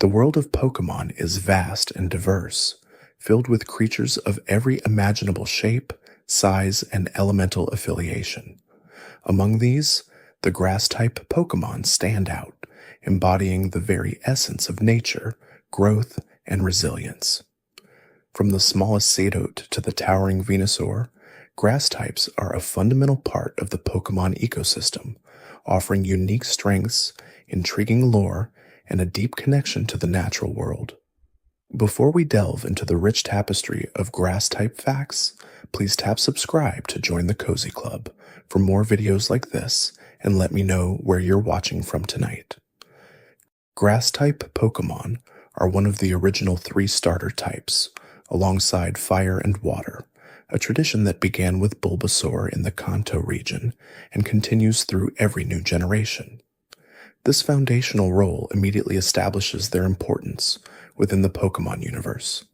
The world of Pokemon is vast and diverse, filled with creatures of every imaginable shape, size, and elemental affiliation. Among these, the Grass-type Pokemon stand out, embodying the very essence of nature, growth, and resilience. From the smallest Seadote to the towering Venusaur, grass types are a fundamental part of the Pokemon ecosystem, offering unique strengths, intriguing lore, and a deep connection to the natural world. Before we delve into the rich tapestry of grass-type facts, please tap subscribe to join the Cozy Club for more videos like this, and let me know where you're watching from tonight. Grass-type Pokemon are one of the original 3 starter types, alongside fire and water, a tradition that began with Bulbasaur in the Kanto region and continues through every new generation. This foundational role immediately establishes their importance within the Pokemon universe.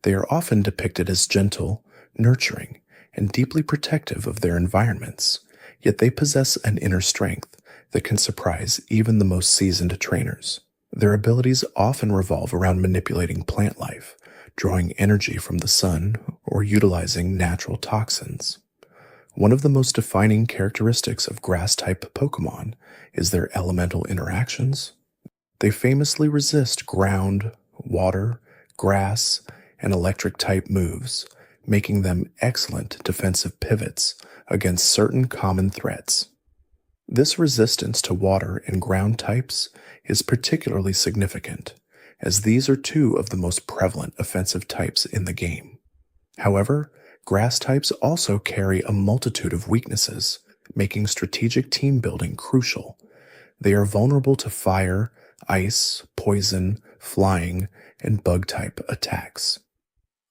They are often depicted as gentle, nurturing, and deeply protective of their environments, yet they possess an inner strength that can surprise even the most seasoned trainers. Their abilities often revolve around manipulating plant life, drawing energy from the sun, or utilizing natural toxins. One of the most defining characteristics of grass-type Pokemon is their elemental interactions. They famously resist ground, water, grass, and electric-type moves, making them excellent defensive pivots against certain common threats. This resistance to water and ground types is particularly significant, as these are 2 of the most prevalent offensive types in the game. However, grass types also carry a multitude of weaknesses, making strategic team building crucial. They are vulnerable to fire, ice, poison, flying, and bug-type attacks.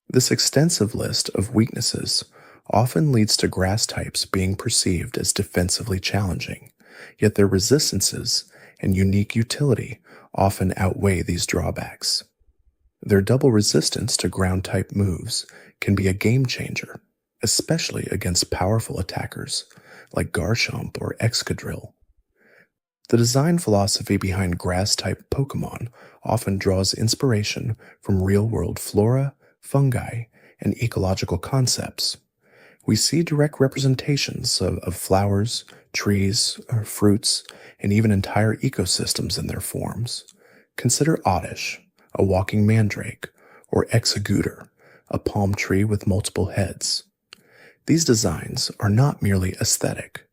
This extensive list of weaknesses often leads to grass types being perceived as defensively challenging, yet their resistances and unique utility often outweigh these drawbacks. Their double resistance to ground-type moves can be a game-changer, especially against powerful attackers like Garchomp or Excadrill. The design philosophy behind grass-type Pokemon often draws inspiration from real-world flora, fungi, and ecological concepts. We see direct representations of flowers, trees, fruits, and even entire ecosystems in their forms. Consider Oddish, a walking mandrake, or Executor, a palm tree with multiple heads. These designs are not merely aesthetic.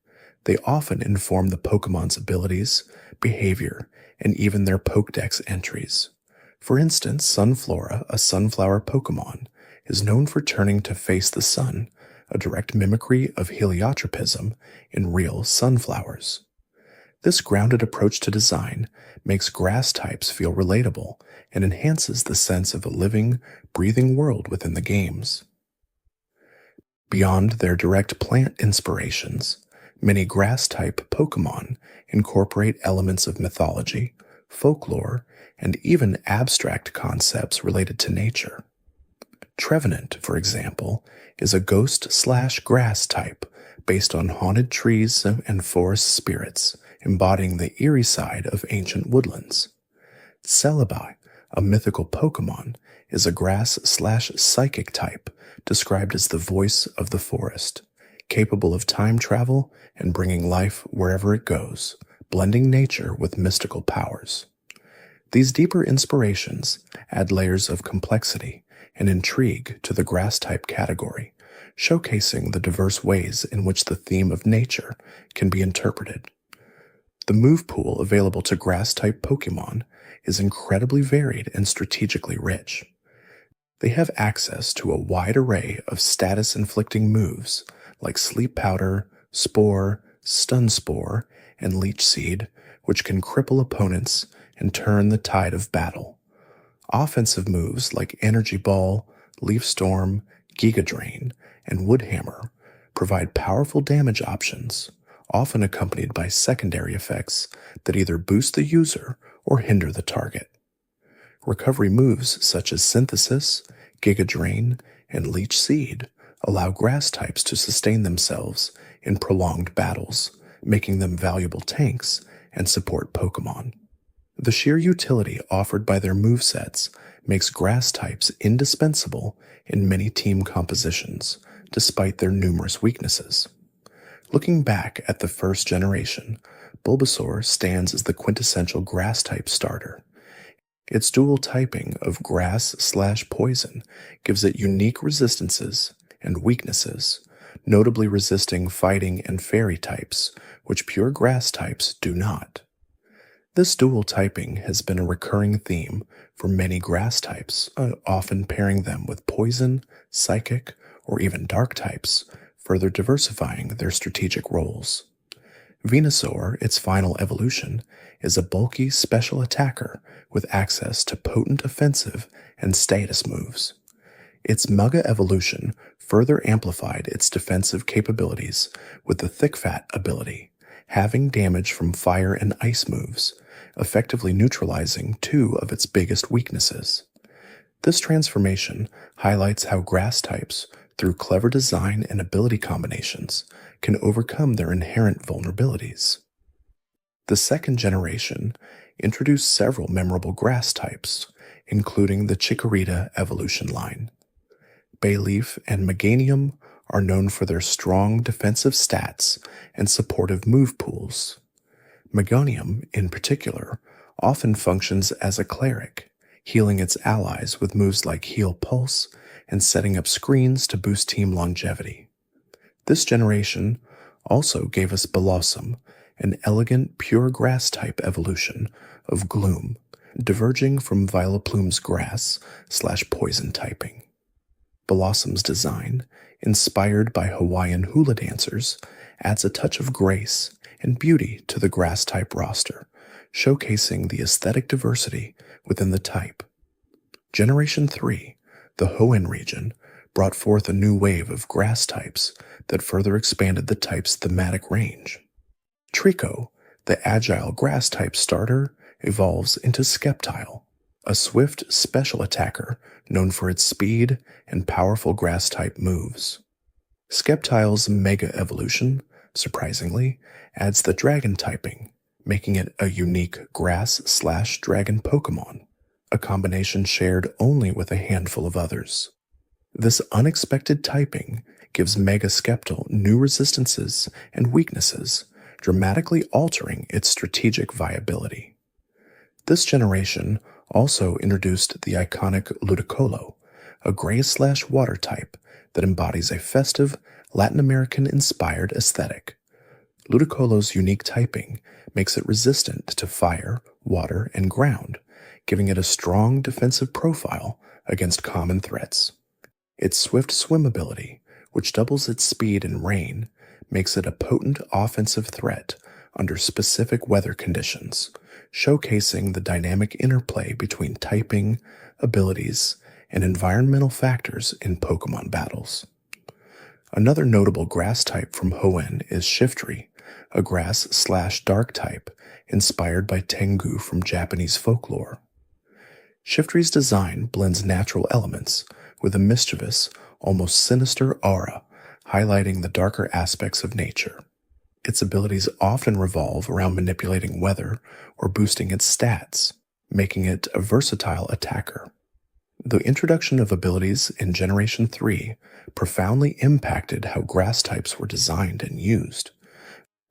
They often inform the Pokemon's abilities, behavior, and even their Pokédex entries. For instance, Sunflora, a sunflower Pokemon, is known for turning to face the sun, a direct mimicry of heliotropism in real sunflowers. This grounded approach to design makes grass types feel relatable and enhances the sense of a living, breathing world within the games. Beyond their direct plant inspirations, many grass-type Pokemon incorporate elements of mythology, folklore, and even abstract concepts related to nature. Trevenant, for example, is a ghost/grass type based on haunted trees and forest spirits, embodying the eerie side of ancient woodlands. Celebi, a mythical Pokemon, is a grass/psychic type described as the voice of the forest, capable of time travel and bringing life wherever it goes, blending nature with mystical powers. These deeper inspirations add layers of complexity and intrigue to the grass-type category, showcasing the diverse ways in which the theme of nature can be interpreted. The move pool available to grass-type Pokemon is incredibly varied and strategically rich. They have access to a wide array of status-inflicting moves like Sleep Powder, Spore, Stun Spore, and Leech Seed, which can cripple opponents and turn the tide of battle. Offensive moves like Energy Ball, Leaf Storm, Giga Drain, and Wood Hammer provide powerful damage options, often accompanied by secondary effects that either boost the user or hinder the target. Recovery moves such as Synthesis, Giga Drain, and Leech Seed allow grass types to sustain themselves in prolonged battles, making them valuable tanks and support Pokemon. The sheer utility offered by their movesets makes grass types indispensable in many team compositions, despite their numerous weaknesses. Looking back at the first generation, Bulbasaur stands as the quintessential grass type starter. Its dual typing of grass/poison gives it unique resistances and weaknesses, notably resisting fighting and fairy types, which pure grass types do not. This dual typing has been a recurring theme for many grass types, often pairing them with poison, psychic, or even dark types, further diversifying their strategic roles. Venusaur, its final evolution, is a bulky special attacker with access to potent offensive and status moves. Its Mega evolution further amplified its defensive capabilities with the Thick Fat ability, having damage from fire and ice moves, effectively neutralizing two of its biggest weaknesses. This transformation highlights how grass types, through clever design and ability combinations, can overcome their inherent vulnerabilities. The second generation introduced several memorable grass types, including the Chikorita evolution line. Bayleaf and Meganium are known for their strong defensive stats and supportive move pools. Meganium, in particular, often functions as a cleric, healing its allies with moves like Heal Pulse and setting up screens to boost team longevity. This generation also gave us Blossom, an elegant pure grass type evolution of Gloom, diverging from Vileplume's grass/poison typing. Blossom's design, inspired by Hawaiian hula dancers, adds a touch of grace and beauty to the grass type roster, showcasing the aesthetic diversity within the type. Generation 3, the Hoenn region, brought forth a new wave of grass types that further expanded the type's thematic range. Trico, the agile grass type starter, evolves into Sceptile, a swift special attacker known for its speed and powerful grass type moves. Sceptile's Mega evolution, surprisingly, adds the dragon typing, making it a unique grass/dragon Pokémon, a combination shared only with a handful of others. This unexpected typing gives Mega Sceptile new resistances and weaknesses, dramatically altering its strategic viability. This generation also introduced the iconic Ludicolo, a gray/water type that embodies a festive, Latin American-inspired aesthetic. Ludicolo's unique typing makes it resistant to fire, water, and ground, giving it a strong defensive profile against common threats. Its swift swim ability, which doubles its speed in rain, makes it a potent offensive threat under specific weather conditions, showcasing the dynamic interplay between typing, abilities, and environmental factors in Pokémon battles. Another notable grass type from Hoenn is Shiftry, a grass/dark type inspired by Tengu from Japanese folklore. Shiftry's design blends natural elements with a mischievous, almost sinister aura, highlighting the darker aspects of nature. Its abilities often revolve around manipulating weather or boosting its stats, making it a versatile attacker. The introduction of abilities in Generation 3 profoundly impacted how grass types were designed and used.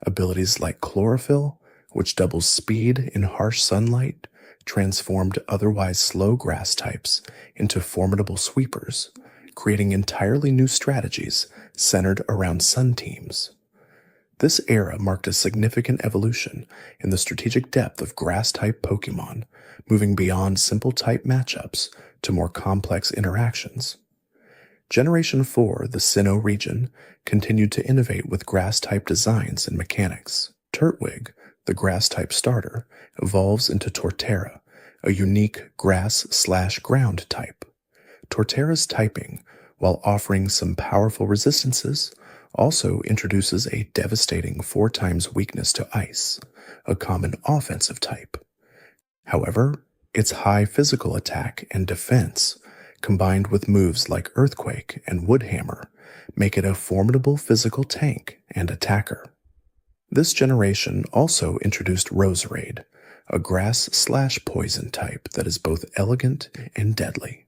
Abilities like Chlorophyll, which doubles speed in harsh sunlight, transformed otherwise slow grass types into formidable sweepers, creating entirely new strategies centered around sun teams. This era marked a significant evolution in the strategic depth of grass-type Pokémon, moving beyond simple type matchups to more complex interactions. Generation 4, the Sinnoh region, continued to innovate with grass-type designs and mechanics. Turtwig, the grass-type starter, evolves into Torterra, a unique grass/ground type. Torterra's typing, while offering some powerful resistances, also introduces a devastating 4x weakness to ice, a common offensive type. However, its high physical attack and defense, combined with moves like Earthquake and Woodhammer, make it a formidable physical tank and attacker. This generation also introduced Roserade, a grass/poison type that is both elegant and deadly.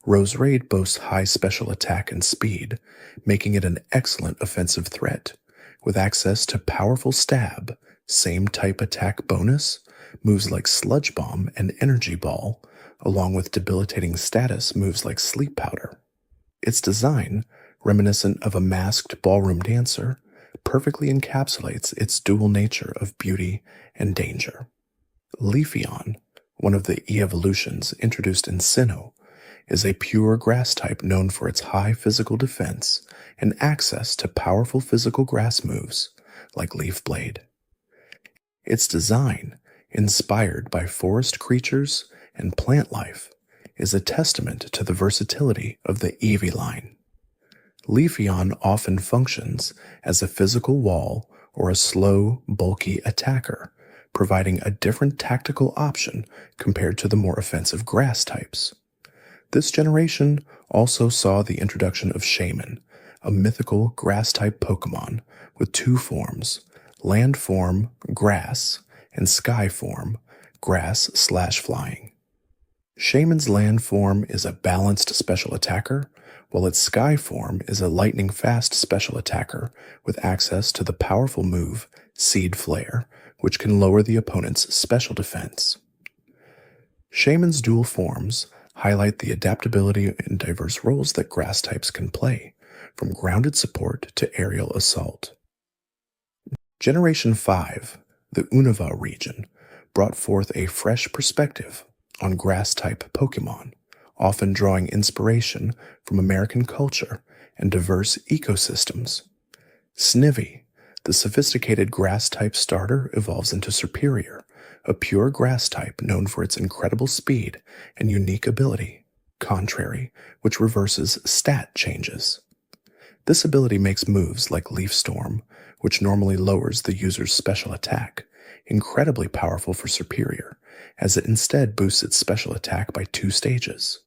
Roserade boasts high special attack and speed, making it an excellent offensive threat, with access to powerful stab, same type attack bonus, moves like Sludge Bomb and Energy Ball, along with debilitating status moves like Sleep Powder. Its design, reminiscent of a masked ballroom dancer, perfectly encapsulates its dual nature of beauty and danger. Leafeon, one of the evolutions introduced in Sinnoh, is a pure grass type known for its high physical defense and access to powerful physical grass moves like Leaf Blade. Its design, inspired by forest creatures and plant life, is a testament to the versatility of the Eevee line. Leafeon often functions as a physical wall or a slow, bulky attacker, providing a different tactical option compared to the more offensive grass types. This generation also saw the introduction of Shaman, a mythical grass-type Pokémon with two forms, land form, grass, and sky form, grass/flying. Shaman's land form is a balanced special attacker, while its sky form is a lightning-fast special attacker with access to the powerful move Seed Flare, which can lower the opponent's special defense. Shaman's dual forms highlight the adaptability and diverse roles that grass types can play, from grounded support to aerial assault. Generation 5, the Unova region, brought forth a fresh perspective on grass-type Pokémon, often drawing inspiration from American culture and diverse ecosystems. Snivy, the sophisticated grass-type starter, evolves into Serperior, a pure grass type known for its incredible speed and unique ability, Contrary, which reverses stat changes. This ability makes moves like Leaf Storm, which normally lowers the user's special attack, incredibly powerful for Serperior, as it instead boosts its special attack by 2 stages.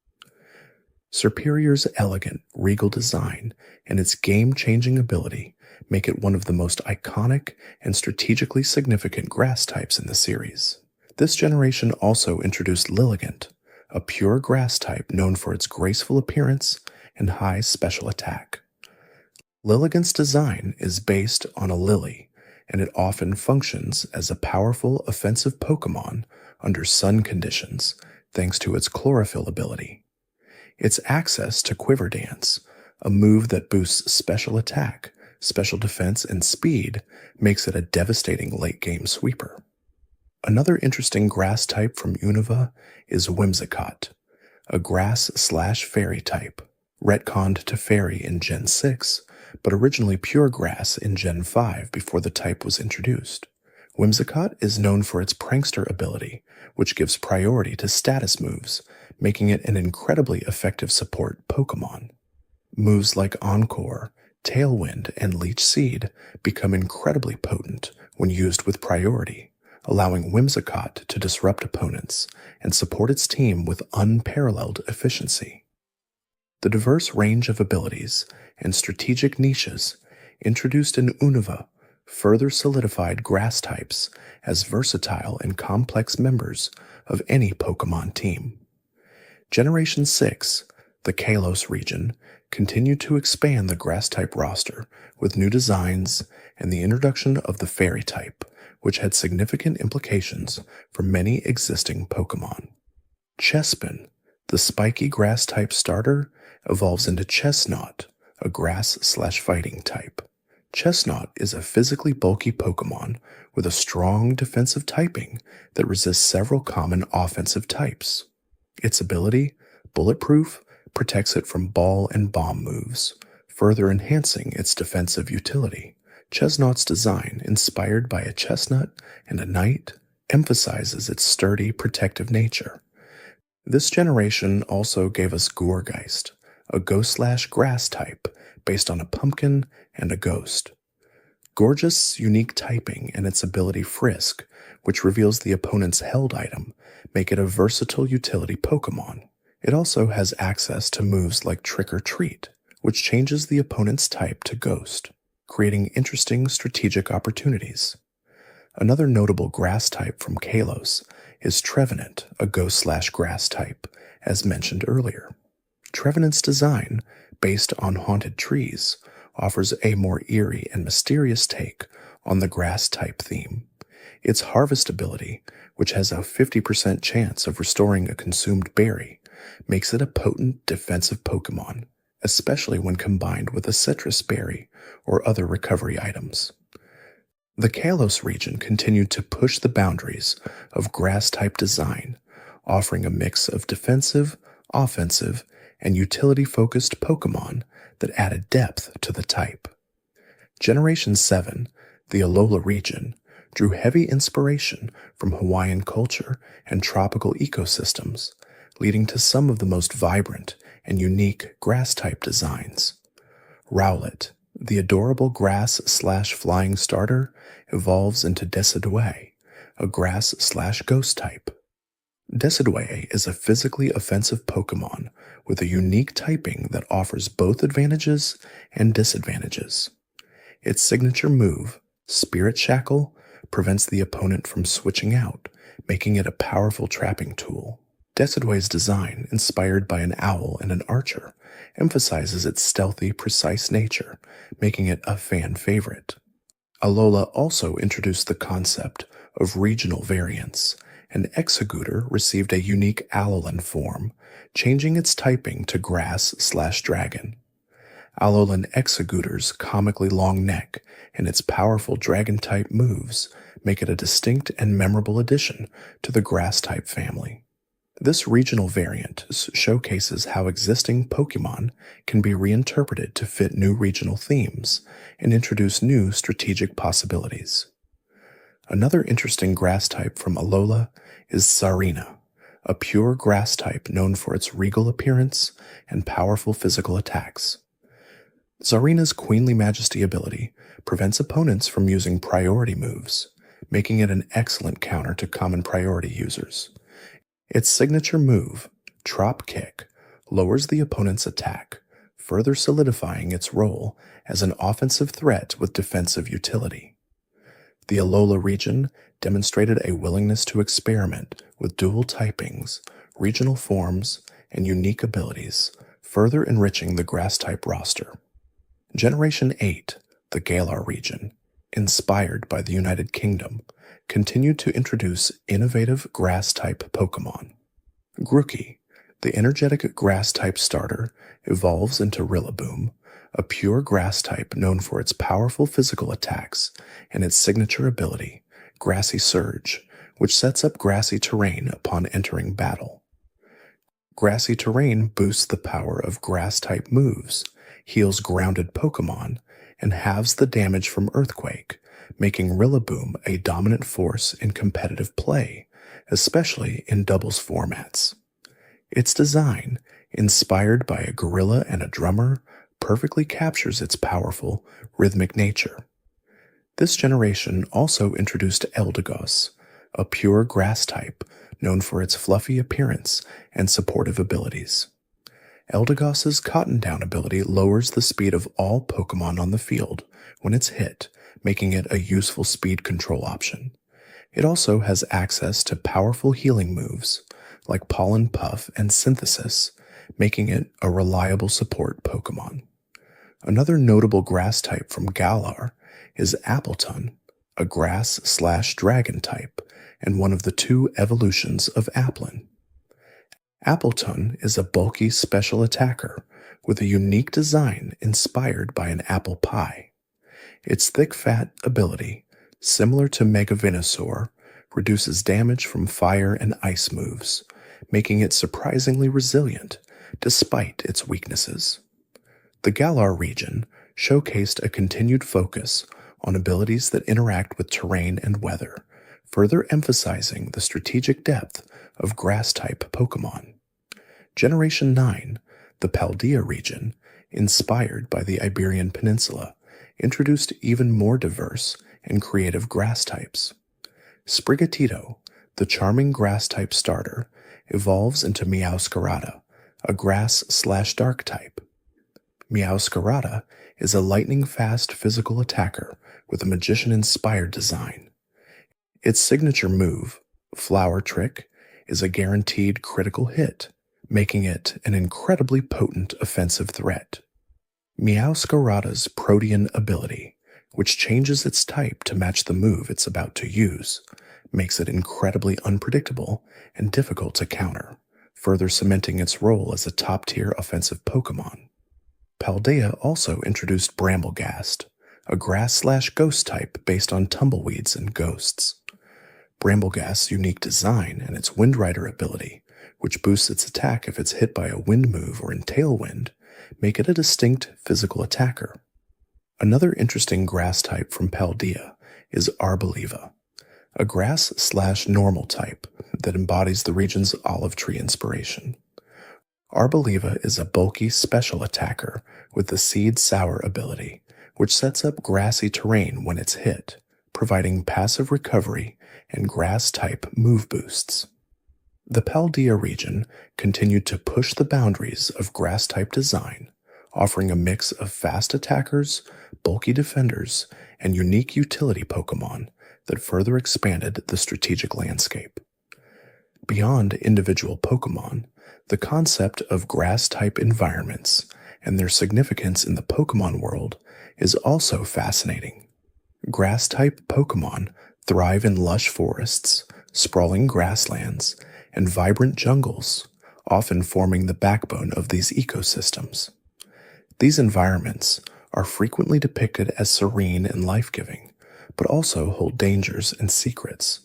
Serperior's elegant, regal design and its game-changing ability make it one of the most iconic and strategically significant grass types in the series. This generation also introduced Lilligant, a pure grass type known for its graceful appearance and high special attack. Lilligant's design is based on a lily, and it often functions as a powerful offensive Pokémon under sun conditions thanks to its chlorophyll ability. Its access to Quiver Dance, a move that boosts special attack, special defense, and speed, makes it a devastating late-game sweeper. Another interesting grass type from Unova is Whimsicott, a grass/fairy type, retconned to fairy in Gen 6, but originally pure grass in Gen 5 before the type was introduced. Whimsicott is known for its prankster ability, which gives priority to status moves, making it an incredibly effective support Pokémon. Moves like Encore, Tailwind, and Leech Seed become incredibly potent when used with priority, allowing Whimsicott to disrupt opponents and support its team with unparalleled efficiency. The diverse range of abilities and strategic niches introduced in Unova further solidified grass types as versatile and complex members of any Pokémon team. Generation 6, the Kalos region, continued to expand the grass type roster with new designs and the introduction of the fairy type, which had significant implications for many existing Pokémon. Chespin, the spiky grass type starter, evolves into Chesnaught, a grass/fighting type. Chesnaught is a physically bulky Pokémon with a strong defensive typing that resists several common offensive types. Its ability, Bulletproof, protects it from ball and bomb moves, further enhancing its defensive utility. Chesnaught's design, inspired by a chestnut and a knight, emphasizes its sturdy, protective nature. This generation also gave us Gourgeist, a ghost/grass type based on a pumpkin and a ghost. Gorgeous' unique typing and its ability Frisk, which reveals the opponent's held item, make it a versatile utility Pokémon. It also has access to moves like Trick or Treat, which changes the opponent's type to Ghost, creating interesting strategic opportunities. Another notable grass type from Kalos is Trevenant, a ghost/grass type, as mentioned earlier. Trevenant's design, based on haunted trees, offers a more eerie and mysterious take on the grass type theme. Its harvest ability, which has a 50% chance of restoring a consumed berry, makes it a potent defensive Pokémon, especially when combined with a citrus berry or other recovery items. The Kalos region continued to push the boundaries of grass-type design, offering a mix of defensive, offensive, and utility-focused Pokémon that added depth to the type. Generation 7, the Alola region, drew heavy inspiration from Hawaiian culture and tropical ecosystems, leading to some of the most vibrant and unique grass-type designs. Rowlet, the adorable grass/flying starter, evolves into Decidueye, a grass/ghost type. Decidueye is a physically offensive Pokémon with a unique typing that offers both advantages and disadvantages. Its signature move, Spirit Shackle, prevents the opponent from switching out, making it a powerful trapping tool. Decidueye's design, inspired by an owl and an archer, emphasizes its stealthy, precise nature, making it a fan favorite. Alola also introduced the concept of regional variants, and Exeggutor received a unique Alolan form, changing its typing to grass/dragon. Alolan Exeggutor's comically long neck and its powerful dragon-type moves make it a distinct and memorable addition to the grass-type family. This regional variant showcases how existing Pokémon can be reinterpreted to fit new regional themes and introduce new strategic possibilities. Another interesting grass type from Alola is Tsarina, a pure grass type known for its regal appearance and powerful physical attacks. Tsarina's Queenly Majesty ability prevents opponents from using priority moves, making it an excellent counter to common priority users. Its signature move, Trop Kick, lowers the opponent's attack, further solidifying its role as an offensive threat with defensive utility. The Alola region demonstrated a willingness to experiment with dual typings, regional forms, and unique abilities, further enriching the grass-type roster. Generation 8, the Galar region, inspired by the United Kingdom, continued to introduce innovative grass-type Pokémon. Grookey, the energetic grass-type starter, evolves into Rillaboom, a pure grass type known for its powerful physical attacks and its signature ability, Grassy Surge, which sets up grassy terrain upon entering battle. Grassy terrain boosts the power of grass-type moves, heals grounded Pokémon, and halves the damage from Earthquake, making Rillaboom a dominant force in competitive play, especially in doubles formats. Its design, inspired by a gorilla and a drummer, perfectly captures its powerful, rhythmic nature. This generation also introduced Eldegoss, a pure grass type known for its fluffy appearance and supportive abilities. Eldegoss's Cotton Down ability lowers the speed of all Pokémon on the field when it's hit, making it a useful speed control option. It also has access to powerful healing moves, like Pollen Puff and Synthesis, making it a reliable support Pokémon. Another notable grass type from Galar is Appletun, a grass/dragon type, and one of the two evolutions of Applin. Appletun is a bulky special attacker with a unique design inspired by an apple pie. Its thick fat ability, similar to Mega Venusaur, reduces damage from fire and ice moves, making it surprisingly resilient despite its weaknesses. The Galar region showcased a continued focus on abilities that interact with terrain and weather, further emphasizing the strategic depth of grass-type Pokémon. Generation 9, the Paldea region, inspired by the Iberian Peninsula, introduced even more diverse and creative grass types. Sprigatito, the charming grass-type starter, evolves into Meowscarada, a grass/dark type. Meowscarada is a lightning-fast physical attacker with a magician-inspired design. Its signature move, Flower Trick, is a guaranteed critical hit, making it an incredibly potent offensive threat. Meowscarada's Protean ability, which changes its type to match the move it's about to use, makes it incredibly unpredictable and difficult to counter, further cementing its role as a top-tier offensive Pokémon. Paldea also introduced Bramblegast, a grass/ghost type based on tumbleweeds and ghosts. Bramblegast's unique design and its Windrider ability, which boosts its attack if it's hit by a wind move or in Tailwind, make it a distinct physical attacker. Another interesting grass type from Paldea is Arboliva, a grass/normal type that embodies the region's olive tree inspiration. Arboliva is a bulky special attacker with the Seed Sour ability, which sets up grassy terrain when it's hit, providing passive recovery and grass-type move boosts. The Paldea region continued to push the boundaries of grass-type design, offering a mix of fast attackers, bulky defenders, and unique utility Pokémon that further expanded the strategic landscape. Beyond individual Pokémon, the concept of grass-type environments and their significance in the Pokémon world is also fascinating. Grass-type Pokémon thrive in lush forests, sprawling grasslands, and vibrant jungles, often forming the backbone of these ecosystems. These environments are frequently depicted as serene and life-giving, but also hold dangers and secrets.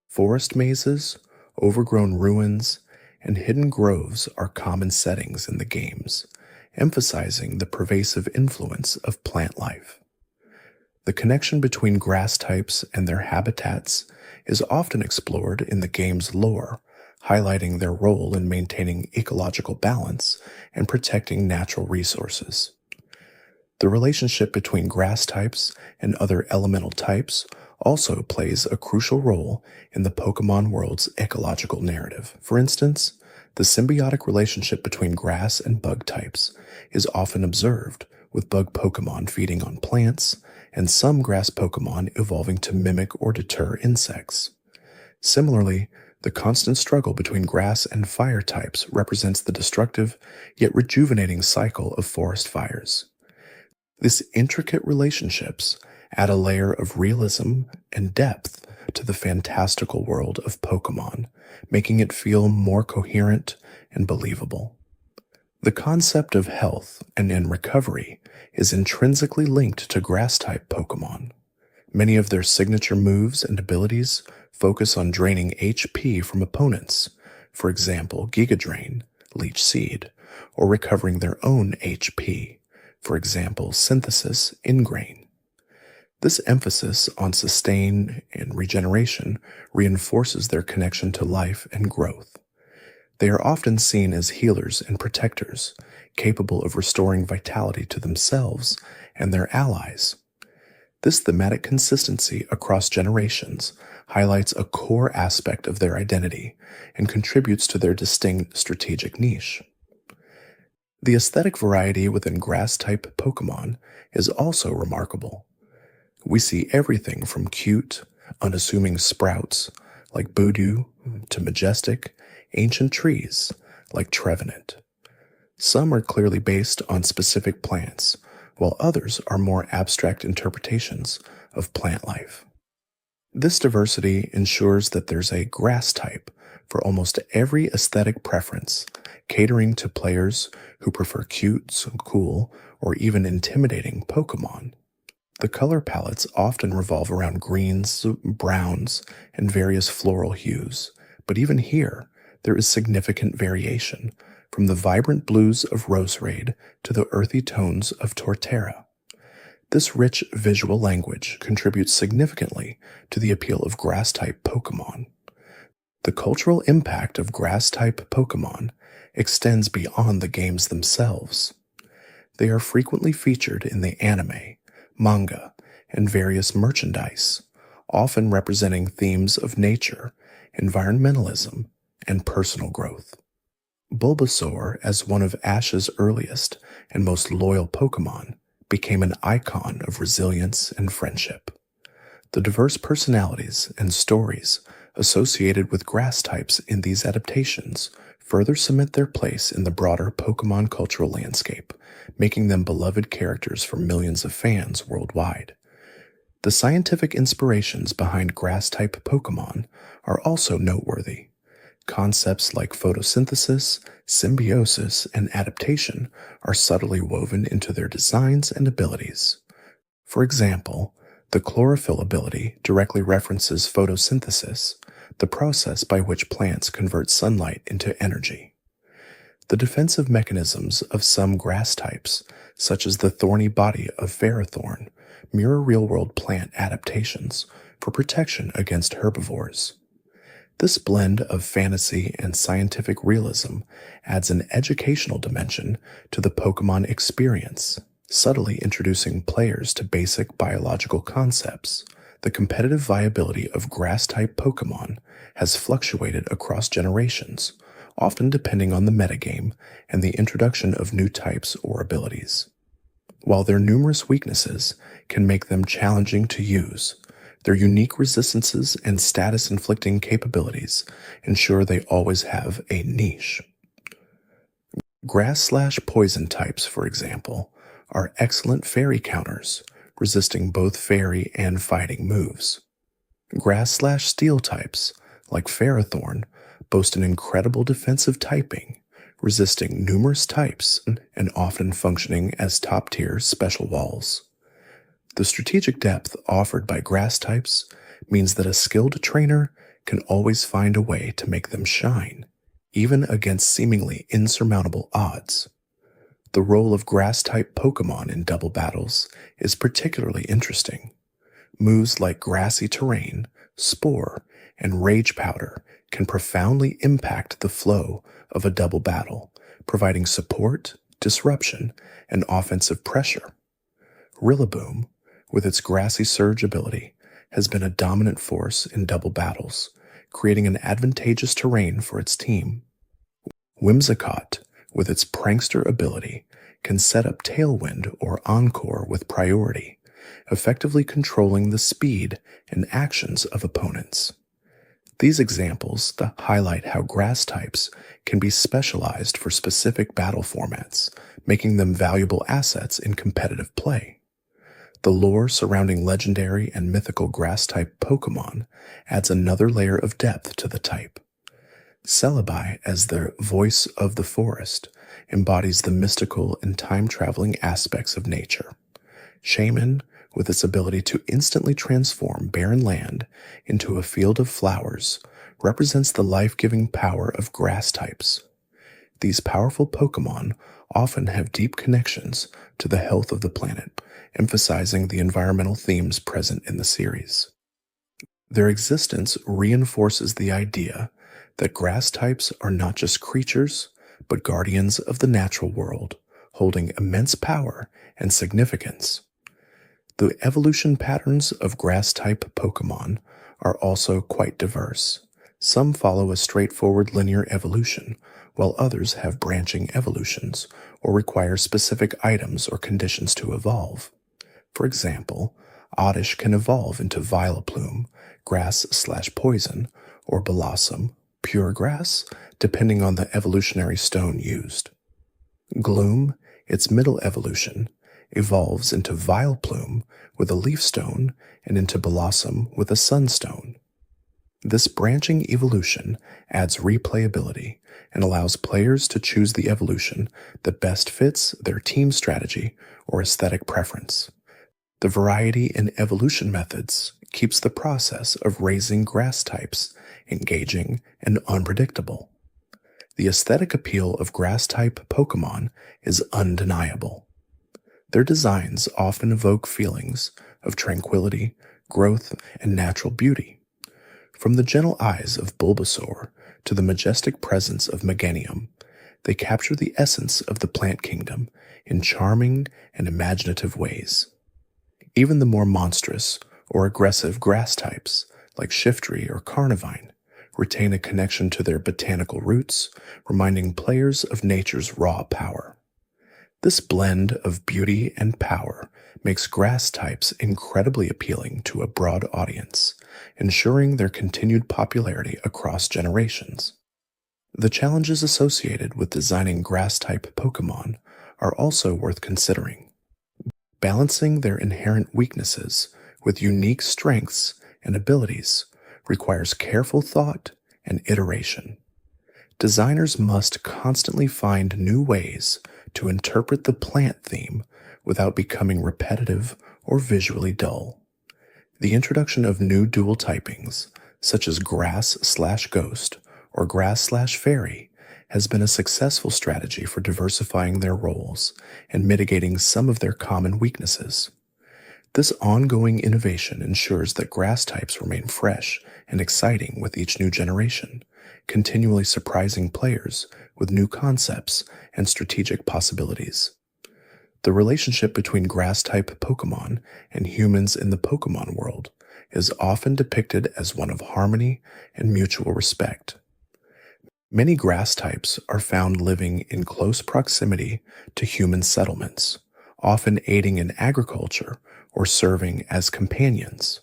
Forest mazes, overgrown ruins, and hidden groves are common settings in the games, emphasizing the pervasive influence of plant life. The connection between grass types and their habitats is often explored in the game's lore, highlighting their role in maintaining ecological balance and protecting natural resources. The relationship between grass types and other elemental types also plays a crucial role in the Pokémon world's ecological narrative. For instance, the symbiotic relationship between grass and bug types is often observed, with bug Pokémon feeding on plants and some grass Pokémon evolving to mimic or deter insects. Similarly, the constant struggle between grass and fire types represents the destructive yet rejuvenating cycle of forest fires. These intricate relationships add a layer of realism and depth to the fantastical world of Pokémon, making it feel more coherent and believable. The concept of health and recovery is intrinsically linked to grass-type Pokémon. Many of their signature moves and abilities focus on draining HP from opponents, for example, Giga Drain, Leech Seed, or recovering their own HP, for example, Synthesis, Ingrain. This emphasis on sustain and regeneration reinforces their connection to life and growth. They are often seen as healers and protectors, capable of restoring vitality to themselves and their allies. This thematic consistency across generations highlights a core aspect of their identity and contributes to their distinct strategic niche. The aesthetic variety within grass-type Pokémon is also remarkable. We see everything from cute, unassuming sprouts like Budew to majestic, ancient trees like Trevenant. Some are clearly based on specific plants, while others are more abstract interpretations of plant life. This diversity ensures that there's a grass type for almost every aesthetic preference, catering to players who prefer cute, cool, or even intimidating Pokémon. The color palettes often revolve around greens, browns, and various floral hues, but even here, there is significant variation, from the vibrant blues of Roserade to the earthy tones of Torterra. This rich visual language contributes significantly to the appeal of grass-type Pokémon. The cultural impact of grass-type Pokémon extends beyond the games themselves. They are frequently featured in the anime, manga, and various merchandise, often representing themes of nature, environmentalism, and personal growth. Bulbasaur, as one of Ash's earliest and most loyal Pokémon, became an icon of resilience and friendship. The diverse personalities and stories associated with grass types in these adaptations further cement their place in the broader Pokemon cultural landscape, making them beloved characters for millions of fans worldwide. The scientific inspirations behind grass type Pokemon are also noteworthy. Concepts like photosynthesis, symbiosis, and adaptation are subtly woven into their designs and abilities. For example, the chlorophyll ability directly references photosynthesis, the process by which plants convert sunlight into energy. The defensive mechanisms of some grass types, such as the thorny body of Ferrothorn, mirror real-world plant adaptations for protection against herbivores. This blend of fantasy and scientific realism adds an educational dimension to the Pokemon experience, subtly introducing players to basic biological concepts. The competitive viability of grass-type Pokemon has fluctuated across generations, often depending on the metagame and the introduction of new types or abilities. While their numerous weaknesses can make them challenging to use, their unique resistances and status-inflicting capabilities ensure they always have a niche. Grass/poison types, for example, are excellent fairy counters, resisting both fairy and fighting moves. Grass/steel types, like Ferrothorn, boast an incredible defensive typing, resisting numerous types and often functioning as top-tier special walls. The strategic depth offered by grass types means that a skilled trainer can always find a way to make them shine, even against seemingly insurmountable odds. The role of grass-type Pokemon in double battles is particularly interesting. Moves like Grassy Terrain, Spore, and Rage Powder can profoundly impact the flow of a double battle, providing support, disruption, and offensive pressure. Rillaboom, with its Grassy Surge ability, has been a dominant force in double battles, creating an advantageous terrain for its team. Whimsicott, with its Prankster ability, can set up Tailwind or Encore with priority, effectively controlling the speed and actions of opponents. These examples highlight how grass types can be specialized for specific battle formats, making them valuable assets in competitive play. The lore surrounding legendary and mythical grass-type Pokemon adds another layer of depth to the type. Celebi, as the voice of the forest, embodies the mystical and time-traveling aspects of nature. Shaman, with its ability to instantly transform barren land into a field of flowers, represents the life-giving power of grass types. These powerful Pokemon often have deep connections to the health of the planet, emphasizing the environmental themes present in the series. Their existence reinforces the idea that grass types are not just creatures, but guardians of the natural world, holding immense power and significance. The evolution patterns of grass-type Pokemon are also quite diverse. Some follow a straightforward linear evolution, while others have branching evolutions or require specific items or conditions to evolve. For example, Oddish can evolve into Vileplume, grass/poison, or Blossom, pure grass, depending on the evolutionary stone used. Gloom, its middle evolution, evolves into Vileplume with a leaf stone and into Blossom with a sunstone. This branching evolution adds replayability and allows players to choose the evolution that best fits their team strategy or aesthetic preference. The variety in evolution methods keeps the process of raising grass types engaging and unpredictable. The aesthetic appeal of grass-type Pokemon is undeniable. Their designs often evoke feelings of tranquility, growth, and natural beauty. From the gentle eyes of Bulbasaur to the majestic presence of Meganium, they capture the essence of the plant kingdom in charming and imaginative ways. Even the more monstrous or aggressive grass types, like Shiftry or Carnivine, retain a connection to their botanical roots, reminding players of nature's raw power. This blend of beauty and power makes grass types incredibly appealing to a broad audience, ensuring their continued popularity across generations. The challenges associated with designing grass type Pokémon are also worth considering. Balancing their inherent weaknesses with unique strengths and abilities requires careful thought and iteration. Designers must constantly find new ways to interpret the plant theme without becoming repetitive or visually dull. The introduction of new dual typings, such as grass/ghost or grass/fairy, has been a successful strategy for diversifying their roles and mitigating some of their common weaknesses. This ongoing innovation ensures that grass types remain fresh and exciting with each new generation, continually surprising players with new concepts and strategic possibilities. The relationship between grass-type Pokémon and humans in the Pokémon world is often depicted as one of harmony and mutual respect. Many grass types are found living in close proximity to human settlements, often aiding in agriculture or serving as companions.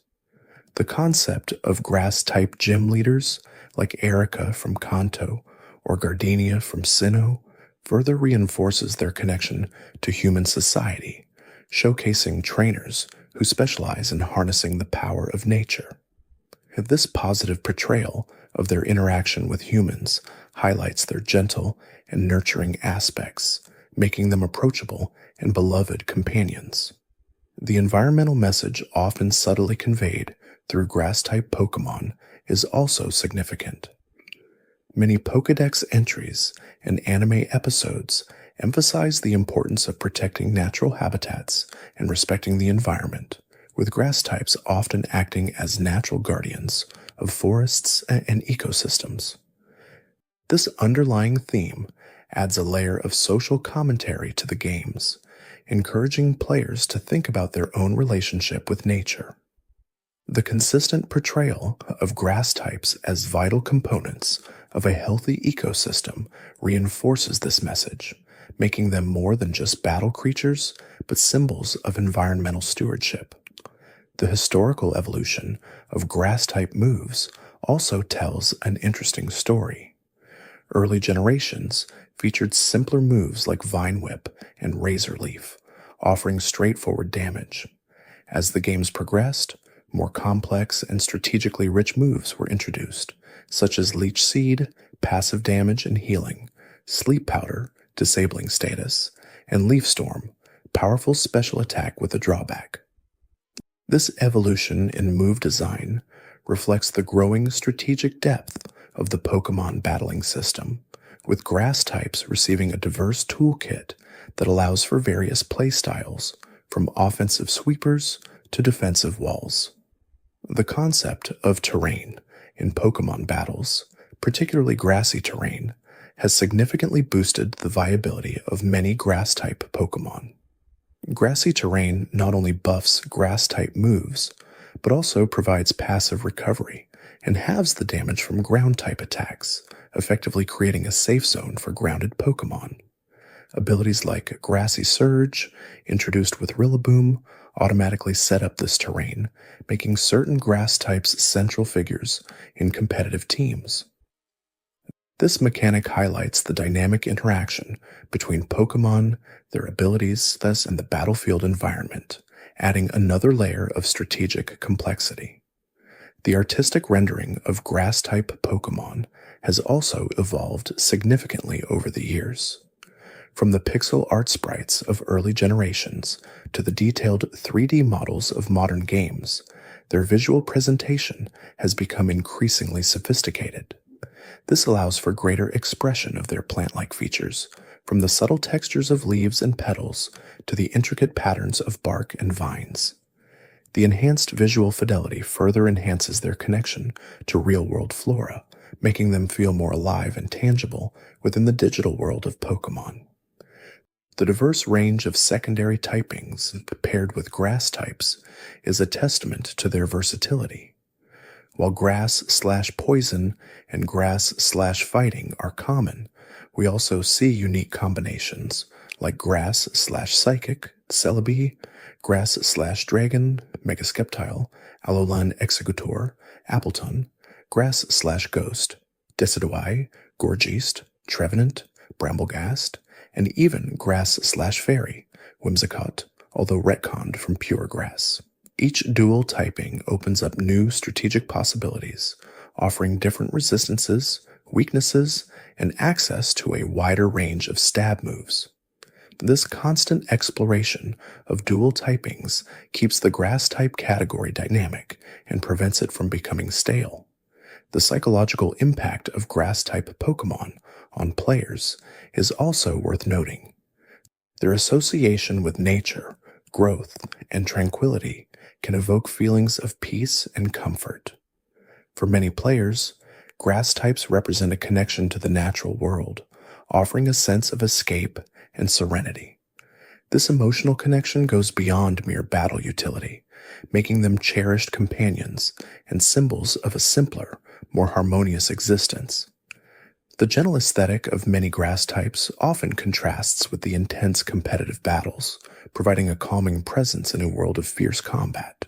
The concept of grass-type gym leaders like Erica from Kanto or Gardenia from Sinnoh further reinforces their connection to human society, showcasing trainers who specialize in harnessing the power of nature. This positive portrayal of their interaction with humans highlights their gentle and nurturing aspects, making them approachable and beloved companions. The environmental message often subtly conveyed through grass-type Pokémon is also significant. Many Pokédex entries and anime episodes emphasize the importance of protecting natural habitats and respecting the environment, with grass types often acting as natural guardians of forests and ecosystems. This underlying theme adds a layer of social commentary to the games, encouraging players to think about their own relationship with nature. The consistent portrayal of grass types as vital components of a healthy ecosystem reinforces this message, making them more than just battle creatures, but symbols of environmental stewardship. The historical evolution of grass-type moves also tells an interesting story. Early generations featured simpler moves like Vine Whip and Razor Leaf, offering straightforward damage. As the games progressed, more complex and strategically rich moves were introduced, such as Leech Seed, passive damage and healing, Sleep Powder, disabling status, and Leaf Storm, powerful special attack with a drawback. This evolution in move design reflects the growing strategic depth of the Pokémon battling system, with grass types receiving a diverse toolkit that allows for various playstyles, from offensive sweepers to defensive walls. The concept of terrain in Pokémon battles, particularly grassy terrain, has significantly boosted the viability of many grass-type Pokémon. Grassy terrain not only buffs grass-type moves, but also provides passive recovery and halves the damage from ground-type attacks, effectively creating a safe zone for grounded Pokémon. Abilities like Grassy Surge, introduced with Rillaboom, automatically set up this terrain, making certain grass types central figures in competitive teams. This mechanic highlights the dynamic interaction between Pokémon, their abilities, thus, and the battlefield environment, adding another layer of strategic complexity. The artistic rendering of grass-type Pokémon has also evolved significantly over the years. From the pixel art sprites of early generations to the detailed 3D models of modern games, their visual presentation has become increasingly sophisticated. This allows for greater expression of their plant-like features, from the subtle textures of leaves and petals to the intricate patterns of bark and vines. The enhanced visual fidelity further enhances their connection to real-world flora, making them feel more alive and tangible within the digital world of Pokémon. The diverse range of secondary typings paired with grass types is a testament to their versatility. While grass/poison and grass/fighting are common, we also see unique combinations like grass/psychic, Celebi, grass/dragon, Megaskeptile, Alolan Executor, Appleton, grass/ghost, Decidueye, Gorgeast, Trevenant, Bramblegast, and even grass/fairy, Whimsicott, although retconned from pure grass. Each dual typing opens up new strategic possibilities, offering different resistances, weaknesses, and access to a wider range of stab moves. This constant exploration of dual typings keeps the grass type category dynamic and prevents it from becoming stale. The psychological impact of grass type Pokémon on players is also worth noting. Their association with nature, growth, and tranquility can evoke feelings of peace and comfort. For many players, grass types represent a connection to the natural world, offering a sense of escape and serenity. This emotional connection goes beyond mere battle utility, making them cherished companions and symbols of a simpler, more harmonious existence. The gentle aesthetic of many grass types often contrasts with the intense competitive battles, providing a calming presence in a world of fierce combat.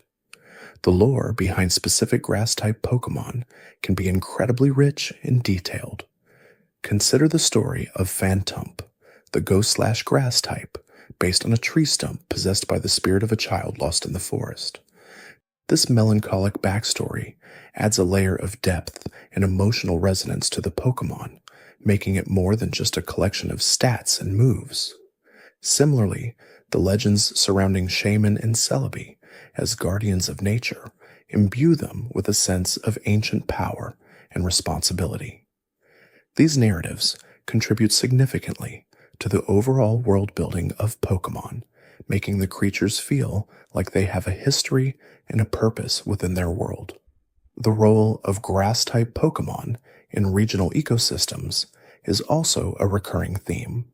The lore behind specific grass type Pokémon can be incredibly rich and detailed. Consider the story of Phantump, the ghost/grass type, based on a tree stump possessed by the spirit of a child lost in the forest. This melancholic backstory adds a layer of depth and emotional resonance to the Pokémon, making it more than just a collection of stats and moves. Similarly, the legends surrounding Shaman and Celebi as guardians of nature imbue them with a sense of ancient power and responsibility. These narratives contribute significantly to the overall world building of Pokémon, making the creatures feel like they have a history and a purpose within their world. The role of grass-type Pokémon in regional ecosystems is also a recurring theme.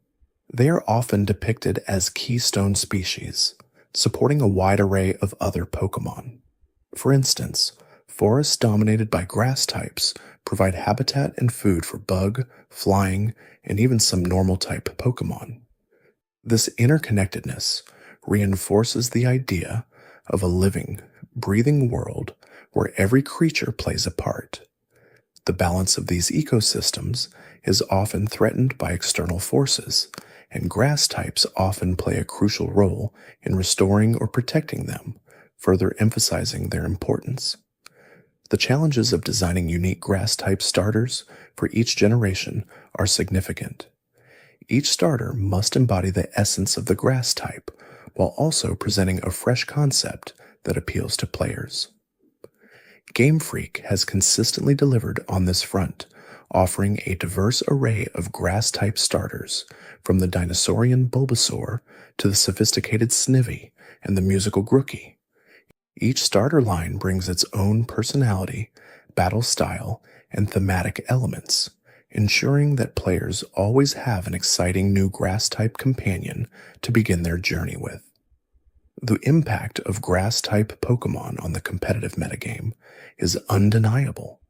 They are often depicted as keystone species, supporting a wide array of other Pokémon. For instance, forests dominated by grass types provide habitat and food for bug, flying, and even some normal-type Pokémon. This interconnectedness reinforces the idea of a living, breathing world where every creature plays a part. The balance of these ecosystems is often threatened by external forces, and grass types often play a crucial role in restoring or protecting them, further emphasizing their importance. The challenges of designing unique grass type starters for each generation are significant. Each starter must embody the essence of the grass type, while also presenting a fresh concept that appeals to players. Game Freak has consistently delivered on this front, offering a diverse array of grass-type starters, from the dinosaurian Bulbasaur to the sophisticated Snivy and the musical Grookey. Each starter line brings its own personality, battle style, and thematic elements, ensuring that players always have an exciting new grass-type companion to begin their journey with. The impact of grass-type Pokémon on the competitive metagame is undeniable.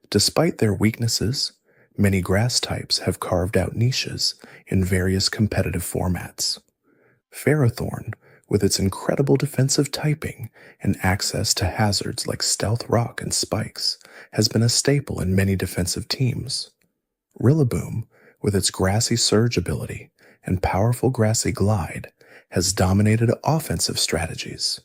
Despite their weaknesses, many grass types have carved out niches in various competitive formats. Ferrothorn, with its incredible defensive typing and access to hazards like Stealth Rock and Spikes, has been a staple in many defensive teams. Rillaboom, with its Grassy Surge ability and powerful Grassy Glide, has dominated offensive strategies.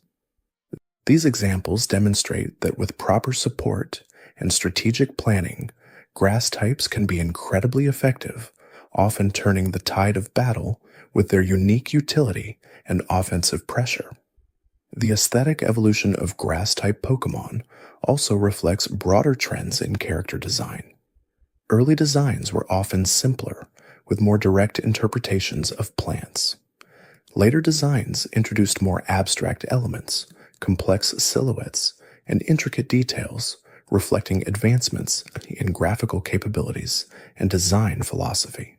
These examples demonstrate that with proper support and strategic planning, grass types can be incredibly effective, often turning the tide of battle with their unique utility and offensive pressure. The aesthetic evolution of grass-type Pokémon also reflects broader trends in character design. Early designs were often simpler, with more direct interpretations of plants. Later designs introduced more abstract elements, complex silhouettes, and intricate details, reflecting advancements in graphical capabilities and design philosophy.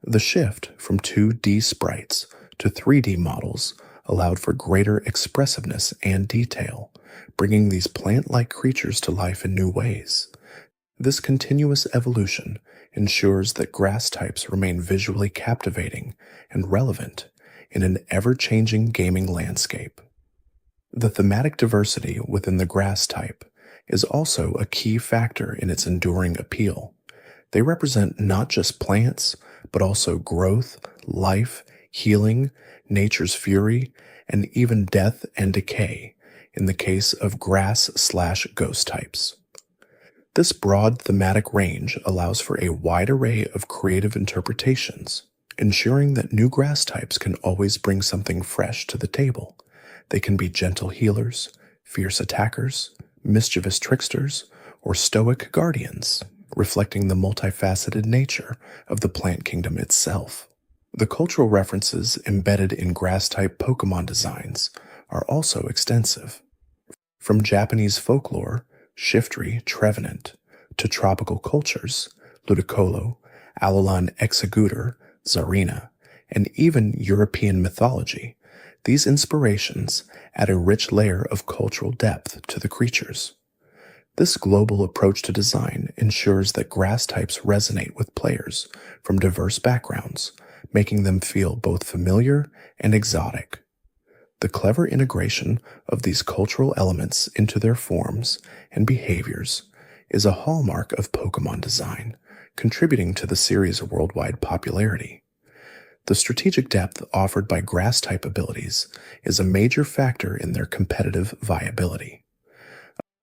The shift from 2D sprites to 3D models allowed for greater expressiveness and detail, bringing these plant-like creatures to life in new ways. This continuous evolution ensures that grass types remain visually captivating and relevant in an ever-changing gaming landscape. The thematic diversity within the grass type is also a key factor in its enduring appeal. They represent not just plants, but also growth, life, healing, nature's fury, and even death and decay in the case of grass/ghost types. This broad thematic range allows for a wide array of creative interpretations, ensuring that new grass types can always bring something fresh to the table. They can be gentle healers, fierce attackers, mischievous tricksters, or stoic guardians, reflecting the multifaceted nature of the plant kingdom itself. The cultural references embedded in grass-type Pokémon designs are also extensive. From Japanese folklore, Shiftry, Trevenant, to tropical cultures, Ludicolo, Alolan Executor, Zarina, and even European mythology, these inspirations add a rich layer of cultural depth to the creatures. This global approach to design ensures that grass types resonate with players from diverse backgrounds, making them feel both familiar and exotic. The clever integration of these cultural elements into their forms and behaviors is a hallmark of Pokémon design, contributing to the series' worldwide popularity. The strategic depth offered by grass-type abilities is a major factor in their competitive viability.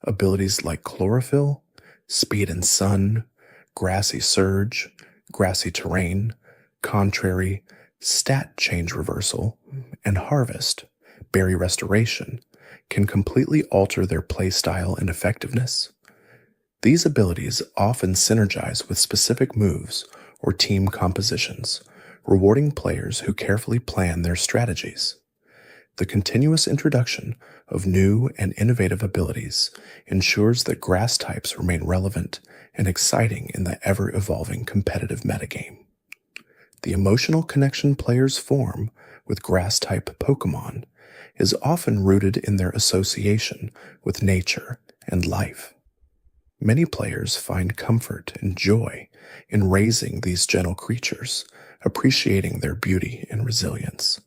Abilities like Chlorophyll, Speed and Sun, Grassy Surge, Grassy Terrain, Contrary, Stat Change Reversal, and Harvest, Berry Restoration, can completely alter their playstyle and effectiveness. These abilities often synergize with specific moves or team compositions, rewarding players who carefully plan their strategies. The continuous introduction of new and innovative abilities ensures that grass types remain relevant and exciting in the ever-evolving competitive metagame. The emotional connection players form with grass-type Pokémon is often rooted in their association with nature and life. Many players find comfort and joy in raising these gentle creatures, appreciating their beauty and resilience.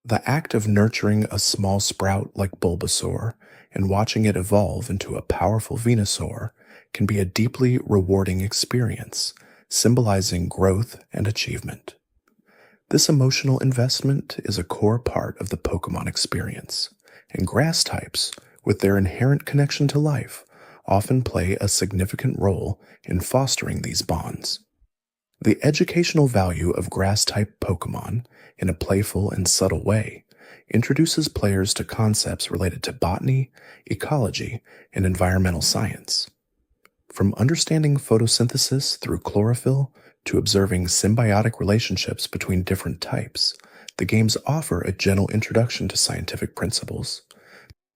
The act of nurturing a small sprout like Bulbasaur and watching it evolve into a powerful Venusaur can be a deeply rewarding experience, symbolizing growth and achievement. This emotional investment is a core part of the Pokémon experience, and grass types, with their inherent connection to life, often play a significant role in fostering these bonds. The educational value of grass-type Pokémon, in a playful and subtle way, introduces players to concepts related to botany, ecology, and environmental science. From understanding photosynthesis through chlorophyll to observing symbiotic relationships between different types, the games offer a gentle introduction to scientific principles.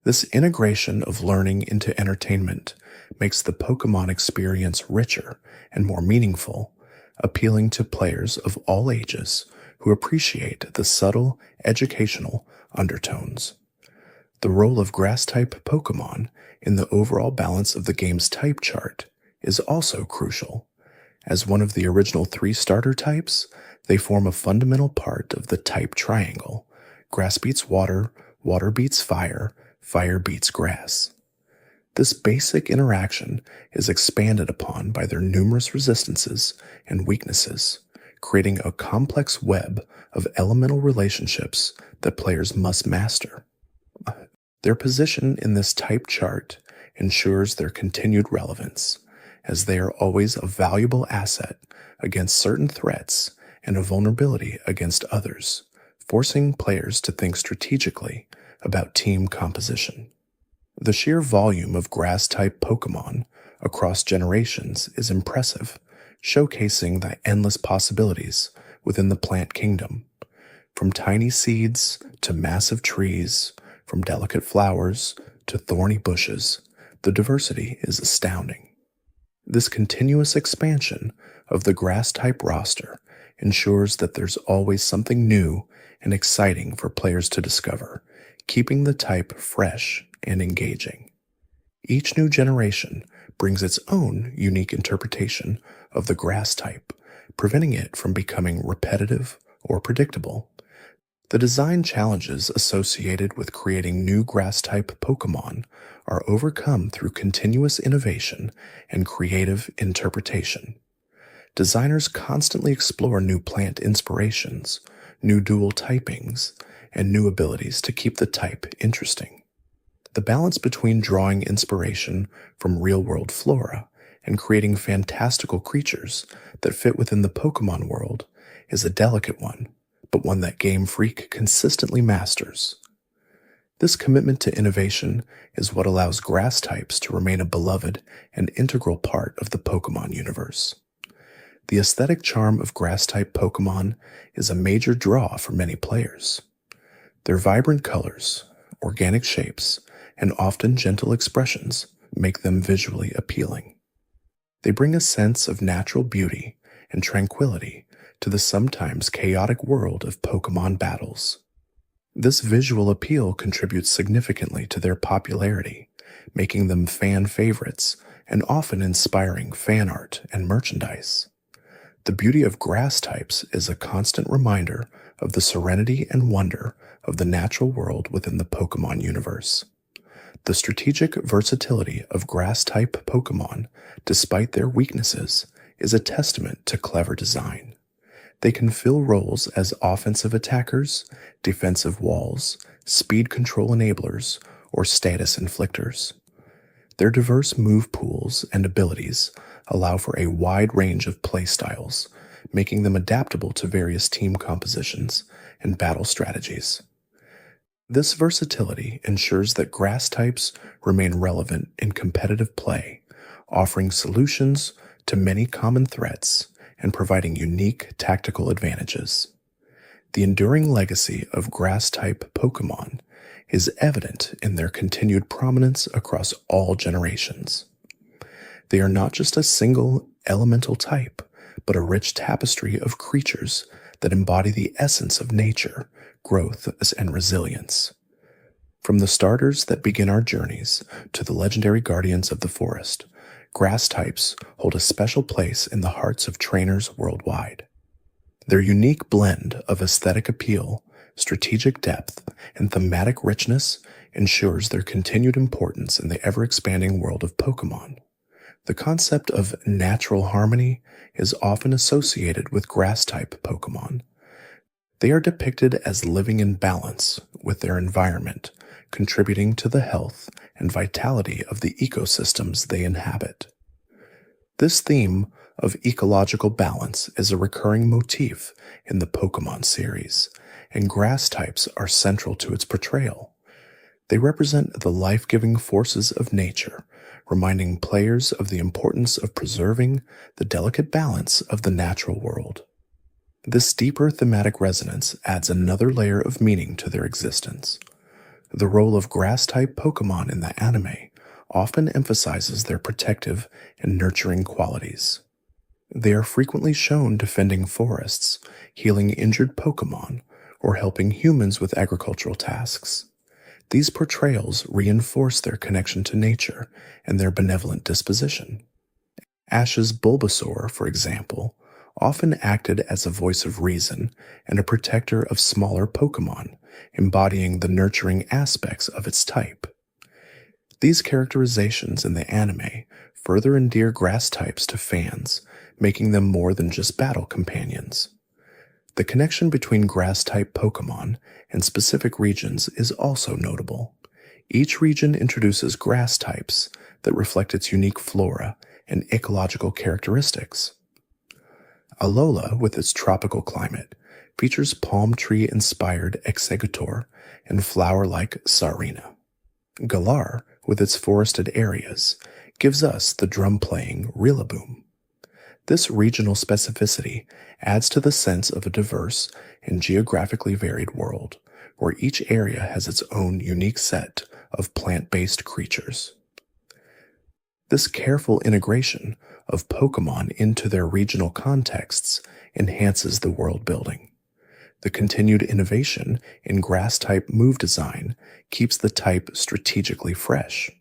This integration of learning into entertainment makes the Pokémon experience richer and more meaningful, appealing to players of all ages who appreciate the subtle educational undertones. The role of grass-type Pokémon in the overall balance of the game's type chart is also crucial. As one of the original 3 starter types, they form a fundamental part of the type triangle. Grass beats water, water beats fire, fire beats grass. This basic interaction is expanded upon by their numerous resistances and weaknesses, creating a complex web of elemental relationships that players must master. Their position in this type chart ensures their continued relevance, as they are always a valuable asset against certain threats and a vulnerability against others, forcing players to think strategically about team composition. The sheer volume of grass-type Pokémon across generations is impressive, showcasing the endless possibilities within the plant kingdom. From tiny seeds to massive trees, from delicate flowers to thorny bushes, the diversity is astounding. This continuous expansion of the grass-type roster ensures that there's always something new and exciting for players to discover, keeping the type fresh and engaging. Each new generation brings its own unique interpretation of the grass type, preventing it from becoming repetitive or predictable. The design challenges associated with creating new grass-type Pokémon are overcome through continuous innovation and creative interpretation. Designers constantly explore new plant inspirations, new dual typings, and new abilities to keep the type interesting. The balance between drawing inspiration from real-world flora and creating fantastical creatures that fit within the Pokémon world is a delicate one, but one that Game Freak consistently masters. This commitment to innovation is what allows grass types to remain a beloved and integral part of the Pokémon universe. The aesthetic charm of grass-type Pokémon is a major draw for many players. Their vibrant colors, organic shapes, and often gentle expressions make them visually appealing. They bring a sense of natural beauty and tranquility to the sometimes chaotic world of Pokémon battles. This visual appeal contributes significantly to their popularity, making them fan favorites and often inspiring fan art and merchandise. The beauty of grass types is a constant reminder of the serenity and wonder of the natural world within the Pokémon universe. The strategic versatility of grass-type Pokémon, despite their weaknesses, is a testament to clever design. They can fill roles as offensive attackers, defensive walls, speed control enablers, or status inflictors. Their diverse move pools and abilities allow for a wide range of playstyles, making them adaptable to various team compositions and battle strategies. This versatility ensures that grass types remain relevant in competitive play, offering solutions to many common threats and providing unique tactical advantages. The enduring legacy of grass-type Pokémon is evident in their continued prominence across all generations. They are not just a single elemental type, but a rich tapestry of creatures that embody the essence of nature, growth, and resilience. From the starters that begin our journeys to the legendary guardians of the forest, grass types hold a special place in the hearts of trainers worldwide. Their unique blend of aesthetic appeal, strategic depth, and thematic richness ensures their continued importance in the ever-expanding world of Pokémon. The concept of natural harmony is often associated with grass-type Pokémon. They are depicted as living in balance with their environment, contributing to the health and vitality of the ecosystems they inhabit. This theme of ecological balance is a recurring motif in the Pokémon series, and grass types are central to its portrayal. They represent the life-giving forces of nature, reminding players of the importance of preserving the delicate balance of the natural world. This deeper thematic resonance adds another layer of meaning to their existence. The role of grass-type Pokémon in the anime often emphasizes their protective and nurturing qualities. They are frequently shown defending forests, healing injured Pokémon, or helping humans with agricultural tasks. These portrayals reinforce their connection to nature and their benevolent disposition. Ash's Bulbasaur, for example, often acted as a voice of reason and a protector of smaller Pokémon, embodying the nurturing aspects of its type. These characterizations in the anime further endear grass types to fans, making them more than just battle companions. The connection between grass-type Pokémon and specific regions is also notable. Each region introduces grass types that reflect its unique flora and ecological characteristics. Alola, with its tropical climate, features palm tree-inspired Exeggutor and flower-like Sarina. Galar, with its forested areas, gives us the drum-playing Rillaboom. This regional specificity adds to the sense of a diverse and geographically varied world, where each area has its own unique set of plant-based creatures. This careful integration of Pokémon into their regional contexts enhances the world building. The continued innovation in grass-type move design keeps the type strategically fresh.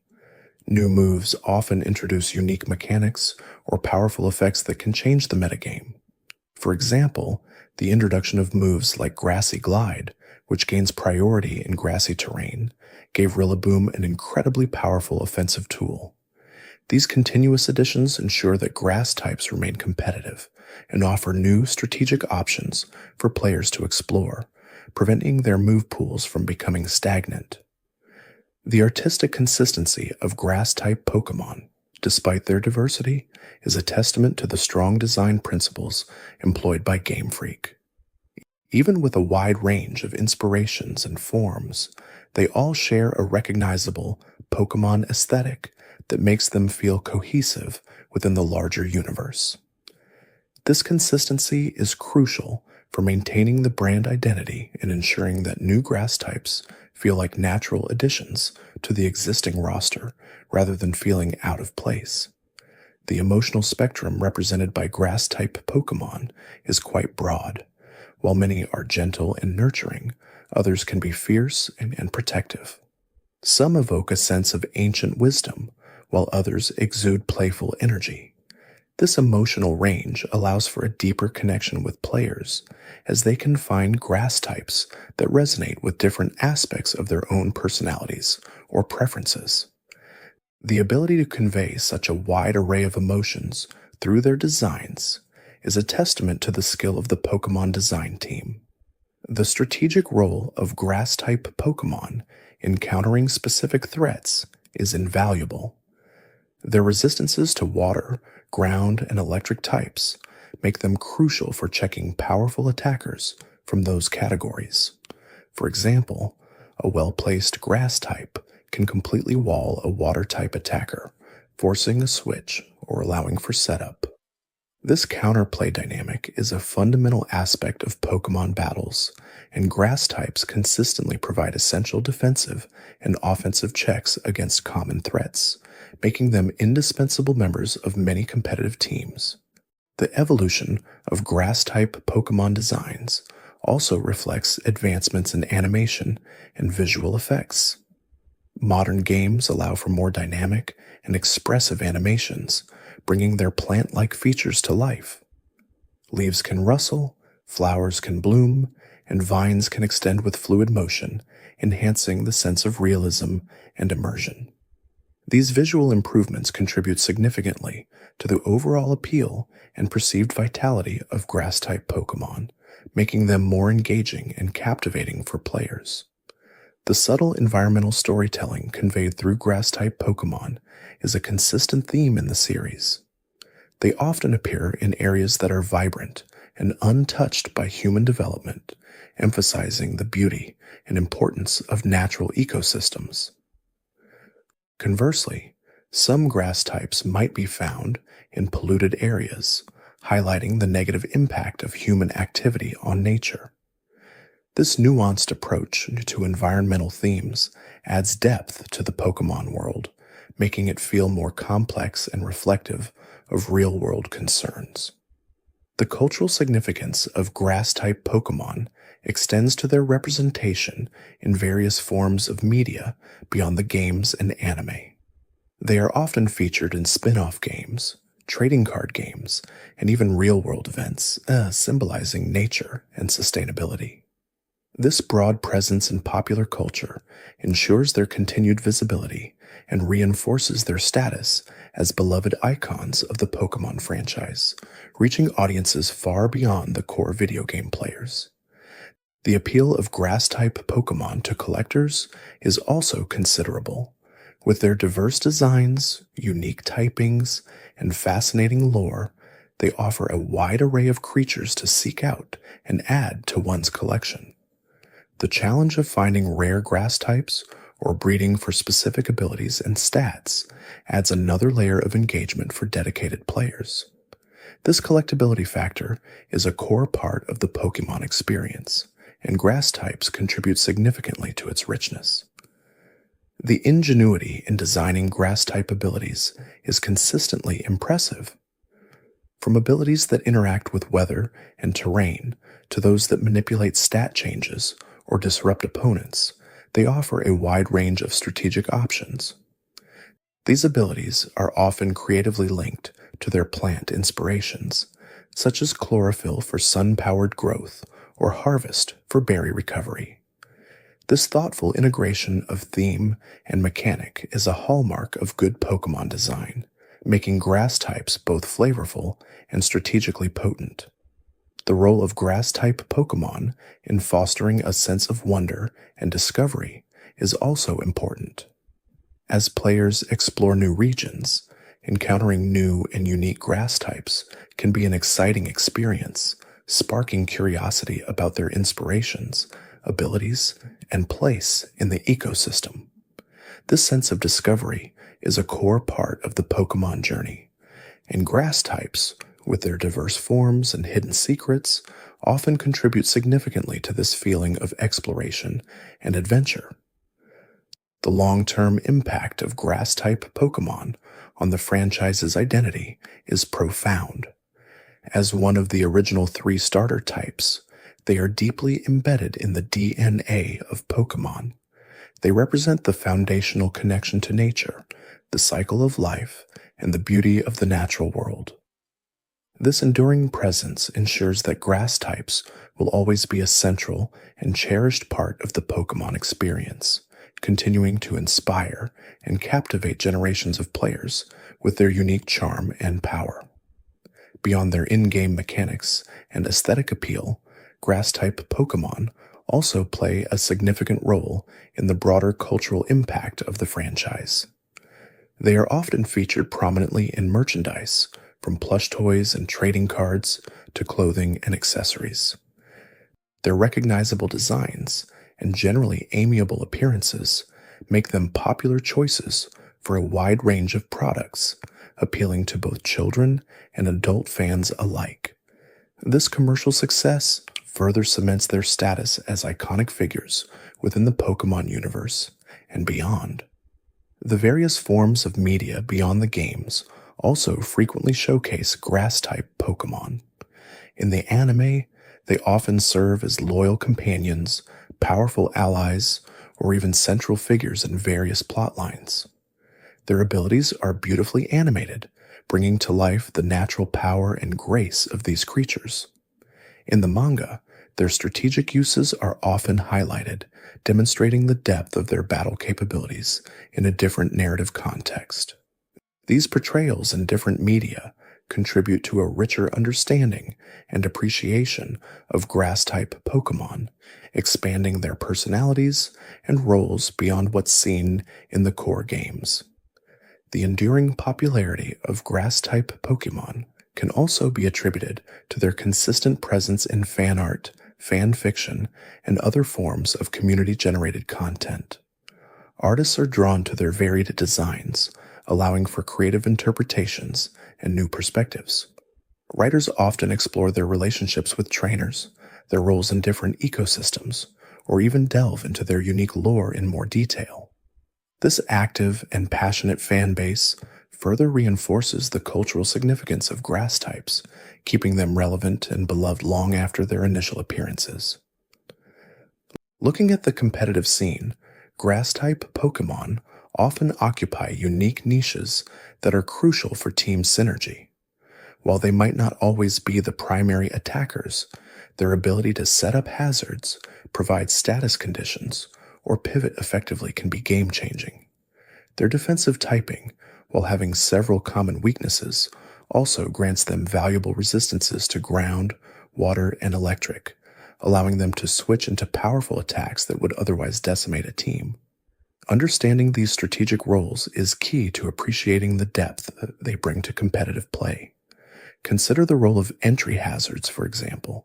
New moves often introduce unique mechanics or powerful effects that can change the metagame. For example, the introduction of moves like Grassy Glide, which gains priority in grassy terrain, gave Rillaboom an incredibly powerful offensive tool. These continuous additions ensure that grass types remain competitive and offer new strategic options for players to explore, preventing their move pools from becoming stagnant. The artistic consistency of grass-type Pokémon, despite their diversity, is a testament to the strong design principles employed by Game Freak. Even with a wide range of inspirations and forms, they all share a recognizable Pokémon aesthetic that makes them feel cohesive within the larger universe. This consistency is crucial for maintaining the brand identity and ensuring that new grass types feel like natural additions to the existing roster rather than feeling out of place. The emotional spectrum represented by grass-type Pokémon is quite broad. While many are gentle and nurturing, others can be fierce and protective. Some evoke a sense of ancient wisdom, while others exude playful energy. This emotional range allows for a deeper connection with players, as they can find grass types that resonate with different aspects of their own personalities or preferences. The ability to convey such a wide array of emotions through their designs is a testament to the skill of the Pokémon design team. The strategic role of grass-type Pokémon in countering specific threats is invaluable. Their resistances to water, ground, and electric types make them crucial for checking powerful attackers from those categories. For example, a well-placed grass type can completely wall a water-type attacker, forcing a switch or allowing for setup. This counterplay dynamic is a fundamental aspect of Pokémon battles, and grass types consistently provide essential defensive and offensive checks against common threats, making them indispensable members of many competitive teams. The evolution of grass-type Pokémon designs also reflects advancements in animation and visual effects. Modern games allow for more dynamic and expressive animations, bringing their plant-like features to life. Leaves can rustle, flowers can bloom, and vines can extend with fluid motion, enhancing the sense of realism and immersion. These visual improvements contribute significantly to the overall appeal and perceived vitality of grass-type Pokémon, making them more engaging and captivating for players. The subtle environmental storytelling conveyed through grass-type Pokémon is a consistent theme in the series. They often appear in areas that are vibrant and untouched by human development, emphasizing the beauty and importance of natural ecosystems. Conversely, some grass types might be found in polluted areas, highlighting the negative impact of human activity on nature. This nuanced approach to environmental themes adds depth to the Pokémon world, making it feel more complex and reflective of real-world concerns. The cultural significance of grass-type Pokémon extends to their representation in various forms of media beyond the games and anime. They are often featured in spin-off games, trading card games, and even real-world events, symbolizing nature and sustainability. This broad presence in popular culture ensures their continued visibility and reinforces their status as beloved icons of the Pokémon franchise, reaching audiences far beyond the core video game players. The appeal of grass-type Pokémon to collectors is also considerable. With their diverse designs, unique typings, and fascinating lore, they offer a wide array of creatures to seek out and add to one's collection. The challenge of finding rare grass types or breeding for specific abilities and stats adds another layer of engagement for dedicated players. This collectability factor is a core part of the Pokémon experience, and grass types contribute significantly to its richness. The ingenuity in designing grass-type abilities is consistently impressive. From abilities that interact with weather and terrain to those that manipulate stat changes or disrupt opponents, they offer a wide range of strategic options. These abilities are often creatively linked to their plant inspirations, such as chlorophyll for sun-powered growth or harvest for berry recovery. This thoughtful integration of theme and mechanic is a hallmark of good Pokémon design, making grass types both flavorful and strategically potent. The role of grass-type Pokémon in fostering a sense of wonder and discovery is also important. As players explore new regions, encountering new and unique grass types can be an exciting experience, sparking curiosity about their inspirations, abilities, and place in the ecosystem. This sense of discovery is a core part of the Pokémon journey, and grass types, with their diverse forms and hidden secrets, often contribute significantly to this feeling of exploration and adventure. The long-term impact of grass-type Pokémon on the franchise's identity is profound. As one of the original 3 starter types, they are deeply embedded in the DNA of Pokémon. They represent the foundational connection to nature, the cycle of life, and the beauty of the natural world. This enduring presence ensures that grass types will always be a central and cherished part of the Pokémon experience, continuing to inspire and captivate generations of players with their unique charm and power. Beyond their in-game mechanics and aesthetic appeal, grass-type Pokémon also play a significant role in the broader cultural impact of the franchise. They are often featured prominently in merchandise, from plush toys and trading cards to clothing and accessories. Their recognizable designs and generally amiable appearances make them popular choices for a wide range of products, appealing to both children and adult fans alike. This commercial success further cements their status as iconic figures within the Pokémon universe and beyond. The various forms of media beyond the games also frequently showcase grass-type Pokémon. In the anime, they often serve as loyal companions, powerful allies, or even central figures in various plotlines. Their abilities are beautifully animated, bringing to life the natural power and grace of these creatures. In the manga, their strategic uses are often highlighted, demonstrating the depth of their battle capabilities in a different narrative context. These portrayals in different media contribute to a richer understanding and appreciation of grass-type Pokémon, expanding their personalities and roles beyond what's seen in the core games. The enduring popularity of grass-type Pokémon can also be attributed to their consistent presence in fan art, fan fiction, and other forms of community-generated content. Artists are drawn to their varied designs, allowing for creative interpretations and new perspectives. Writers often explore their relationships with trainers, their roles in different ecosystems, or even delve into their unique lore in more detail. This active and passionate fan base further reinforces the cultural significance of grass types, keeping them relevant and beloved long after their initial appearances. Looking at the competitive scene, grass-type Pokémon often occupy unique niches that are crucial for team synergy. While they might not always be the primary attackers, their ability to set up hazards, provide status conditions, or pivot effectively can be game-changing. Their defensive typing, while having several common weaknesses, also grants them valuable resistances to ground, water, and electric, allowing them to switch into powerful attacks that would otherwise decimate a team. Understanding these strategic roles is key to appreciating the depth that they bring to competitive play. Consider the role of entry hazards, for example.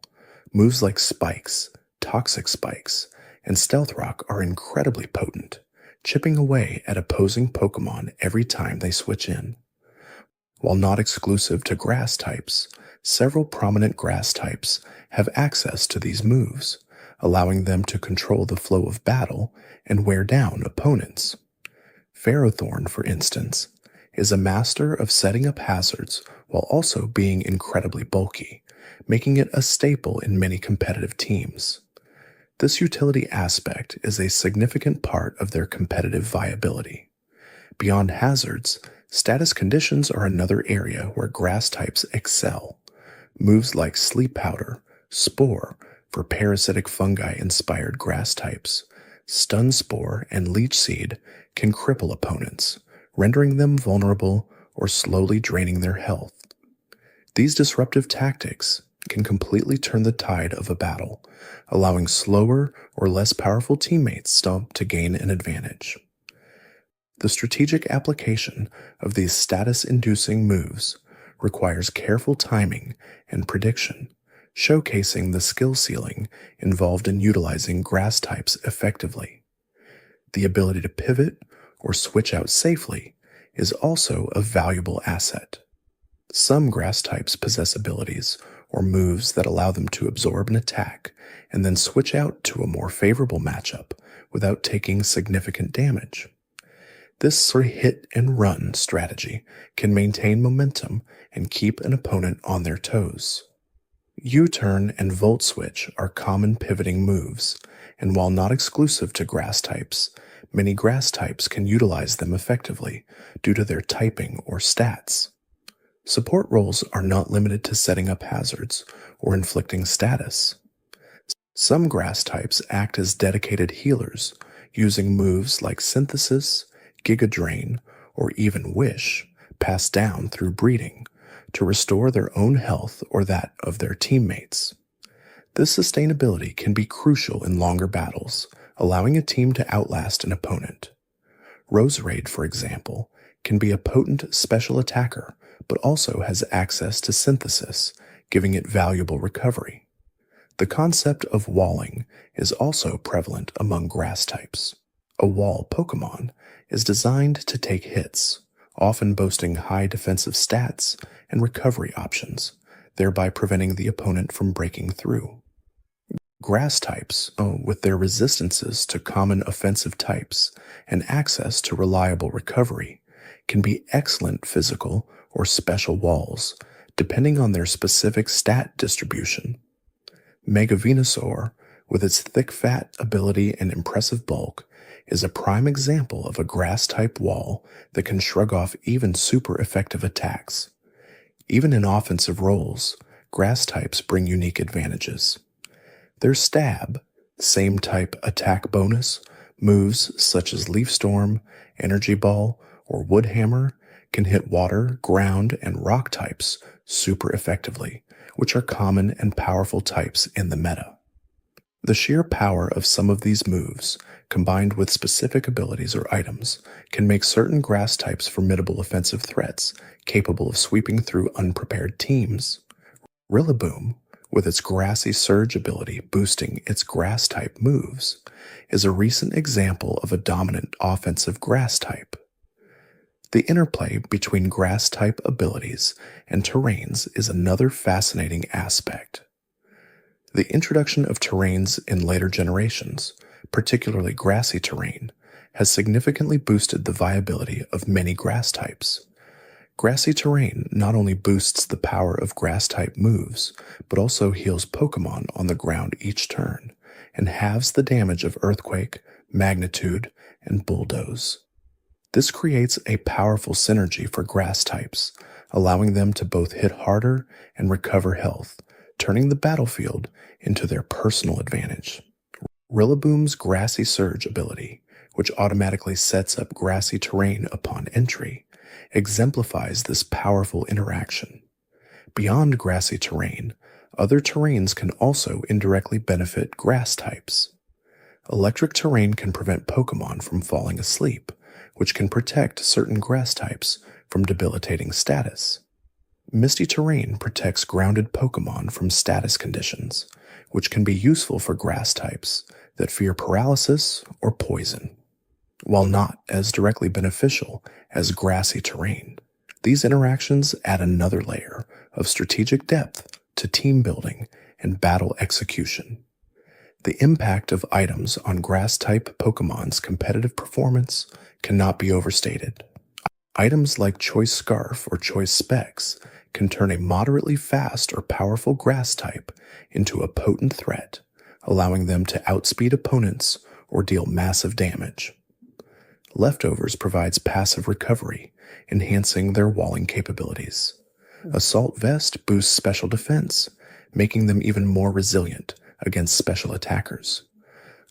Moves like spikes, toxic spikes, and stealth rock are incredibly potent, chipping away at opposing Pokémon every time they switch in. While not exclusive to grass types, several prominent grass types have access to these moves, allowing them to control the flow of battle and wear down opponents. Ferrothorn, for instance, is a master of setting up hazards while also being incredibly bulky, making it a staple in many competitive teams. This utility aspect is a significant part of their competitive viability. Beyond hazards, status conditions are another area where grass types excel. Moves like Sleep Powder, Spore for parasitic fungi-inspired grass types, Stun Spore, and Leech Seed can cripple opponents, rendering them vulnerable or slowly draining their health. These disruptive tactics can completely turn the tide of a battle, allowing slower or less powerful teammates to gain an advantage. The strategic application of these status-inducing moves requires careful timing and prediction, showcasing the skill ceiling involved in utilizing grass types effectively. The ability to pivot or switch out safely is also a valuable asset. Some grass types possess abilities or moves that allow them to absorb an attack and then switch out to a more favorable matchup without taking significant damage. This sort of hit-and-run strategy can maintain momentum and keep an opponent on their toes. U-turn and volt switch are common pivoting moves, and while not exclusive to grass types, many grass types can utilize them effectively due to their typing or stats. Support roles are not limited to setting up hazards or inflicting status. Some grass types act as dedicated healers, using moves like Synthesis, Giga Drain, or even Wish, passed down through breeding, to restore their own health or that of their teammates. This sustainability can be crucial in longer battles, allowing a team to outlast an opponent. Roserade, for example, can be a potent special attacker, but also has access to Synthesis, giving it valuable recovery. The concept of walling is also prevalent among grass types. A wall Pokémon is designed to take hits, often boasting high defensive stats and recovery options, thereby preventing the opponent from breaking through. Grass types, with their resistances to common offensive types and access to reliable recovery, can be excellent physical or special walls, depending on their specific stat distribution. Mega Venusaur, with its thick fat ability and impressive bulk, is a prime example of a grass-type wall that can shrug off even super effective attacks. Even in offensive roles, grass types bring unique advantages. Their stab, same type attack bonus, moves such as Leaf Storm, Energy Ball, or Wood Hammer can hit water, ground, and rock types super effectively, which are common and powerful types in the meta. The sheer power of some of these moves, combined with specific abilities or items, can make certain grass types formidable offensive threats, capable of sweeping through unprepared teams. Rillaboom, with its Grassy Surge ability boosting its grass-type moves, is a recent example of a dominant offensive grass type. The interplay between grass-type abilities and terrains is another fascinating aspect. The introduction of terrains in later generations, particularly grassy terrain, has significantly boosted the viability of many grass types. Grassy terrain not only boosts the power of grass-type moves, but also heals Pokémon on the ground each turn, and halves the damage of Earthquake, Magnitude, and Bulldoze. This creates a powerful synergy for grass types, allowing them to both hit harder and recover health, turning the battlefield into their personal advantage. Rillaboom's Grassy Surge ability, which automatically sets up grassy terrain upon entry, exemplifies this powerful interaction. Beyond grassy terrain, other terrains can also indirectly benefit grass types. Electric terrain can prevent Pokémon from falling asleep, which can protect certain grass types from debilitating status. Misty terrain protects grounded Pokémon from status conditions, which can be useful for grass types that fear paralysis or poison. While not as directly beneficial as grassy terrain, these interactions add another layer of strategic depth to team building and battle execution. The impact of items on grass-type Pokémon's competitive performance cannot be overstated. Items like Choice Scarf or Choice Specs can turn a moderately fast or powerful grass type into a potent threat, allowing them to outspeed opponents or deal massive damage. Leftovers provides passive recovery, enhancing their walling capabilities. Assault Vest boosts special defense, making them even more resilient against special attackers.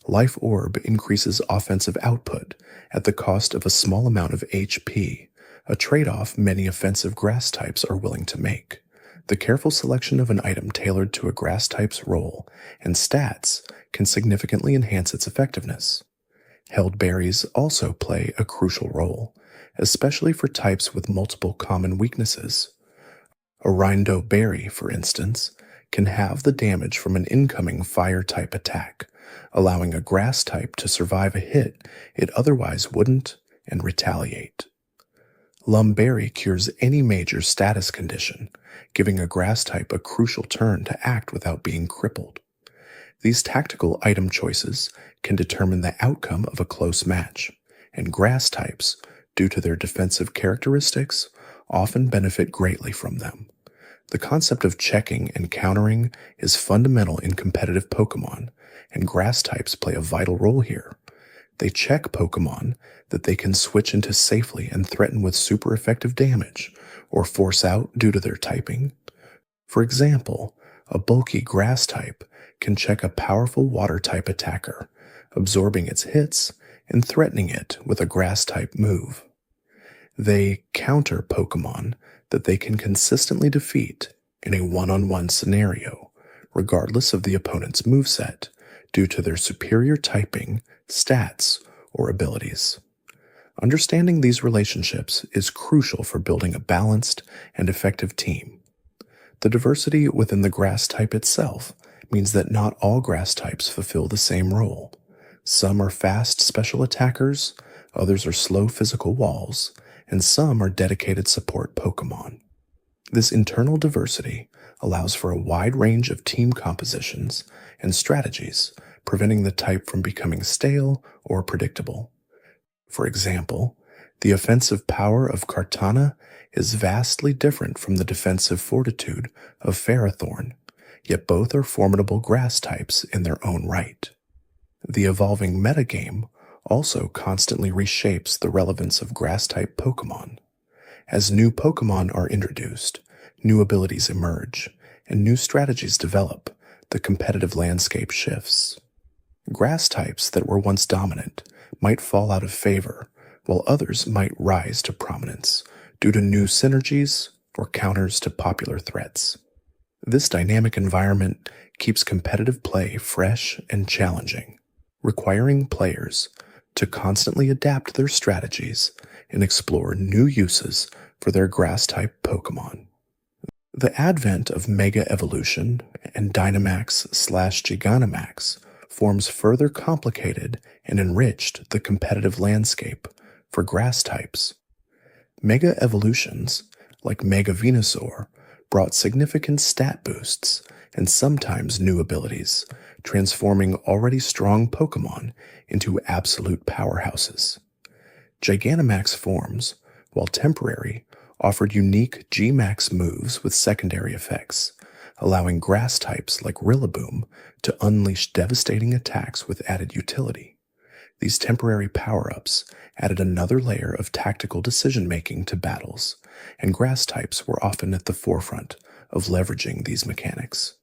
Life Orb increases offensive output at the cost of a small amount of HP, a trade-off many offensive grass types are willing to make. The careful selection of an item tailored to a grass type's role and stats can significantly enhance its effectiveness. Held berries also play a crucial role, especially for types with multiple common weaknesses. A Rindo berry, for instance, can halve the damage from an incoming fire-type attack, allowing a grass type to survive a hit it otherwise wouldn't and retaliate. Lumberry cures any major status condition, giving a grass type a crucial turn to act without being crippled. These tactical item choices can determine the outcome of a close match, and grass types, due to their defensive characteristics, often benefit greatly from them. The concept of checking and countering is fundamental in competitive Pokémon, and grass types play a vital role here. They check Pokémon that they can switch into safely and threaten with super effective damage, or force out due to their typing. For example, a bulky grass type can check a powerful water type attacker, absorbing its hits and threatening it with a grass type move. They counter Pokémon that they can consistently defeat in a one-on-one scenario, regardless of the opponent's moveset, due to their superior typing, stats, or abilities. Understanding these relationships is crucial for building a balanced and effective team. The diversity within the grass type itself means that not all grass types fulfill the same role. Some are fast special attackers, others are slow physical walls, and some are dedicated support Pokémon. This internal diversity allows for a wide range of team compositions and strategies, preventing the type from becoming stale or predictable. For example, the offensive power of Kartana is vastly different from the defensive fortitude of Ferrothorn, yet both are formidable grass types in their own right. The evolving metagame also constantly reshapes the relevance of grass-type Pokémon. As new Pokémon are introduced, new abilities emerge, and new strategies develop, the competitive landscape shifts. Grass types that were once dominant might fall out of favor, while others might rise to prominence due to new synergies or counters to popular threats. This dynamic environment keeps competitive play fresh and challenging, requiring players to constantly adapt their strategies and explore new uses for their grass-type Pokémon. The advent of Mega Evolution and Dynamax/Gigantamax forms further complicated and enriched the competitive landscape for grass types. Mega Evolutions, like Mega Venusaur, brought significant stat boosts and sometimes new abilities, transforming already strong Pokémon into absolute powerhouses. Gigantamax forms, while temporary, offered unique G-Max moves with secondary effects, allowing grass types like Rillaboom to unleash devastating attacks with added utility. These temporary power-ups added another layer of tactical decision-making to battles, and grass types were often at the forefront of leveraging these mechanics.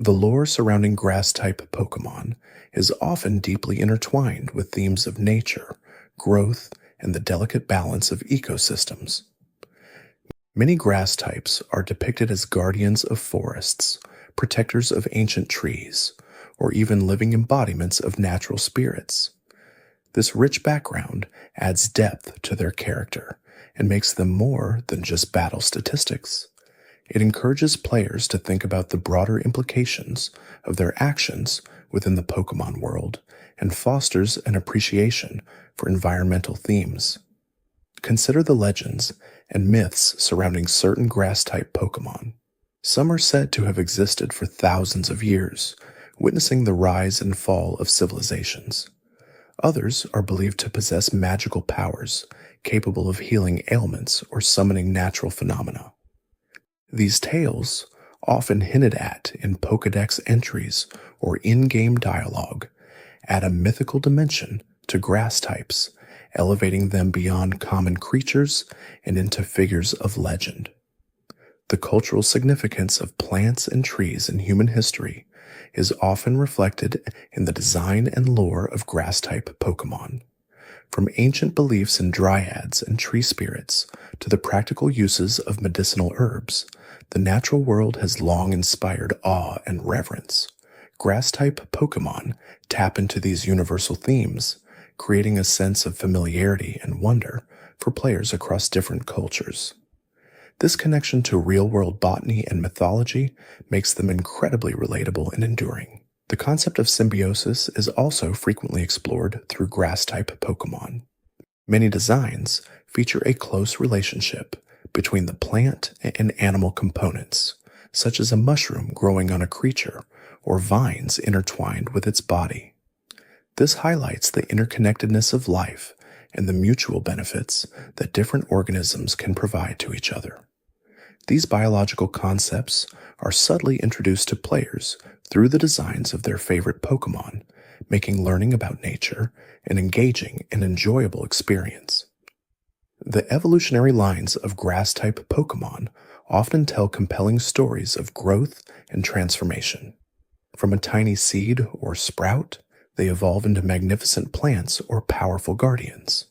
The lore surrounding grass-type Pokémon is often deeply intertwined with themes of nature, growth, and the delicate balance of ecosystems. Many grass types are depicted as guardians of forests, protectors of ancient trees, or even living embodiments of natural spirits. This rich background adds depth to their character and makes them more than just battle statistics. It encourages players to think about the broader implications of their actions within the Pokémon world and fosters an appreciation for environmental themes. Consider the legends and myths surrounding certain grass-type Pokémon. Some are said to have existed for thousands of years, witnessing the rise and fall of civilizations. Others are believed to possess magical powers, capable of healing ailments or summoning natural phenomena. These tales, often hinted at in Pokédex entries or in-game dialogue, add a mythical dimension to grass types elevating them beyond common creatures and into figures of legend. The cultural significance of plants and trees in human history is often reflected in the design and lore of grass-type Pokémon. From ancient beliefs in dryads and tree spirits to the practical uses of medicinal herbs, the natural world has long inspired awe and reverence. Grass-type Pokémon tap into these universal themes, creating a sense of familiarity and wonder for players across different cultures. This connection to real-world botany and mythology makes them incredibly relatable and enduring. The concept of symbiosis is also frequently explored through grass-type Pokémon. Many designs feature a close relationship between the plant and animal components, such as a mushroom growing on a creature or vines intertwined with its body. This highlights the interconnectedness of life and the mutual benefits that different organisms can provide to each other. These biological concepts are subtly introduced to players through the designs of their favorite Pokémon, making learning about nature an engaging and enjoyable experience. The evolutionary lines of grass-type Pokémon often tell compelling stories of growth and transformation. From a tiny seed or sprout, they evolve into magnificent plants or powerful guardians.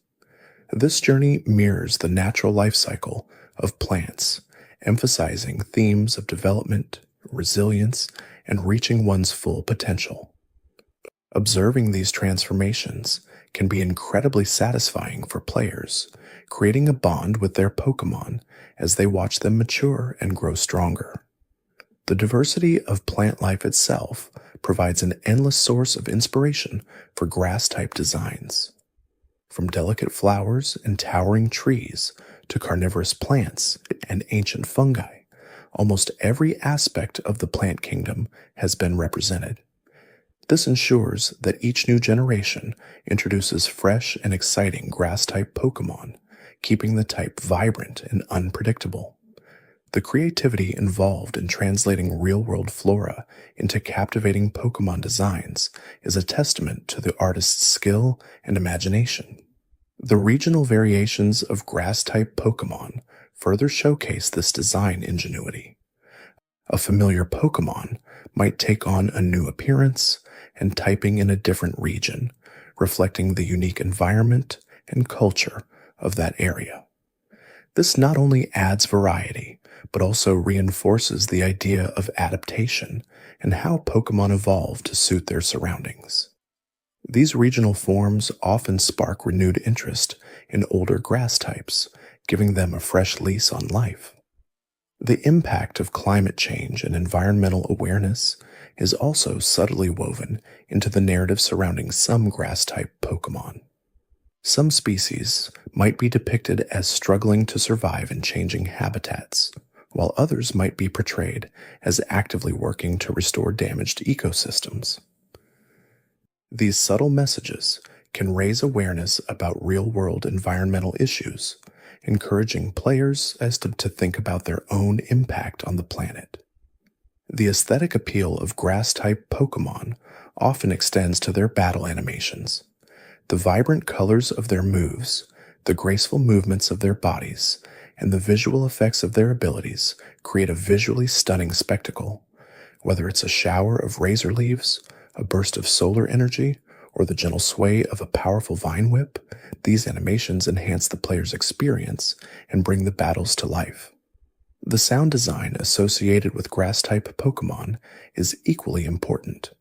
This journey mirrors the natural life cycle of plants, emphasizing themes of development, resilience, and reaching one's full potential. Observing these transformations can be incredibly satisfying for players, creating a bond with their Pokémon as they watch them mature and grow stronger. The diversity of plant life itself provides an endless source of inspiration for grass-type designs. From delicate flowers and towering trees to carnivorous plants and ancient fungi, almost every aspect of the plant kingdom has been represented. This ensures that each new generation introduces fresh and exciting grass-type Pokémon, keeping the type vibrant and unpredictable. The creativity involved in translating real-world flora into captivating Pokémon designs is a testament to the artist's skill and imagination. The regional variations of grass-type Pokémon further showcase this design ingenuity. A familiar Pokémon might take on a new appearance and typing in a different region, reflecting the unique environment and culture of that area. This not only adds variety, but also reinforces the idea of adaptation and how Pokémon evolve to suit their surroundings. These regional forms often spark renewed interest in older grass types, giving them a fresh lease on life. The impact of climate change and environmental awareness is also subtly woven into the narrative surrounding some grass-type Pokémon. Some species might be depicted as struggling to survive in changing habitats, while others might be portrayed as actively working to restore damaged ecosystems. These subtle messages can raise awareness about real-world environmental issues, encouraging players to think about their own impact on the planet. The aesthetic appeal of grass-type Pokémon often extends to their battle animations. The vibrant colors of their moves, the graceful movements of their bodies, and the visual effects of their abilities create a visually stunning spectacle. Whether it's a shower of razor leaves, a burst of solar energy, or the gentle sway of a powerful vine whip, these animations enhance the player's experience and bring the battles to life. The sound design associated with grass-type Pokémon is equally important.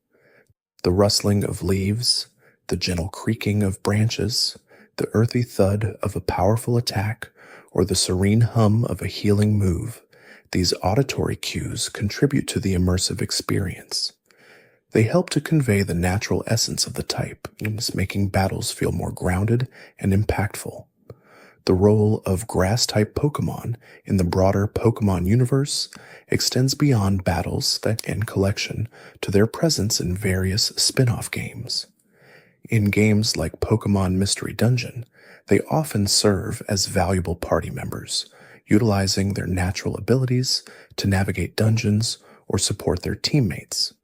The rustling of leaves, the gentle creaking of branches, the earthy thud of a powerful attack, or the serene hum of a healing move, these auditory cues contribute to the immersive experience. They help to convey the natural essence of the type, making battles feel more grounded and impactful. The role of grass-type Pokémon in the broader Pokémon universe extends beyond battles and collection to their presence in various spin-off games. In games like Pokémon Mystery Dungeon, they often serve as valuable party members, utilizing their natural abilities to navigate dungeons or support their teammates.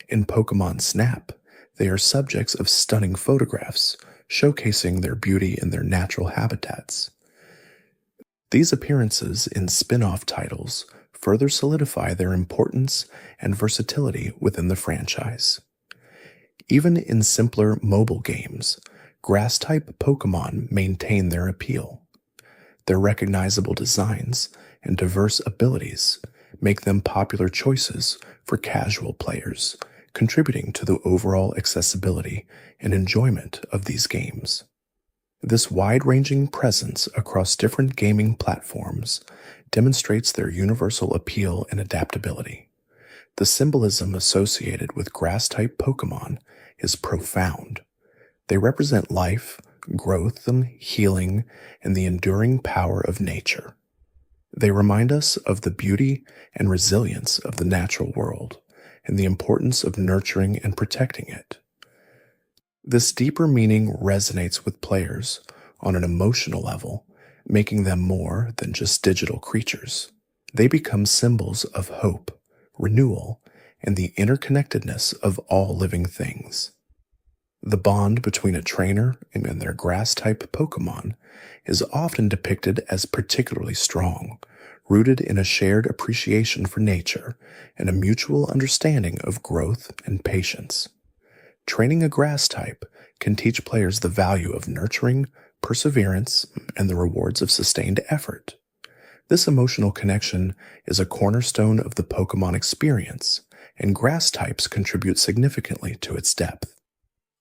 In Pokémon Snap, they are subjects of stunning photographs, showcasing their beauty in their natural habitats. These appearances in spin-off titles further solidify their importance and versatility within the franchise. Even in simpler mobile games, Grass-type Pokémon maintain their appeal. Their recognizable designs and diverse abilities make them popular choices for casual players, contributing to the overall accessibility and enjoyment of these games. This wide-ranging presence across different gaming platforms demonstrates their universal appeal and adaptability. The symbolism associated with Grass-type Pokémon is profound. They represent life, growth, and healing, and the enduring power of nature. They remind us of the beauty and resilience of the natural world, and the importance of nurturing and protecting it. This deeper meaning resonates with players on an emotional level, making them more than just digital creatures. They become symbols of hope, renewal, and the interconnectedness of all living things. The bond between a trainer and their grass-type Pokémon is often depicted as particularly strong, rooted in a shared appreciation for nature and a mutual understanding of growth and patience. Training a grass type can teach players the value of nurturing, perseverance, and the rewards of sustained effort. This emotional connection is a cornerstone of the Pokémon experience, and grass types contribute significantly to its depth.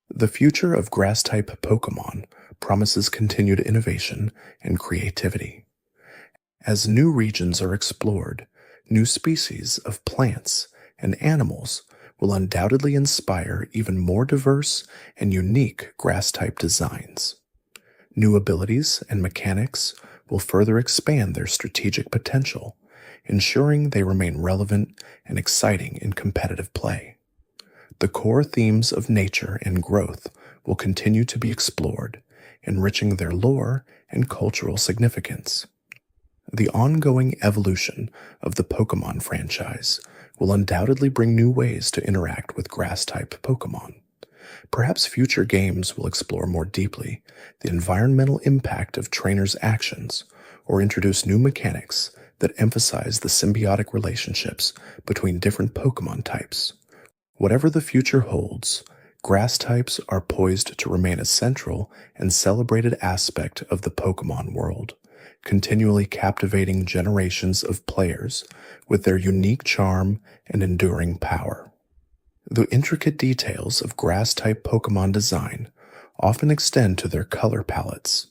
The future of grass-type Pokémon promises continued innovation and creativity. As new regions are explored, new species of plants and animals will undoubtedly inspire even more diverse and unique grass-type designs. New abilities and mechanics will further expand their strategic potential, ensuring they remain relevant and exciting in competitive play. The core themes of nature and growth will continue to be explored, enriching their lore and cultural significance. The ongoing evolution of the Pokémon franchise will undoubtedly bring new ways to interact with grass-type Pokémon. Perhaps future games will explore more deeply the environmental impact of trainers' actions or introduce new mechanics that emphasize the symbiotic relationships between different Pokémon types. Whatever the future holds, grass types are poised to remain a central and celebrated aspect of the Pokémon world, continually captivating generations of players with their unique charm and enduring power. The intricate details of grass-type Pokémon design often extend to their color palettes.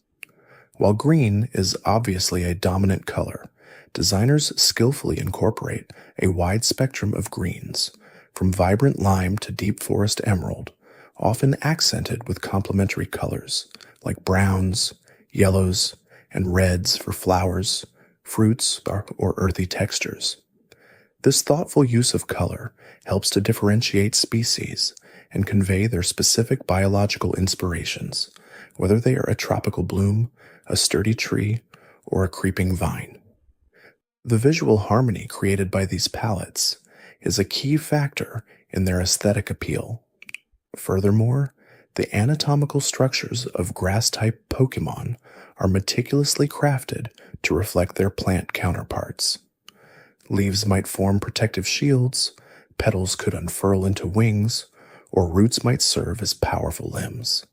While green is obviously a dominant color, designers skillfully incorporate a wide spectrum of greens, from vibrant lime to deep forest emerald, often accented with complementary colors like browns, yellows, and reds for flowers, fruits, or earthy textures. This thoughtful use of color helps to differentiate species and convey their specific biological inspirations, whether they are a tropical bloom, a sturdy tree, or a creeping vine. The visual harmony created by these palettes is a key factor in their aesthetic appeal. Furthermore, the anatomical structures of grass-type Pokémon are meticulously crafted to reflect their plant counterparts. Leaves might form protective shields, petals could unfurl into wings, or roots might serve as powerful limbs.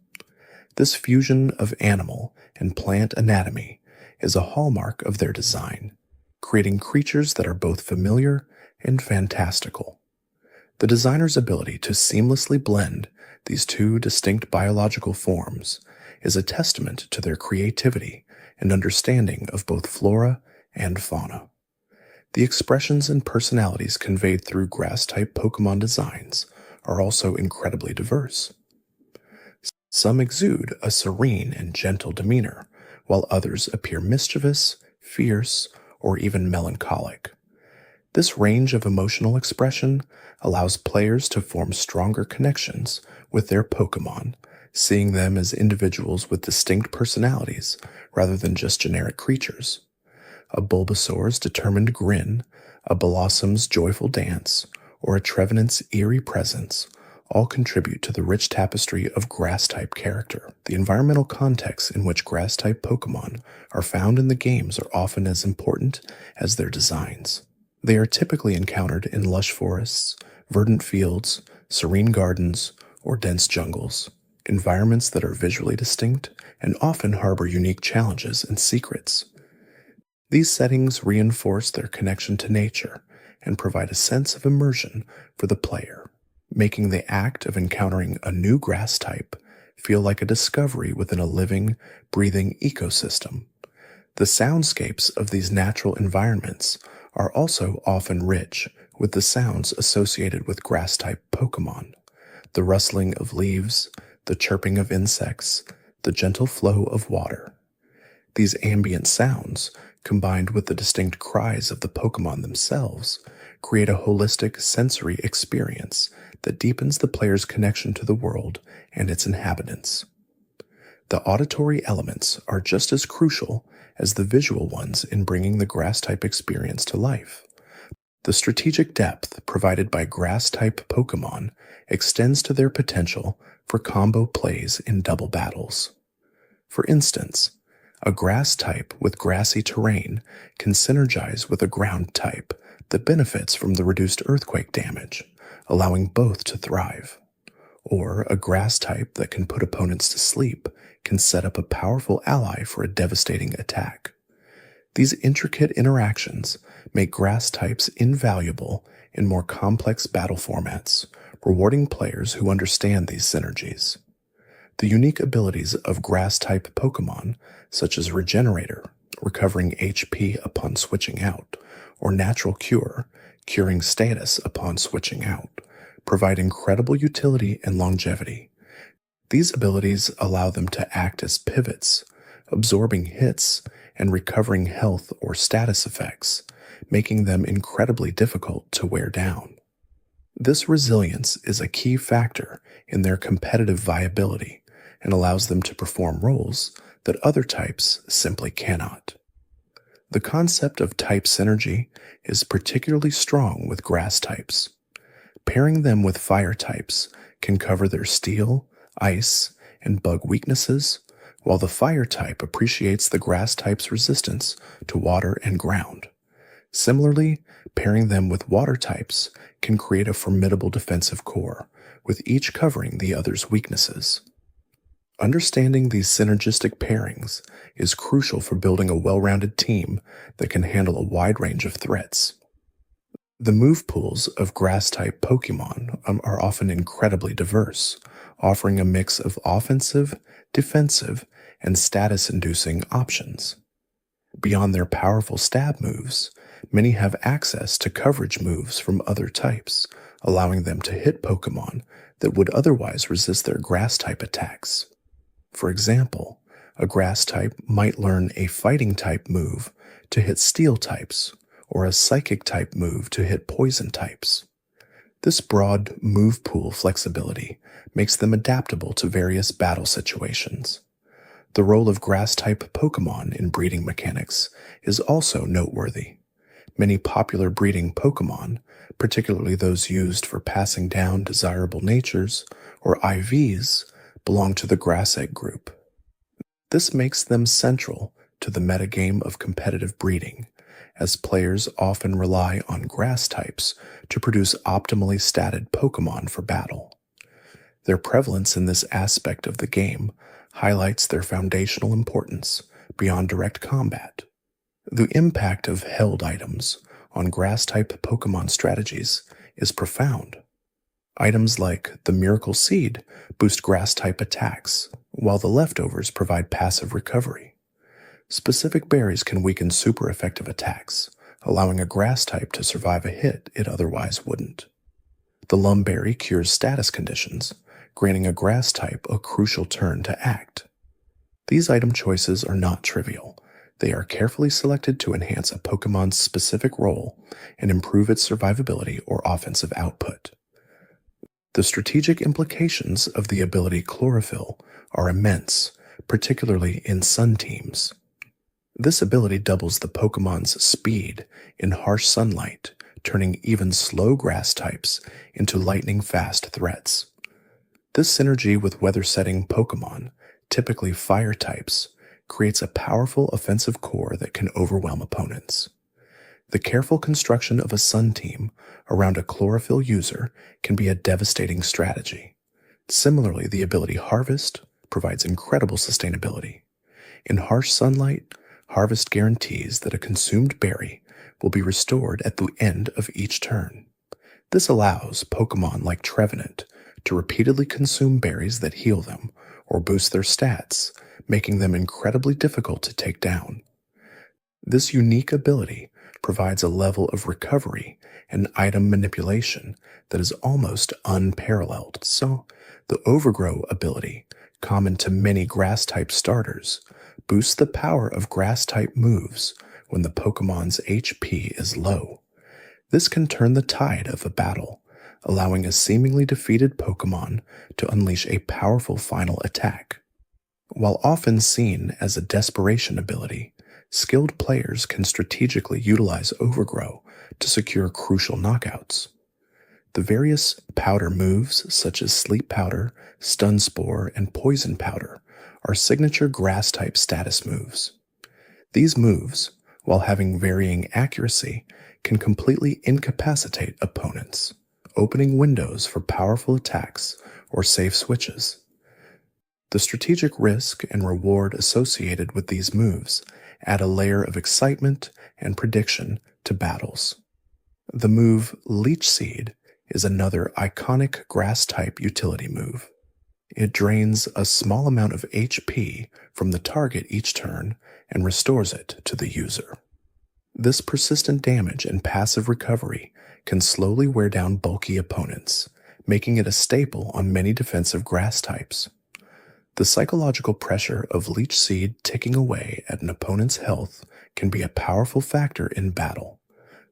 This fusion of animal and plant anatomy is a hallmark of their design, creating creatures that are both familiar and fantastical. The designer's ability to seamlessly blend these two distinct biological forms is a testament to their creativity and understanding of both flora and fauna. The expressions and personalities conveyed through grass-type Pokémon designs are also incredibly diverse. Some exude a serene and gentle demeanor, while others appear mischievous, fierce, or even melancholic. This range of emotional expression allows players to form stronger connections with their Pokémon, seeing them as individuals with distinct personalities rather than just generic creatures. A Bulbasaur's determined grin, a Blossom's joyful dance, or a Trevenant's eerie presence all contribute to the rich tapestry of grass-type character. The environmental contexts in which grass-type Pokémon are found in the games are often as important as their designs. They are typically encountered in lush forests, verdant fields, serene gardens, or dense jungles, environments that are visually distinct and often harbor unique challenges and secrets. These settings reinforce their connection to nature and provide a sense of immersion for the player, making the act of encountering a new grass type feel like a discovery within a living, breathing ecosystem. The soundscapes of these natural environments are also often rich with the sounds associated with grass-type Pokémon. The rustling of leaves, the chirping of insects, the gentle flow of water. These ambient sounds, combined with the distinct cries of the Pokémon themselves, create a holistic sensory experience that deepens the player's connection to the world and its inhabitants. The auditory elements are just as crucial as the visual ones in bringing the grass-type experience to life. The strategic depth provided by grass-type Pokémon extends to their potential for combo plays in double battles. For instance, a grass type with grassy terrain can synergize with a ground type that benefits from the reduced earthquake damage, allowing both to thrive. Or a grass type that can put opponents to sleep can set up a powerful ally for a devastating attack. These intricate interactions make grass types invaluable in more complex battle formats, rewarding players who understand these synergies. The unique abilities of grass-type Pokémon, such as Regenerator, recovering HP upon switching out, or Natural Cure, curing status upon switching out, provide incredible utility and longevity. These abilities allow them to act as pivots, absorbing hits and recovering health or status effects, making them incredibly difficult to wear down. This resilience is a key factor in their competitive viability and allows them to perform roles that other types simply cannot. The concept of type synergy is particularly strong with grass types. Pairing them with fire types can cover their steel, ice, and bug weaknesses, while the fire type appreciates the grass type's resistance to water and ground. Similarly, pairing them with water types can create a formidable defensive core, with each covering the other's weaknesses. Understanding these synergistic pairings is crucial for building a well-rounded team that can handle a wide range of threats. The move pools of grass-type Pokémon are often incredibly diverse, offering a mix of offensive, defensive, and status-inducing options. Beyond their powerful stab moves, many have access to coverage moves from other types, allowing them to hit Pokémon that would otherwise resist their grass-type attacks. For example, a grass type might learn a fighting type move to hit steel types, or a psychic type move to hit poison types. This broad move pool flexibility makes them adaptable to various battle situations. The role of grass-type Pokémon in breeding mechanics is also noteworthy. Many popular breeding Pokémon, particularly those used for passing down desirable natures, or IVs, belong to the grass egg group. This makes them central to the metagame of competitive breeding, as players often rely on grass types to produce optimally statted Pokémon for battle. Their prevalence in this aspect of the game highlights their foundational importance beyond direct combat. The impact of held items on grass-type Pokémon strategies is profound. Items like the Miracle Seed boost grass-type attacks, while the leftovers provide passive recovery. Specific berries can weaken super-effective attacks, allowing a grass type to survive a hit it otherwise wouldn't. The Lumberry cures status conditions, granting a grass type a crucial turn to act. These item choices are not trivial. They are carefully selected to enhance a Pokémon's specific role and improve its survivability or offensive output. The strategic implications of the ability Chlorophyll are immense, particularly in sun teams. This ability doubles the Pokémon's speed in harsh sunlight, turning even slow grass types into lightning-fast threats. This synergy with weather-setting Pokémon, typically fire types, creates a powerful offensive core that can overwhelm opponents. The careful construction of a Sun team around a chlorophyll user can be a devastating strategy. Similarly, the ability Harvest provides incredible sustainability. In harsh sunlight, Harvest guarantees that a consumed berry will be restored at the end of each turn. This allows Pokémon like Trevenant to repeatedly consume berries that heal them or boost their stats, making them incredibly difficult to take down. This unique ability provides a level of recovery and item manipulation that is almost unparalleled. So, the Overgrow ability, common to many Grass-type starters, boosts the power of Grass-type moves when the Pokemon's HP is low. This can turn the tide of a battle, allowing a seemingly defeated Pokemon to unleash a powerful final attack. While often seen as a desperation ability, skilled players can strategically utilize Overgrow to secure crucial knockouts. The various powder moves, such as Sleep Powder, Stun Spore, and Poison Powder, are signature Grass-type status moves. These moves, while having varying accuracy, can completely incapacitate opponents, opening windows for powerful attacks or safe switches. The strategic risk and reward associated with these moves add a layer of excitement and prediction to battles. The move Leech Seed is another iconic Grass-type utility move. It drains a small amount of HP from the target each turn and restores it to the user. This persistent damage and passive recovery can slowly wear down bulky opponents, making it a staple on many defensive Grass types. The psychological pressure of Leech Seed ticking away at an opponent's health can be a powerful factor in battle.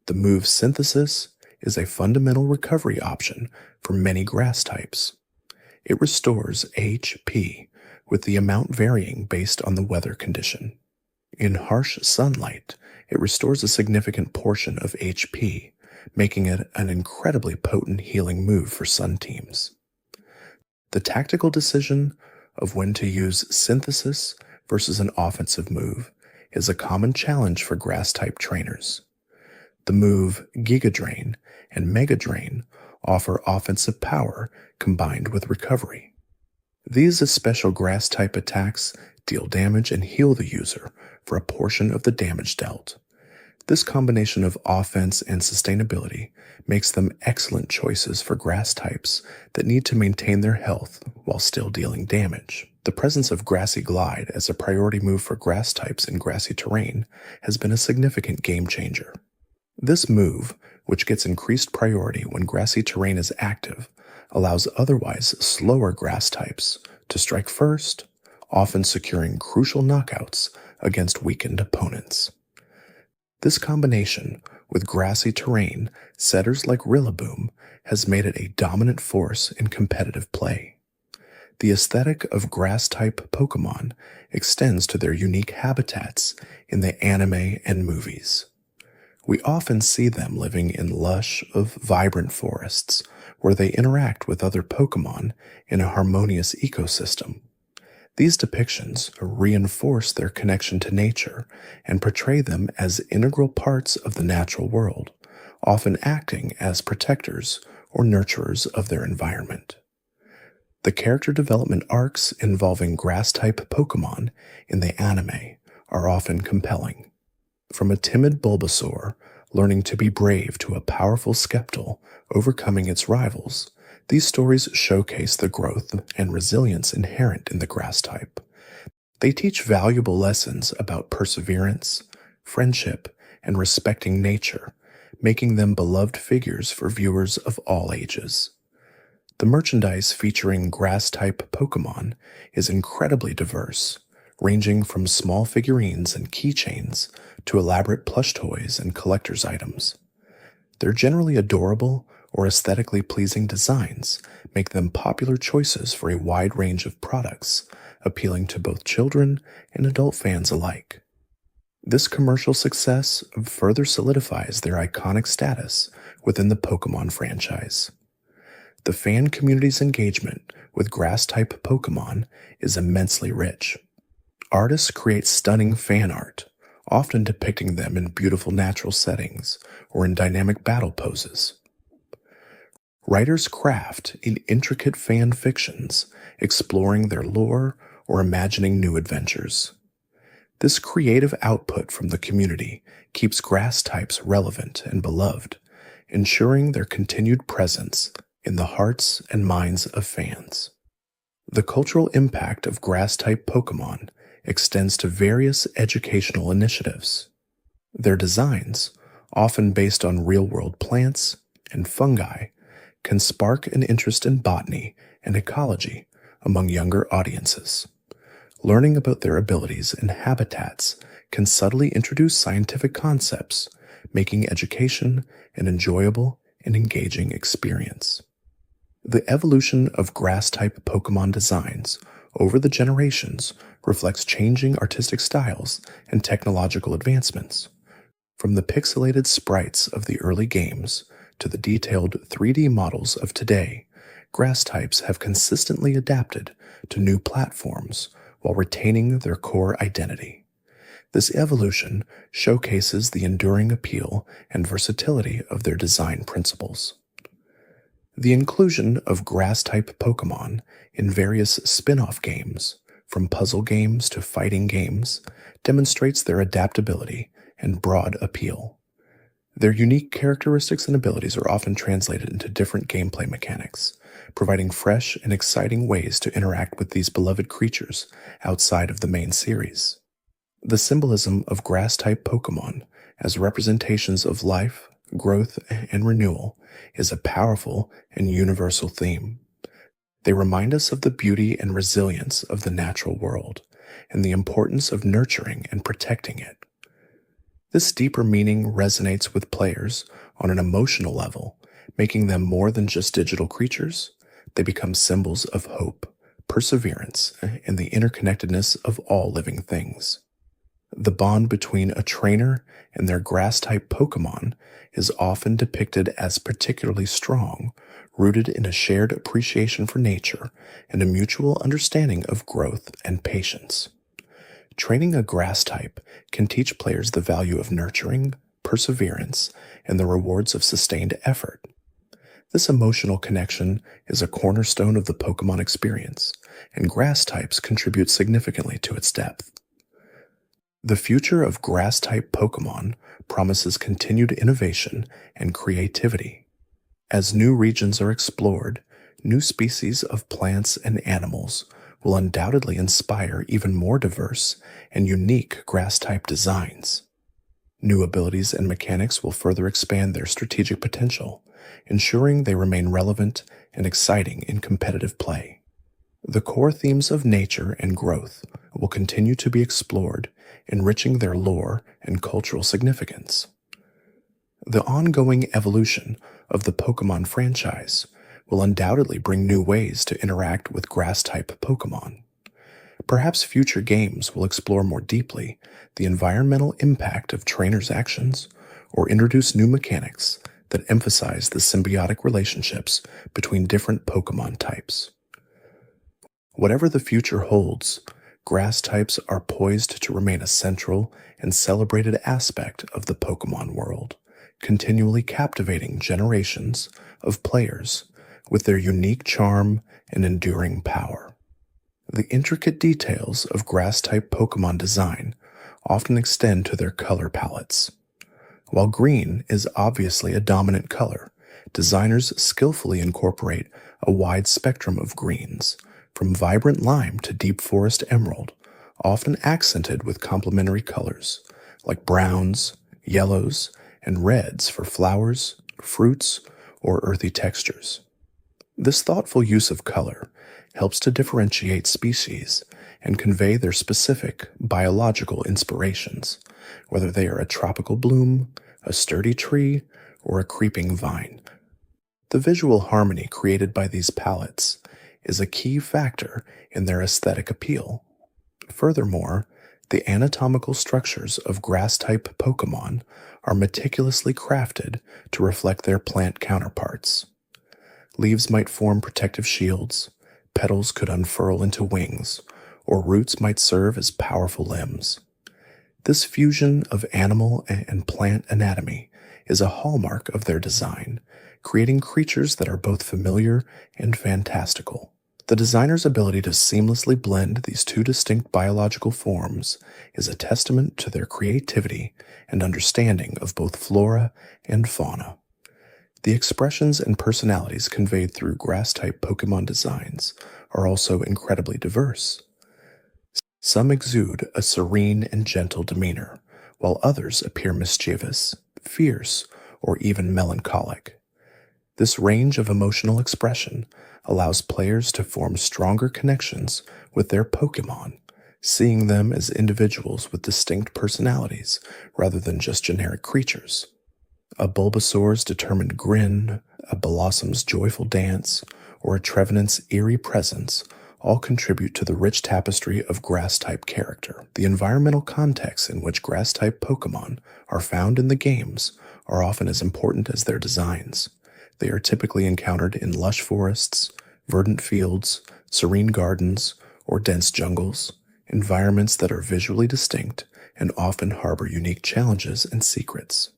The move Synthesis is a fundamental recovery option for many Grass types. It restores HP, with the amount varying based on the weather condition. In harsh sunlight, it restores a significant portion of HP, making it an incredibly potent healing move for Sun teams. The tactical decision of when to use Synthesis versus an offensive move is a common challenge for Grass-type trainers. The move Giga Drain and Mega Drain offer offensive power combined with recovery. These special Grass-type attacks deal damage and heal the user for a portion of the damage dealt. This combination of offense and sustainability makes them excellent choices for Grass types that need to maintain their health while still dealing damage. The presence of Grassy Glide as a priority move for Grass types in grassy terrain has been a significant game changer. This move, which gets increased priority when grassy terrain is active, allows otherwise slower Grass types to strike first, often securing crucial knockouts against weakened opponents. This combination with grassy terrain setters like Rillaboom has made it a dominant force in competitive play. The aesthetic of Grass-type Pokémon extends to their unique habitats in the anime and movies. We often see them living in lush, vibrant forests where they interact with other Pokémon in a harmonious ecosystem. These depictions reinforce their connection to nature and portray them as integral parts of the natural world, often acting as protectors or nurturers of their environment. The character development arcs involving Grass-type Pokémon in the anime are often compelling. From a timid Bulbasaur learning to be brave to a powerful Sceptile overcoming its rivals, these stories showcase the growth and resilience inherent in the Grass type. They teach valuable lessons about perseverance, friendship, and respecting nature, making them beloved figures for viewers of all ages. The merchandise featuring Grass-type Pokémon is incredibly diverse, ranging from small figurines and keychains to elaborate plush toys and collector's items. They're generally adorable or aesthetically pleasing designs make them popular choices for a wide range of products, appealing to both children and adult fans alike. This commercial success further solidifies their iconic status within the Pokémon franchise. The fan community's engagement with grass-type Pokémon is immensely rich. Artists create stunning fan art, often depicting them in beautiful natural settings or in dynamic battle poses. Writers craft in intricate fan fictions, exploring their lore or imagining new adventures. This creative output from the community keeps grass types relevant and beloved, ensuring their continued presence in the hearts and minds of fans. The cultural impact of grass-type Pokémon extends to various educational initiatives. Their designs, often based on real-world plants and fungi, can spark an interest in botany and ecology among younger audiences. Learning about their abilities and habitats can subtly introduce scientific concepts, making education an enjoyable and engaging experience. The evolution of grass-type Pokémon designs over the generations reflects changing artistic styles and technological advancements. From the pixelated sprites of the early games to the detailed 3D models of today, grass types have consistently adapted to new platforms while retaining their core identity. This evolution showcases the enduring appeal and versatility of their design principles. The inclusion of grass-type Pokémon in various spin-off games, from puzzle games to fighting games, demonstrates their adaptability and broad appeal. Their unique characteristics and abilities are often translated into different gameplay mechanics, providing fresh and exciting ways to interact with these beloved creatures outside of the main series. The symbolism of grass-type Pokémon as representations of life, growth, and renewal is a powerful and universal theme. They remind us of the beauty and resilience of the natural world and the importance of nurturing and protecting it. This deeper meaning resonates with players on an emotional level, making them more than just digital creatures. They become symbols of hope, perseverance, and the interconnectedness of all living things. The bond between a trainer and their grass-type Pokémon is often depicted as particularly strong, rooted in a shared appreciation for nature and a mutual understanding of growth and patience. Training a grass type can teach players the value of nurturing, perseverance, and the rewards of sustained effort. This emotional connection is a cornerstone of the Pokémon experience, and grass types contribute significantly to its depth. The future of grass-type Pokémon promises continued innovation and creativity. As new regions are explored, new species of plants and animals will undoubtedly inspire even more diverse and unique grass-type designs. New abilities and mechanics will further expand their strategic potential, ensuring they remain relevant and exciting in competitive play. The core themes of nature and growth will continue to be explored, enriching their lore and cultural significance. The ongoing evolution of the Pokémon franchise will undoubtedly bring new ways to interact with grass-type Pokémon. Perhaps future games will explore more deeply the environmental impact of trainers' actions or introduce new mechanics that emphasize the symbiotic relationships between different Pokémon types. Whatever the future holds, grass types are poised to remain a central and celebrated aspect of the Pokémon world, continually captivating generations of players with their unique charm and enduring power. The intricate details of grass-type Pokémon design often extend to their color palettes. While green is obviously a dominant color, designers skillfully incorporate a wide spectrum of greens, from vibrant lime to deep forest emerald, often accented with complementary colors like browns, yellows, and reds for flowers, fruits, or earthy textures. This thoughtful use of color helps to differentiate species and convey their specific biological inspirations, whether they are a tropical bloom, a sturdy tree, or a creeping vine. The visual harmony created by these palettes is a key factor in their aesthetic appeal. Furthermore, the anatomical structures of grass-type Pokémon are meticulously crafted to reflect their plant counterparts. Leaves might form protective shields, petals could unfurl into wings, or roots might serve as powerful limbs. This fusion of animal and plant anatomy is a hallmark of their design, creating creatures that are both familiar and fantastical. The designer's ability to seamlessly blend these two distinct biological forms is a testament to their creativity and understanding of both flora and fauna. The expressions and personalities conveyed through grass-type Pokémon designs are also incredibly diverse. Some exude a serene and gentle demeanor, while others appear mischievous, fierce, or even melancholic. This range of emotional expression allows players to form stronger connections with their Pokémon, seeing them as individuals with distinct personalities rather than just generic creatures. A Bulbasaur's determined grin, a Blossom's joyful dance, or a Trevenant's eerie presence all contribute to the rich tapestry of grass-type character. The environmental contexts in which grass-type Pokémon are found in the games are often as important as their designs. They are typically encountered in lush forests, verdant fields, serene gardens, or dense jungles, environments that are visually distinct and often harbor unique challenges and secrets.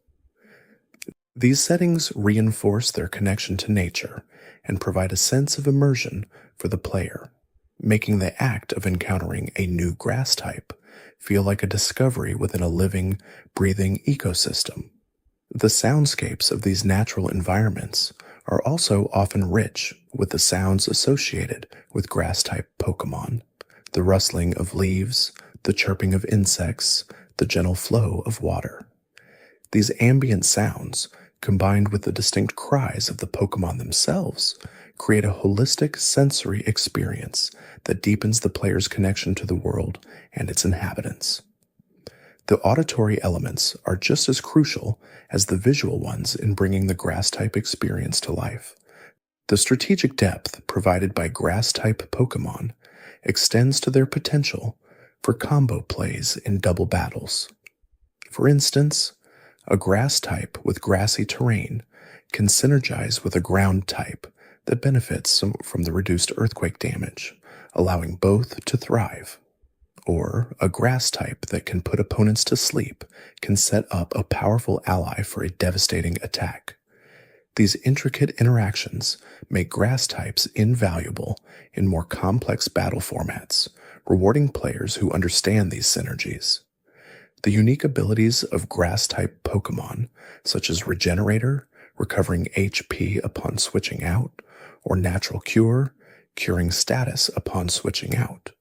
These settings reinforce their connection to nature and provide a sense of immersion for the player, making the act of encountering a new grass type feel like a discovery within a living, breathing ecosystem. The soundscapes of these natural environments are also often rich with the sounds associated with grass-type Pokémon, the rustling of leaves, the chirping of insects, the gentle flow of water. These ambient sounds, combined with the distinct cries of the Pokémon themselves, create a holistic sensory experience that deepens the player's connection to the world and its inhabitants. The auditory elements are just as crucial as the visual ones in bringing the grass-type experience to life. The strategic depth provided by grass-type Pokémon extends to their potential for combo plays in double battles. For instance, a grass type with grassy terrain can synergize with a ground type that benefits from the reduced earthquake damage, allowing both to thrive. Or a grass type that can put opponents to sleep can set up a powerful ally for a devastating attack. These intricate interactions make grass types invaluable in more complex battle formats, rewarding players who understand these synergies. The unique abilities of grass-type Pokémon, such as Regenerator, recovering HP upon switching out, or Natural Cure, curing status upon switching out,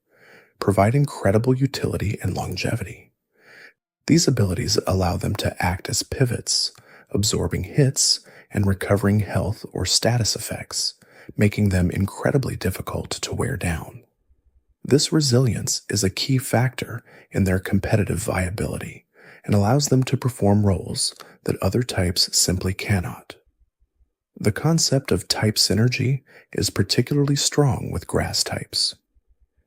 provide incredible utility and longevity. These abilities allow them to act as pivots, absorbing hits and recovering health or status effects, making them incredibly difficult to wear down. This resilience is a key factor in their competitive viability and allows them to perform roles that other types simply cannot. The concept of type synergy is particularly strong with grass types.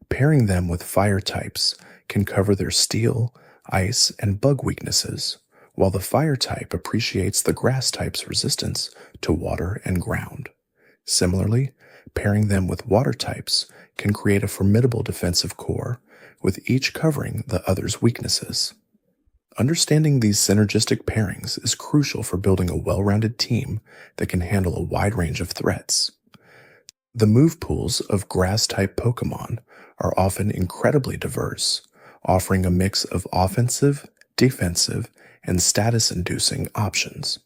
Pairing them with fire types can cover their steel, ice, and bug weaknesses, while the fire type appreciates the grass type's resistance to water and ground. Similarly, pairing them with water types can create a formidable defensive core, with each covering the other's weaknesses. Understanding these synergistic pairings is crucial for building a well-rounded team that can handle a wide range of threats. The move pools of grass-type Pokémon are often incredibly diverse, offering a mix of offensive, defensive, and status-inducing options.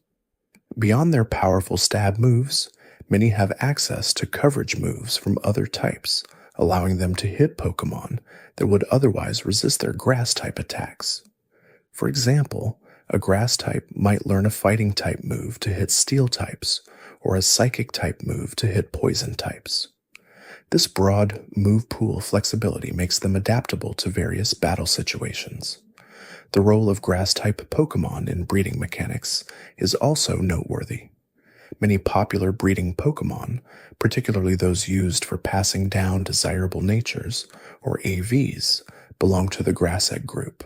Beyond their powerful stab moves, many have access to coverage moves from other types, allowing them to hit Pokémon that would otherwise resist their grass-type attacks. For example, a grass type might learn a fighting type move to hit steel types, or a psychic type move to hit poison types. This broad move pool flexibility makes them adaptable to various battle situations. The role of grass-type Pokémon in breeding mechanics is also noteworthy. Many popular breeding Pokémon, particularly those used for passing down desirable natures, or AVs, belong to the grass egg group.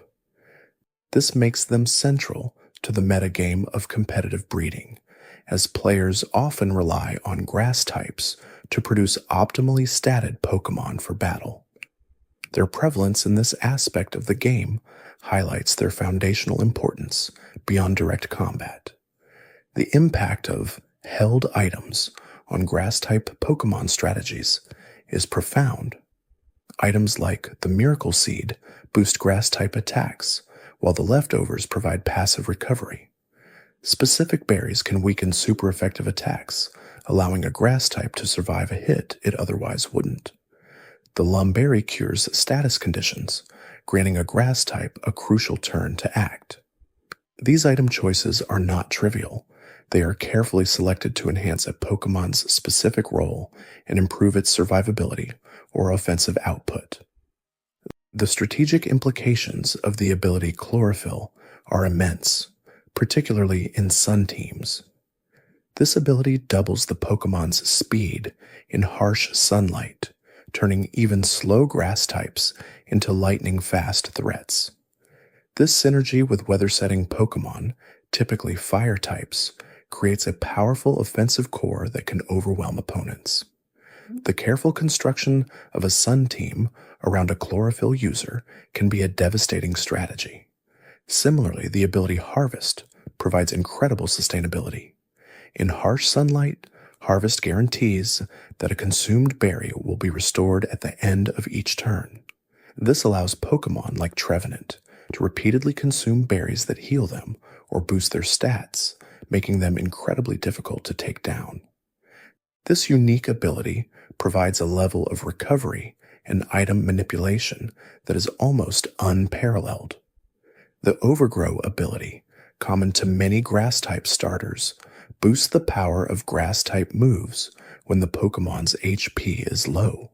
This makes them central to the metagame of competitive breeding, as players often rely on grass types to produce optimally statted Pokémon for battle. Their prevalence in this aspect of the game highlights their foundational importance beyond direct combat. The impact of held items on grass-type Pokémon strategies is profound. Items like the Miracle Seed boost grass-type attacks, while the leftovers provide passive recovery. Specific berries can weaken super-effective attacks, allowing a grass type to survive a hit it otherwise wouldn't. The Lumberry cures status conditions, granting a grass type a crucial turn to act. These item choices are not trivial. They are carefully selected to enhance a Pokemon's specific role and improve its survivability or offensive output. The strategic implications of the ability Chlorophyll are immense, particularly in Sun teams. This ability doubles the Pokemon's speed in harsh sunlight, turning even slow grass types into lightning-fast threats. This synergy with weather-setting Pokemon, typically fire types, creates a powerful offensive core that can overwhelm opponents. The careful construction of a Sun team around a Chlorophyll user can be a devastating strategy. Similarly, the ability Harvest provides incredible sustainability. In harsh sunlight, Harvest guarantees that a consumed berry will be restored at the end of each turn. This allows Pokemon like Trevenant to repeatedly consume berries that heal them or boost their stats, making them incredibly difficult to take down. This unique ability provides a level of recovery and item manipulation that is almost unparalleled. The Overgrow ability, common to many grass-type starters, boosts the power of grass-type moves when the Pokemon's HP is low.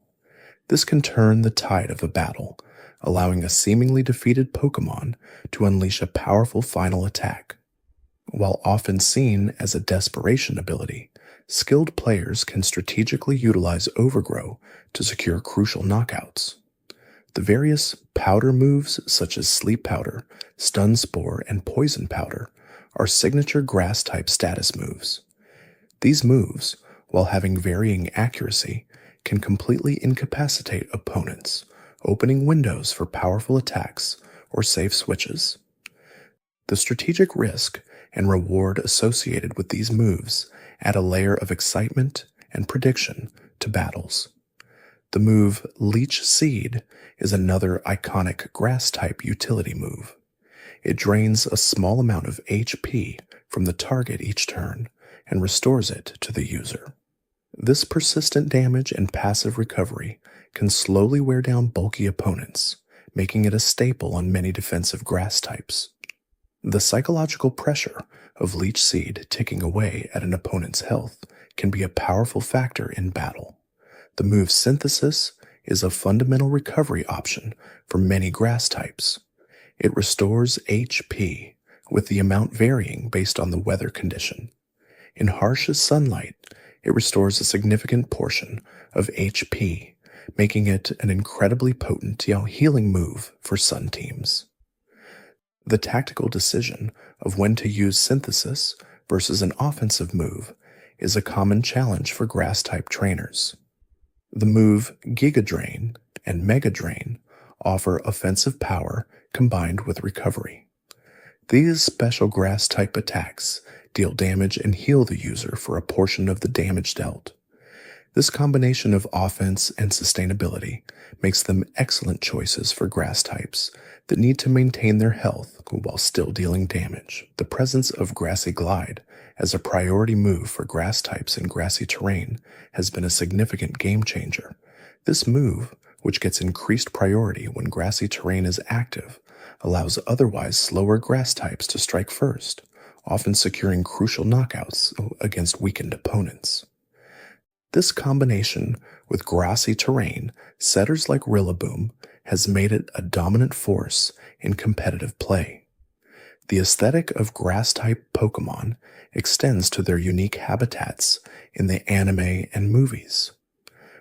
This can turn the tide of a battle, allowing a seemingly defeated Pokemon to unleash a powerful final attack. While often seen as a desperation ability, skilled players can strategically utilize Overgrow to secure crucial knockouts. The various powder moves such as Sleep Powder, Stun Spore, and Poison Powder are signature grass-type status moves. These moves, while having varying accuracy, can completely incapacitate opponents, opening windows for powerful attacks or safe switches. The strategic risk and reward associated with these moves add a layer of excitement and prediction to battles. The move Leech Seed is another iconic grass-type utility move. It drains a small amount of HP from the target each turn and restores it to the user. This persistent damage and passive recovery can slowly wear down bulky opponents, making it a staple on many defensive grass types. The psychological pressure of Leech Seed ticking away at an opponent's health can be a powerful factor in battle. The move Synthesis is a fundamental recovery option for many grass types. It restores HP, with the amount varying based on the weather condition. In harshest sunlight, it restores a significant portion of HP, making it an incredibly potent yet healing move for Sun teams. The tactical decision of when to use Synthesis versus an offensive move is a common challenge for grass-type trainers. The move Giga Drain and Mega Drain offer offensive power combined with recovery. These special grass-type attacks deal damage and heal the user for a portion of the damage dealt. This combination of offense and sustainability makes them excellent choices for grass types that need to maintain their health while still dealing damage. The presence of Grassy Glide as a priority move for grass types in grassy terrain has been a significant game changer. This move, which gets increased priority when grassy terrain is active, allows otherwise slower grass types to strike first, often securing crucial knockouts against weakened opponents. This combination with grassy terrain setters like Rillaboom has made it a dominant force in competitive play. The aesthetic of grass-type Pokémon extends to their unique habitats in the anime and movies.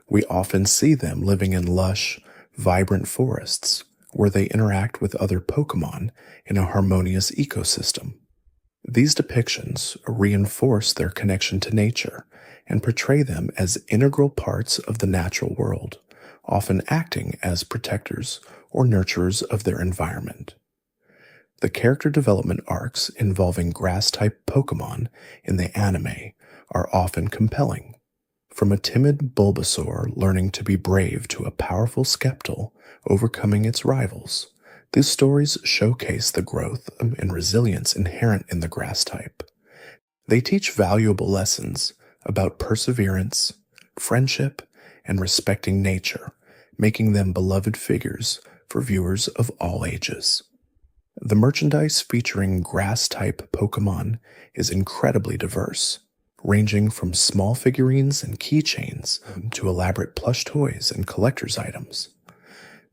We often see them living in lush, vibrant forests where they interact with other Pokémon in a harmonious ecosystem. These depictions reinforce their connection to nature and portray them as integral parts of the natural world, often acting as protectors or nurturers of their environment. The character development arcs involving grass-type Pokémon in the anime are often compelling. From a timid Bulbasaur learning to be brave to a powerful Sceptile overcoming its rivals, these stories showcase the growth and resilience inherent in the grass type. They teach valuable lessons about perseverance, friendship, and respecting nature, making them beloved figures for viewers of all ages. The merchandise featuring grass-type Pokémon is incredibly diverse, ranging from small figurines and keychains to elaborate plush toys and collector's items.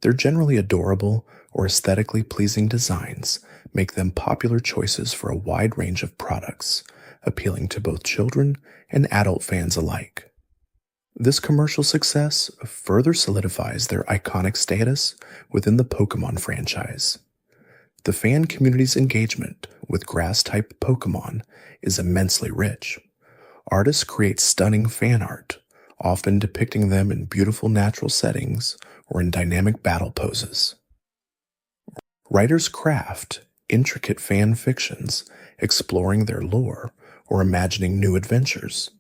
Their generally adorable or aesthetically pleasing designs make them popular choices for a wide range of products, appealing to both children and adult fans alike. This commercial success further solidifies their iconic status within the Pokémon franchise. The fan community's engagement with grass-type Pokémon is immensely rich. Artists create stunning fan art, often depicting them in beautiful natural settings or in dynamic battle poses. Writers craft intricate fan fictions, exploring their lore or imagining new adventures.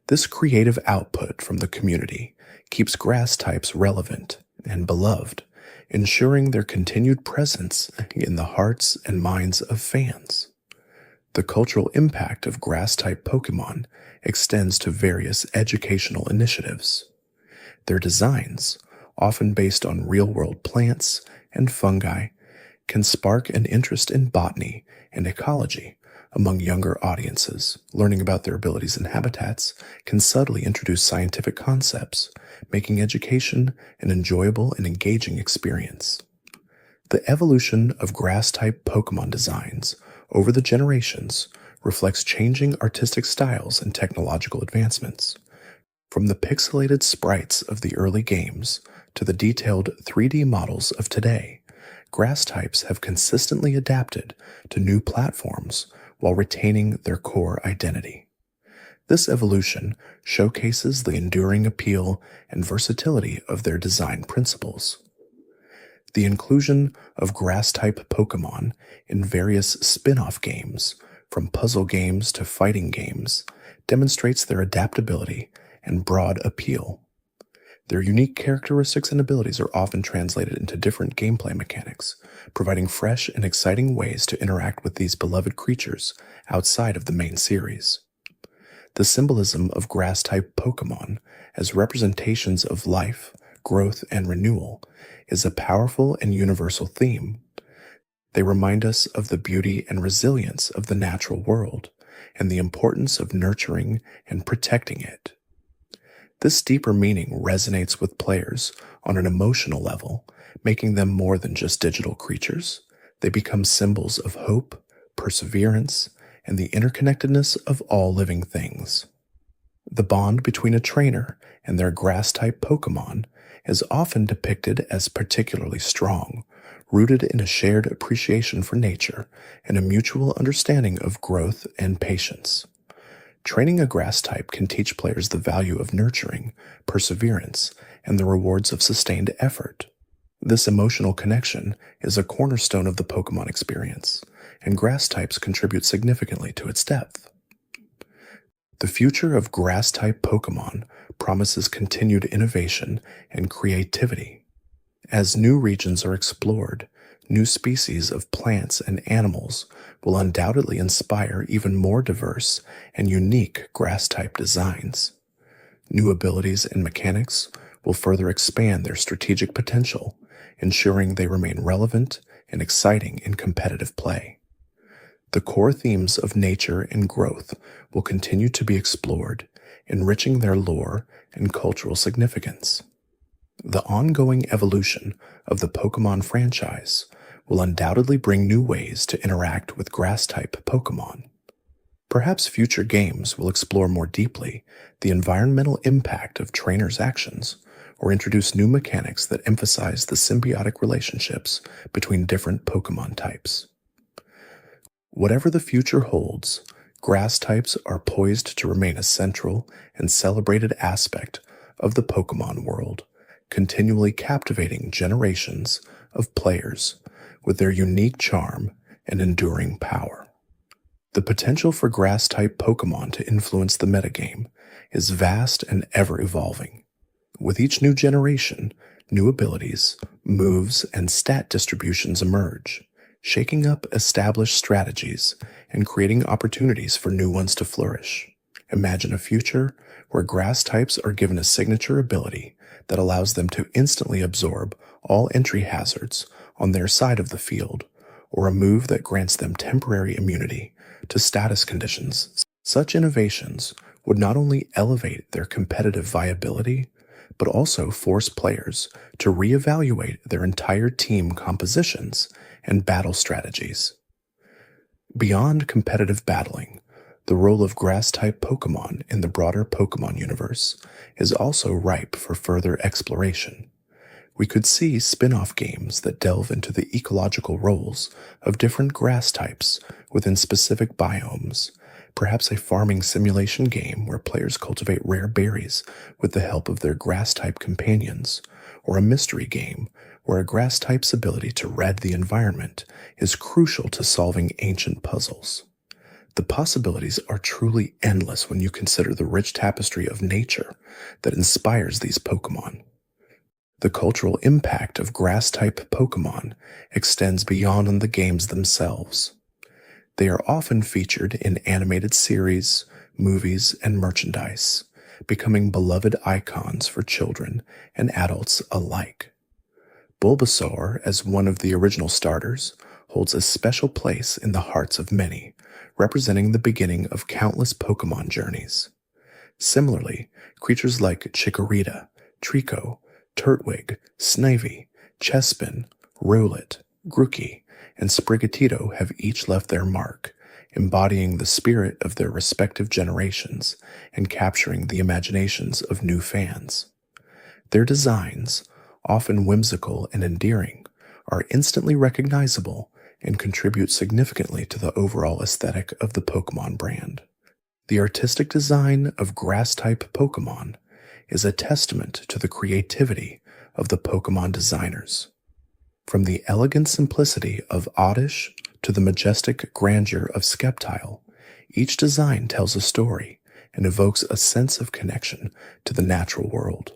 This creative output from the community keeps grass types relevant and beloved, ensuring their continued presence in the hearts and minds of fans. The cultural impact of grass-type Pokémon extends to various educational initiatives. Their designs, often based on real-world plants and fungi, can spark an interest in botany and ecology among younger audiences. Learning about their abilities and habitats can subtly introduce scientific concepts, making education an enjoyable and engaging experience. The evolution of grass-type Pokémon designs over the generations reflects changing artistic styles and technological advancements. From the pixelated sprites of the early games to the detailed 3D models of today, grass types have consistently adapted to new platforms while retaining their core identity. This evolution showcases the enduring appeal and versatility of their design principles. The inclusion of grass-type Pokémon in various spin-off games, from puzzle games to fighting games, demonstrates their adaptability and broad appeal. Their unique characteristics and abilities are often translated into different gameplay mechanics, providing fresh and exciting ways to interact with these beloved creatures outside of the main series. The symbolism of grass-type Pokémon as representations of life, growth, and renewal is a powerful and universal theme. They remind us of the beauty and resilience of the natural world and the importance of nurturing and protecting it. This deeper meaning resonates with players on an emotional level, making them more than just digital creatures. They become symbols of hope, perseverance, and the interconnectedness of all living things. The bond between a trainer and their grass-type Pokémon is often depicted as particularly strong, rooted in a shared appreciation for nature and a mutual understanding of growth and patience. Training a grass type can teach players the value of nurturing, perseverance, and the rewards of sustained effort. This emotional connection is a cornerstone of the Pokémon experience, and grass types contribute significantly to its depth. The future of grass-type Pokémon promises continued innovation and creativity. As new regions are explored, new species of plants and animals will undoubtedly inspire even more diverse and unique grass-type designs. New abilities and mechanics will further expand their strategic potential, ensuring they remain relevant and exciting in competitive play. The core themes of nature and growth will continue to be explored, enriching their lore and cultural significance. The ongoing evolution of the Pokémon franchise will undoubtedly bring new ways to interact with grass-type Pokémon. Perhaps future games will explore more deeply the environmental impact of trainers' actions, or introduce new mechanics that emphasize the symbiotic relationships between different Pokémon types. Whatever the future holds, grass types are poised to remain a central and celebrated aspect of the Pokemon world, continually captivating generations of players with their unique charm and enduring power. The potential for grass-type Pokemon to influence the metagame is vast and ever-evolving. With each new generation, new abilities, moves, and stat distributions emerge, shaking up established strategies and creating opportunities for new ones to flourish. Imagine a future where grass types are given a signature ability that allows them to instantly absorb all entry hazards on their side of the field, or a move that grants them temporary immunity to status conditions. Such innovations would not only elevate their competitive viability, but also force players to reevaluate their entire team compositions and battle strategies. Beyond competitive battling, the role of grass-type Pokemon in the broader Pokemon universe is also ripe for further exploration. We could see spin-off games that delve into the ecological roles of different grass types within specific biomes, perhaps a farming simulation game where players cultivate rare berries with the help of their grass-type companions, or a mystery game where a grass type's ability to read the environment is crucial to solving ancient puzzles. The possibilities are truly endless when you consider the rich tapestry of nature that inspires these Pokemon. The cultural impact of grass-type Pokemon extends beyond the games themselves. They are often featured in animated series, movies, and merchandise, becoming beloved icons for children and adults alike. Bulbasaur, as one of the original starters, holds a special place in the hearts of many, representing the beginning of countless Pokemon journeys. Similarly, creatures like Chikorita, Trico, Turtwig, Snivy, Chespin, Rowlet, Grookey, and Sprigatito have each left their mark, embodying the spirit of their respective generations and capturing the imaginations of new fans. Their designs, often whimsical and endearing, are instantly recognizable and contribute significantly to the overall aesthetic of the Pokemon brand. The artistic design of grass-type Pokemon is a testament to the creativity of the Pokemon designers. From the elegant simplicity of Oddish to the majestic grandeur of Sceptile, each design tells a story and evokes a sense of connection to the natural world.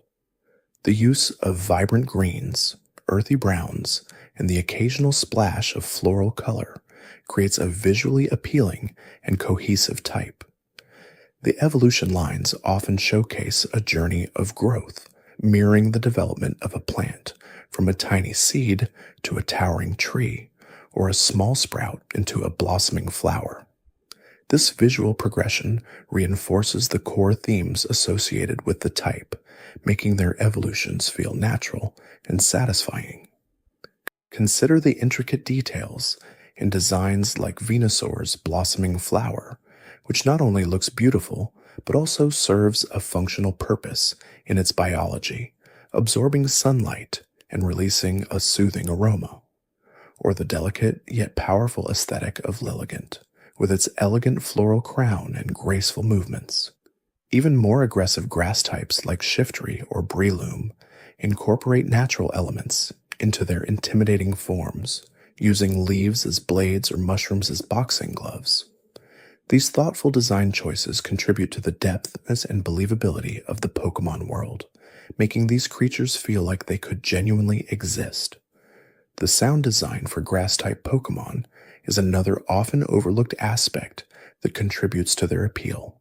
The use of vibrant greens, earthy browns, and the occasional splash of floral color creates a visually appealing and cohesive type. The evolution lines often showcase a journey of growth, mirroring the development of a plant, from a tiny seed to a towering tree, or a small sprout into a blossoming flower. This visual progression reinforces the core themes associated with the type, making their evolutions feel natural and satisfying. Consider the intricate details in designs like Venusaur's blossoming flower, which not only looks beautiful, but also serves a functional purpose in its biology, absorbing sunlight and releasing a soothing aroma. Or the delicate yet powerful aesthetic of Lilligant, with its elegant floral crown and graceful movements. Even more aggressive grass types like Shiftry or Breloom incorporate natural elements into their intimidating forms, using leaves as blades or mushrooms as boxing gloves. These thoughtful design choices contribute to the depth and believability of the Pokemon world, making these creatures feel like they could genuinely exist. The sound design for grass-type Pokemon is another often overlooked aspect that contributes to their appeal.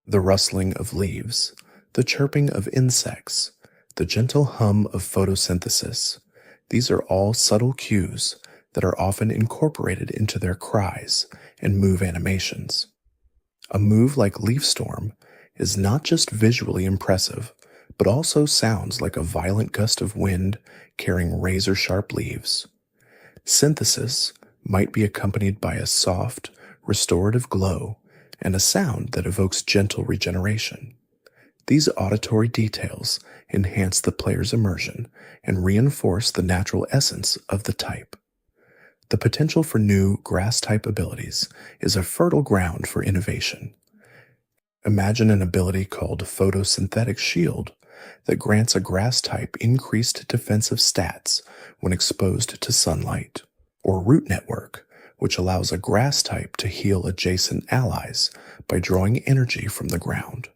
The rustling of leaves, the chirping of insects, the gentle hum of photosynthesis, these are all subtle cues that are often incorporated into their cries and move animations. A move like Leaf Storm is not just visually impressive, but also sounds like a violent gust of wind carrying razor-sharp leaves. Synthesis might be accompanied by a soft, restorative glow and a sound that evokes gentle regeneration. These auditory details enhance the player's immersion and reinforce the natural essence of the type. The potential for new grass-type abilities is a fertile ground for innovation. Imagine an ability called Photosynthetic Shield that grants a grass type increased defensive stats when exposed to sunlight, or Root Network, which allows a grass type to heal adjacent allies by drawing energy from the ground.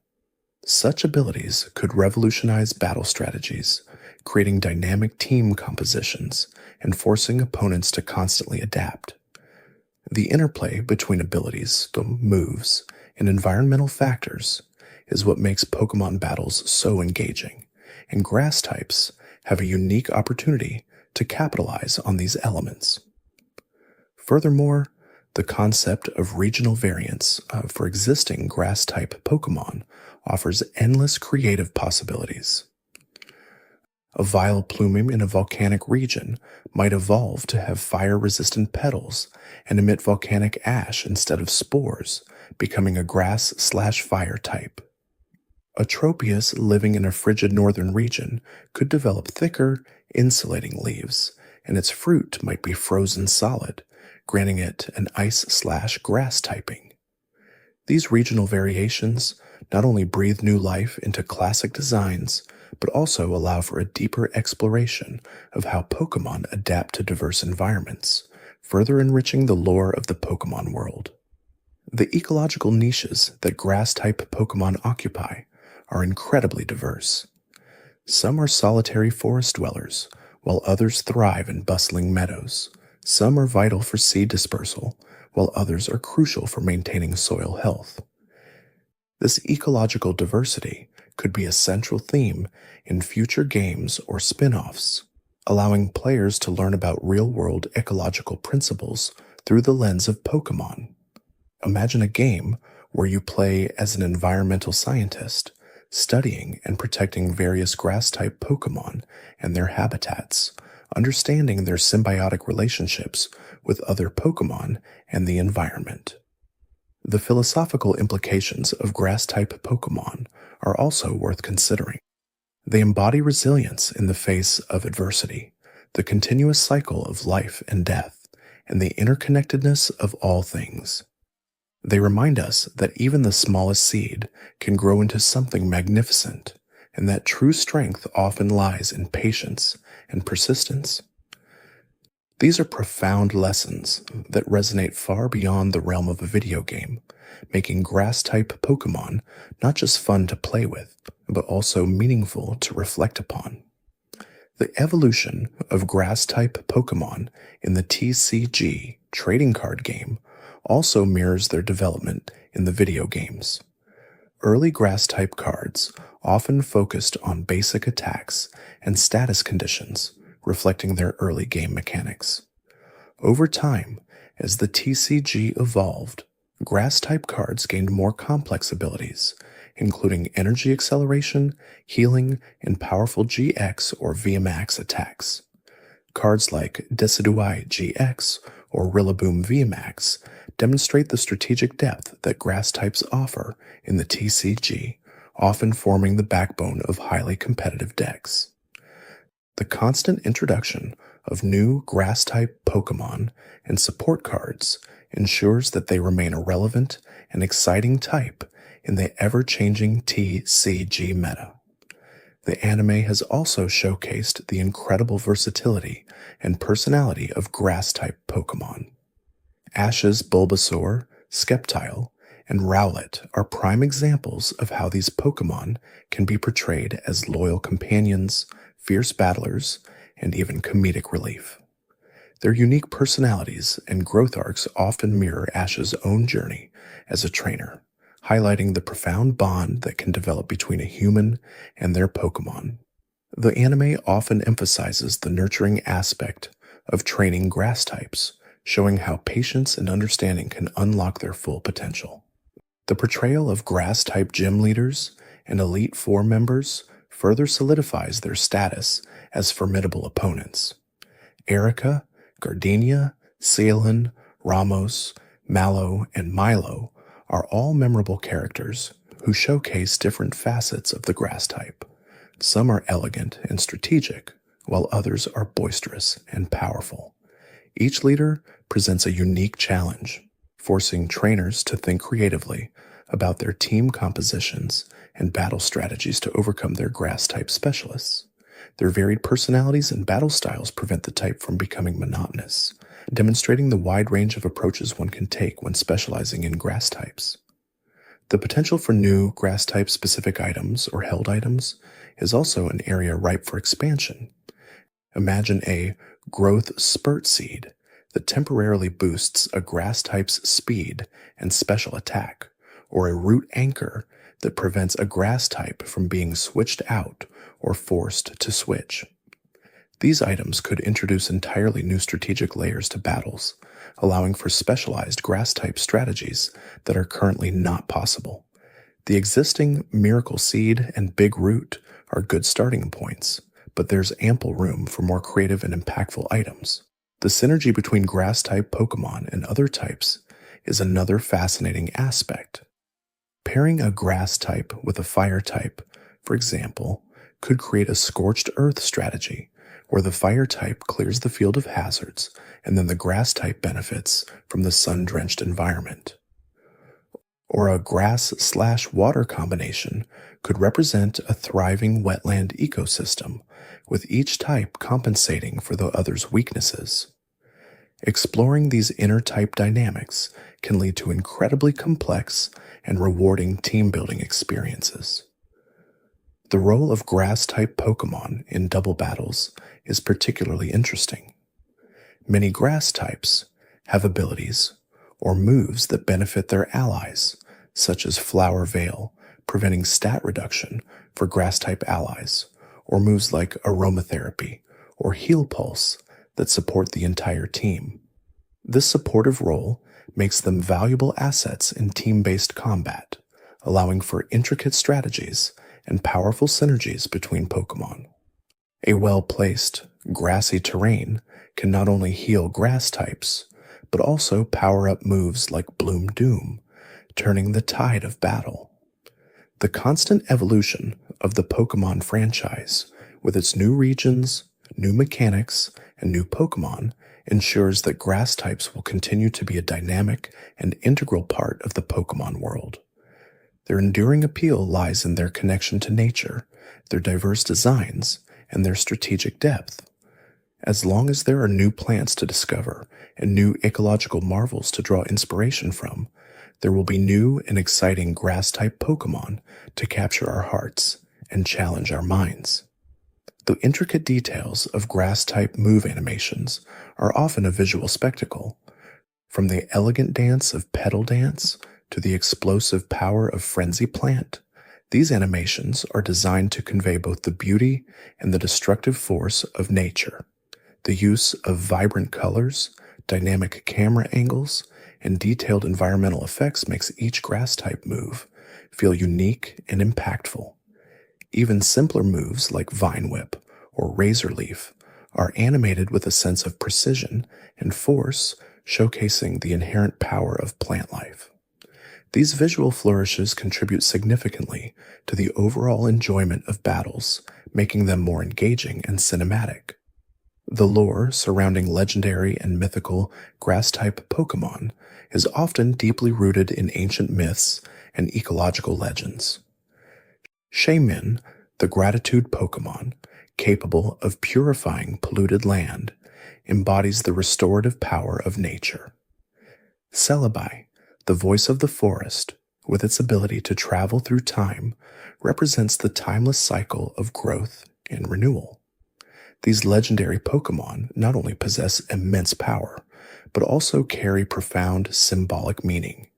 Such abilities could revolutionize battle strategies, creating dynamic team compositions and forcing opponents to constantly adapt. The interplay between abilities, the moves, and environmental factors is what makes Pokemon battles so engaging, and grass types have a unique opportunity to capitalize on these elements. Furthermore, the concept of regional variants for existing grass-type Pokemon offers endless creative possibilities. A Vileplume in a volcanic region might evolve to have fire-resistant petals and emit volcanic ash instead of spores, becoming a grass/fire type. A Tropius living in a frigid northern region could develop thicker, insulating leaves, and its fruit might be frozen solid, granting it an ice/grass typing. These regional variations not only breathe new life into classic designs, but also allow for a deeper exploration of how Pokemon adapt to diverse environments, further enriching the lore of the Pokemon world. The ecological niches that grass-type Pokemon occupy are incredibly diverse. Some are solitary forest dwellers, while others thrive in bustling meadows. Some are vital for seed dispersal, while others are crucial for maintaining soil health. This ecological diversity could be a central theme in future games or spin-offs, allowing players to learn about real-world ecological principles through the lens of Pokemon. Imagine a game where you play as an environmental scientist, studying and protecting various grass-type Pokemon and their habitats, understanding their symbiotic relationships with other Pokemon and the environment. The philosophical implications of grass-type Pokemon are also worth considering. They embody resilience in the face of adversity, the continuous cycle of life and death, and the interconnectedness of all things. They remind us that even the smallest seed can grow into something magnificent, and that true strength often lies in patience and persistence. These are profound lessons that resonate far beyond the realm of a video game, making grass-type Pokemon not just fun to play with, but also meaningful to reflect upon. The evolution of grass-type Pokemon in the TCG trading card game also mirrors their development in the video games. Early grass-type cards often focused on basic attacks and status conditions, reflecting their early game mechanics. Over time, as the TCG evolved, grass-type cards gained more complex abilities, including energy acceleration, healing, and powerful GX or VMAX attacks. Cards like Decidueye GX or Rillaboom VMAX demonstrate the strategic depth that grass types offer in the TCG, often forming the backbone of highly competitive decks. The constant introduction of new grass-type Pokemon and support cards ensures that they remain a relevant and exciting type in the ever-changing TCG meta. The anime has also showcased the incredible versatility and personality of grass-type Pokemon. Ash's Bulbasaur, Sceptile, and Rowlet are prime examples of how these Pokemon can be portrayed as loyal companions, fierce battlers, and even comedic relief. Their unique personalities and growth arcs often mirror Ash's own journey as a trainer, highlighting the profound bond that can develop between a human and their Pokemon. The anime often emphasizes the nurturing aspect of training grass types, showing how patience and understanding can unlock their full potential. The portrayal of grass-type gym leaders and Elite Four members further solidifies their status as formidable opponents. Erica, Gardenia, Ceylon, Ramos, Mallow, and Milo are all memorable characters who showcase different facets of the grass type. Some are elegant and strategic, while others are boisterous and powerful. Each leader presents a unique challenge, forcing trainers to think creatively about their team compositions and battle strategies to overcome their grass type specialists. Their varied personalities and battle styles prevent the type from becoming monotonous, demonstrating the wide range of approaches one can take when specializing in grass types. The potential for new grass type specific items or held items is also an area ripe for expansion. Imagine a growth spurt seed that temporarily boosts a grass type's speed and special attack, or a root anchor that prevents a grass type from being switched out or forced to switch. These items could introduce entirely new strategic layers to battles, allowing for specialized grass type strategies that are currently not possible. The existing Miracle Seed and Big Root are good starting points, but there's ample room for more creative and impactful items. The synergy between grass type Pokémon and other types is another fascinating aspect. Pairing a grass type with a fire type, for example, could create a scorched earth strategy, where the fire type clears the field of hazards and then the grass type benefits from the sun-drenched environment. Or a grass/water combination could represent a thriving wetland ecosystem, with each type compensating for the other's weaknesses. Exploring these inner-type dynamics can lead to incredibly complex and rewarding team-building experiences. The role of grass-type Pokémon in double battles is particularly interesting. Many grass types have abilities or moves that benefit their allies, such as Flower Veil, preventing stat reduction for grass-type allies, or moves like Aromatherapy or Heal Pulse that support the entire team. This supportive role makes them valuable assets in team-based combat, allowing for intricate strategies and powerful synergies between Pokémon. A well-placed, grassy terrain can not only heal grass types, but also power up moves like Bloom Doom, turning the tide of battle. The constant evolution of the Pokémon franchise, with its new regions, new mechanics, and new Pokémon, ensures that grass types will continue to be a dynamic and integral part of the Pokémon world. Their enduring appeal lies in their connection to nature, their diverse designs, and their strategic depth. As long as there are new plants to discover and new ecological marvels to draw inspiration from, there will be new and exciting grass-type Pokémon to capture our hearts and challenge our minds. The intricate details of grass-type move animations are often a visual spectacle. From the elegant dance of Petal Dance to the explosive power of Frenzy Plant, these animations are designed to convey both the beauty and the destructive force of nature. The use of vibrant colors, dynamic camera angles, and detailed environmental effects makes each grass-type move feel unique and impactful. Even simpler moves like Vine Whip or Razor Leaf are animated with a sense of precision and force, showcasing the inherent power of plant life. These visual flourishes contribute significantly to the overall enjoyment of battles, making them more engaging and cinematic. The lore surrounding legendary and mythical grass-type Pokémon is often deeply rooted in ancient myths and ecological legends. Shaymin, the gratitude Pokémon, capable of purifying polluted land, embodies the restorative power of nature. Celebi, the voice of the forest, with its ability to travel through time, represents the timeless cycle of growth and renewal. These legendary Pokémon not only possess immense power, but also carry profound symbolic meaning,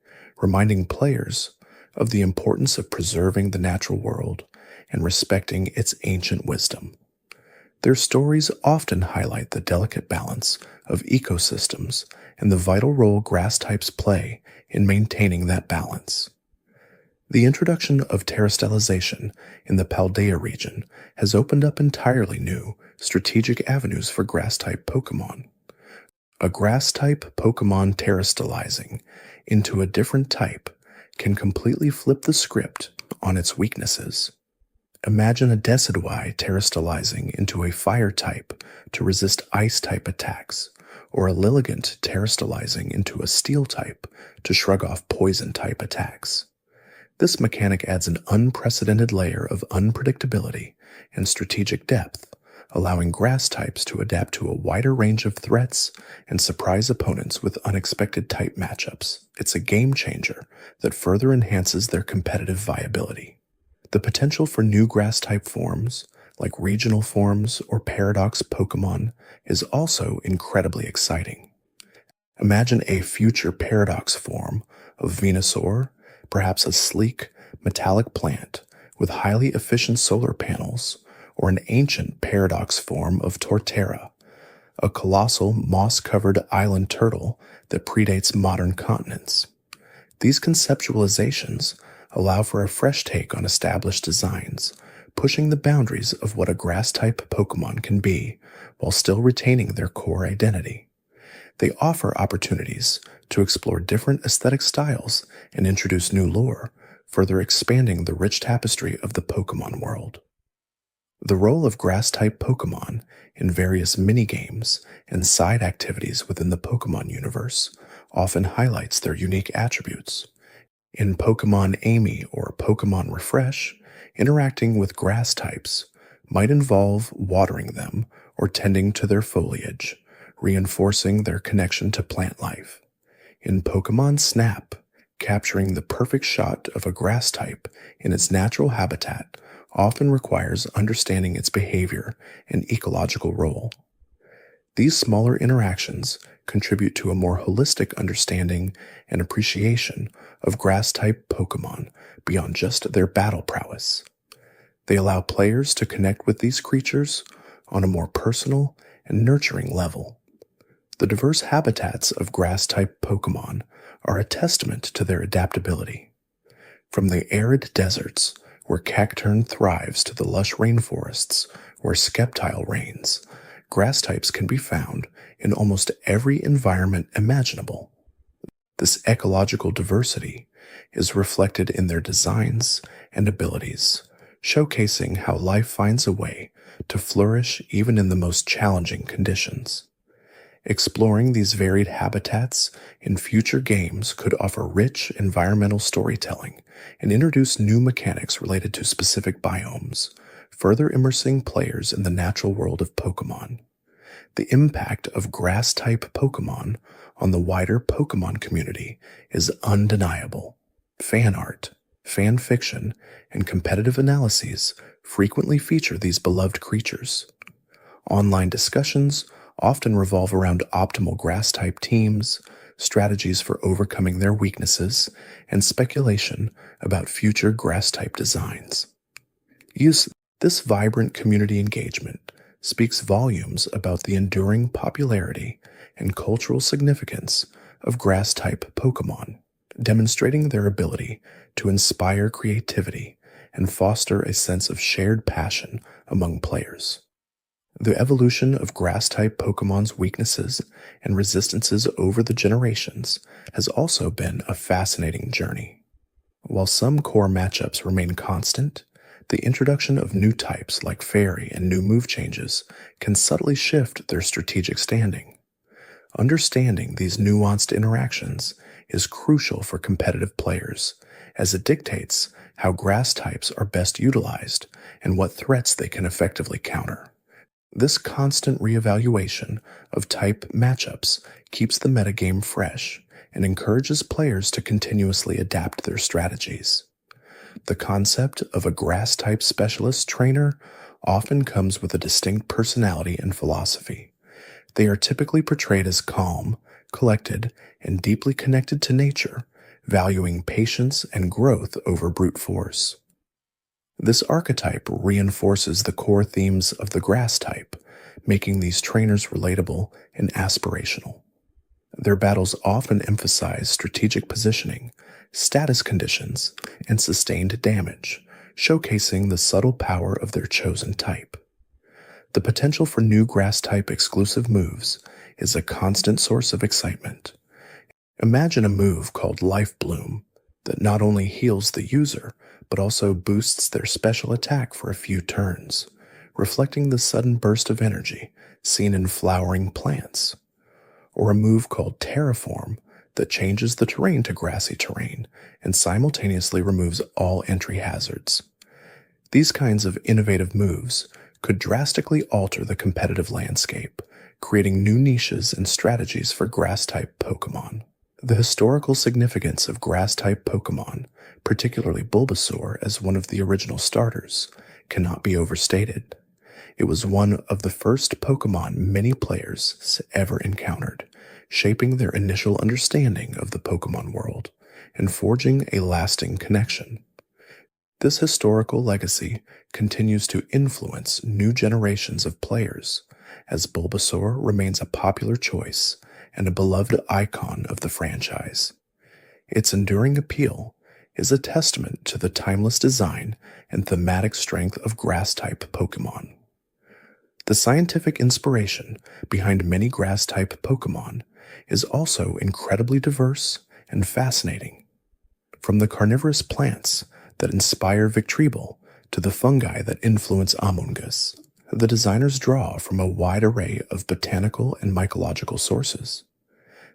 reminding players of the importance of preserving the natural world and respecting its ancient wisdom. Their stories often highlight the delicate balance of ecosystems and the vital role grass types play in maintaining that balance. The introduction of terrestrialization in the Paldea region has opened up entirely new, strategic avenues for grass-type Pokémon. A grass-type Pokémon terrestrializing into a different type can completely flip the script on its weaknesses. Imagine a Decidueye terrestrializing into a fire type to resist ice-type attacks, or a Lilligant terrestrializing into a steel type to shrug off poison type attacks. This mechanic adds an unprecedented layer of unpredictability and strategic depth, allowing grass types to adapt to a wider range of threats and surprise opponents with unexpected type matchups. It's a game changer that further enhances their competitive viability. The potential for new grass type forms, like regional forms or paradox Pokémon, is also incredibly exciting. Imagine a future paradox form of Venusaur, perhaps a sleek, metallic plant with highly efficient solar panels, or an ancient paradox form of Torterra, a colossal moss-covered island turtle that predates modern continents. These conceptualizations allow for a fresh take on established designs, pushing the boundaries of what a grass-type Pokémon can be while still retaining their core identity. They offer opportunities to explore different aesthetic styles and introduce new lore, further expanding the rich tapestry of the Pokémon world. The role of grass-type Pokémon in various minigames and side activities within the Pokémon universe often highlights their unique attributes. In Pokémon Amy or Pokémon Refresh, interacting with grass types might involve watering them or tending to their foliage, reinforcing their connection to plant life. In Pokémon Snap, capturing the perfect shot of a grass type in its natural habitat often requires understanding its behavior and ecological role. These smaller interactions contribute to a more holistic understanding and appreciation of grass-type Pokémon beyond just their battle prowess. They allow players to connect with these creatures on a more personal and nurturing level. The diverse habitats of grass-type Pokémon are a testament to their adaptability. From the arid deserts, where Cacturne thrives, to the lush rainforests, where Sceptile reigns, grass types can be found in almost every environment imaginable. This ecological diversity is reflected in their designs and abilities, showcasing how life finds a way to flourish even in the most challenging conditions. Exploring these varied habitats in future games could offer rich environmental storytelling and introduce new mechanics related to specific biomes, further immersing players in the natural world of Pokémon. The impact of grass-type Pokémon on the wider Pokémon community is undeniable. Fan art, fan fiction, and competitive analyses frequently feature these beloved creatures. Online discussions often revolve around optimal grass-type teams, strategies for overcoming their weaknesses, and speculation about future grass-type designs. This vibrant community engagement speaks volumes about the enduring popularity and cultural significance of grass-type Pokémon, demonstrating their ability to inspire creativity and foster a sense of shared passion among players. The evolution of grass-type Pokémon's weaknesses and resistances over the generations has also been a fascinating journey. While some core matchups remain constant, the introduction of new types like Fairy and new move changes can subtly shift their strategic standing. Understanding these nuanced interactions is crucial for competitive players, as it dictates how grass types are best utilized and what threats they can effectively counter. This constant reevaluation of type matchups keeps the metagame fresh and encourages players to continuously adapt their strategies. The concept of a grass-type specialist trainer often comes with a distinct personality and philosophy. They are typically portrayed as calm, collected, and deeply connected to nature, valuing patience and growth over brute force. This archetype reinforces the core themes of the grass type, making these trainers relatable and aspirational. Their battles often emphasize strategic positioning, status conditions, and sustained damage, showcasing the subtle power of their chosen type. The potential for new grass-type exclusive moves is a constant source of excitement. Imagine a move called Life Bloom that not only heals the user, but also boosts their special attack for a few turns, reflecting the sudden burst of energy seen in flowering plants. or a move called terraform that changes the terrain to grassy terrain and simultaneously removes all entry hazards. These kinds of innovative moves could drastically alter the competitive landscape, creating new niches and strategies for grass-type Pokémon. The historical significance of grass-type Pokémon, particularly Bulbasaur as one of the original starters, cannot be overstated. It was one of the first Pokémon many players ever encountered, shaping their initial understanding of the Pokémon world and forging a lasting connection. This historical legacy continues to influence new generations of players, as Bulbasaur remains a popular choice and a beloved icon of the franchise. Its enduring appeal is a testament to the timeless design and thematic strength of grass-type Pokémon. The scientific inspiration behind many grass-type Pokémon is also incredibly diverse and fascinating. From the carnivorous plants that inspire Victreebel to the fungi that influence Amoonguss, the designers draw from a wide array of botanical and mycological sources.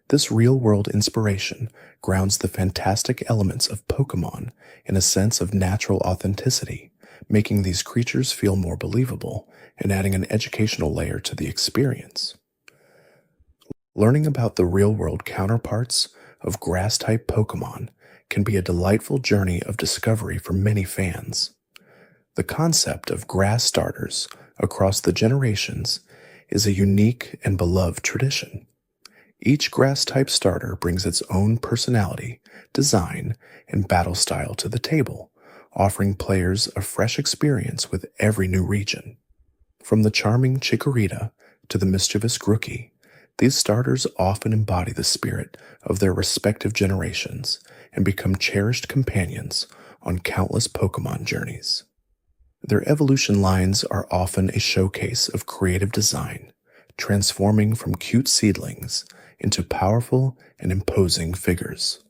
This real-world inspiration grounds the fantastic elements of Pokémon in a sense of natural authenticity, making these creatures feel more believable and adding an educational layer to the experience. Learning about the real-world counterparts of grass-type Pokémon can be a delightful journey of discovery for many fans. The concept of grass starters across the generations is a unique and beloved tradition. Each grass-type starter brings its own personality, design, and battle style to the table, offering players a fresh experience with every new region. From the charming Chikorita to the mischievous Grookey, these starters often embody the spirit of their respective generations and become cherished companions on countless Pokémon journeys. Their evolution lines are often a showcase of creative design, transforming from cute seedlings into powerful and imposing figures.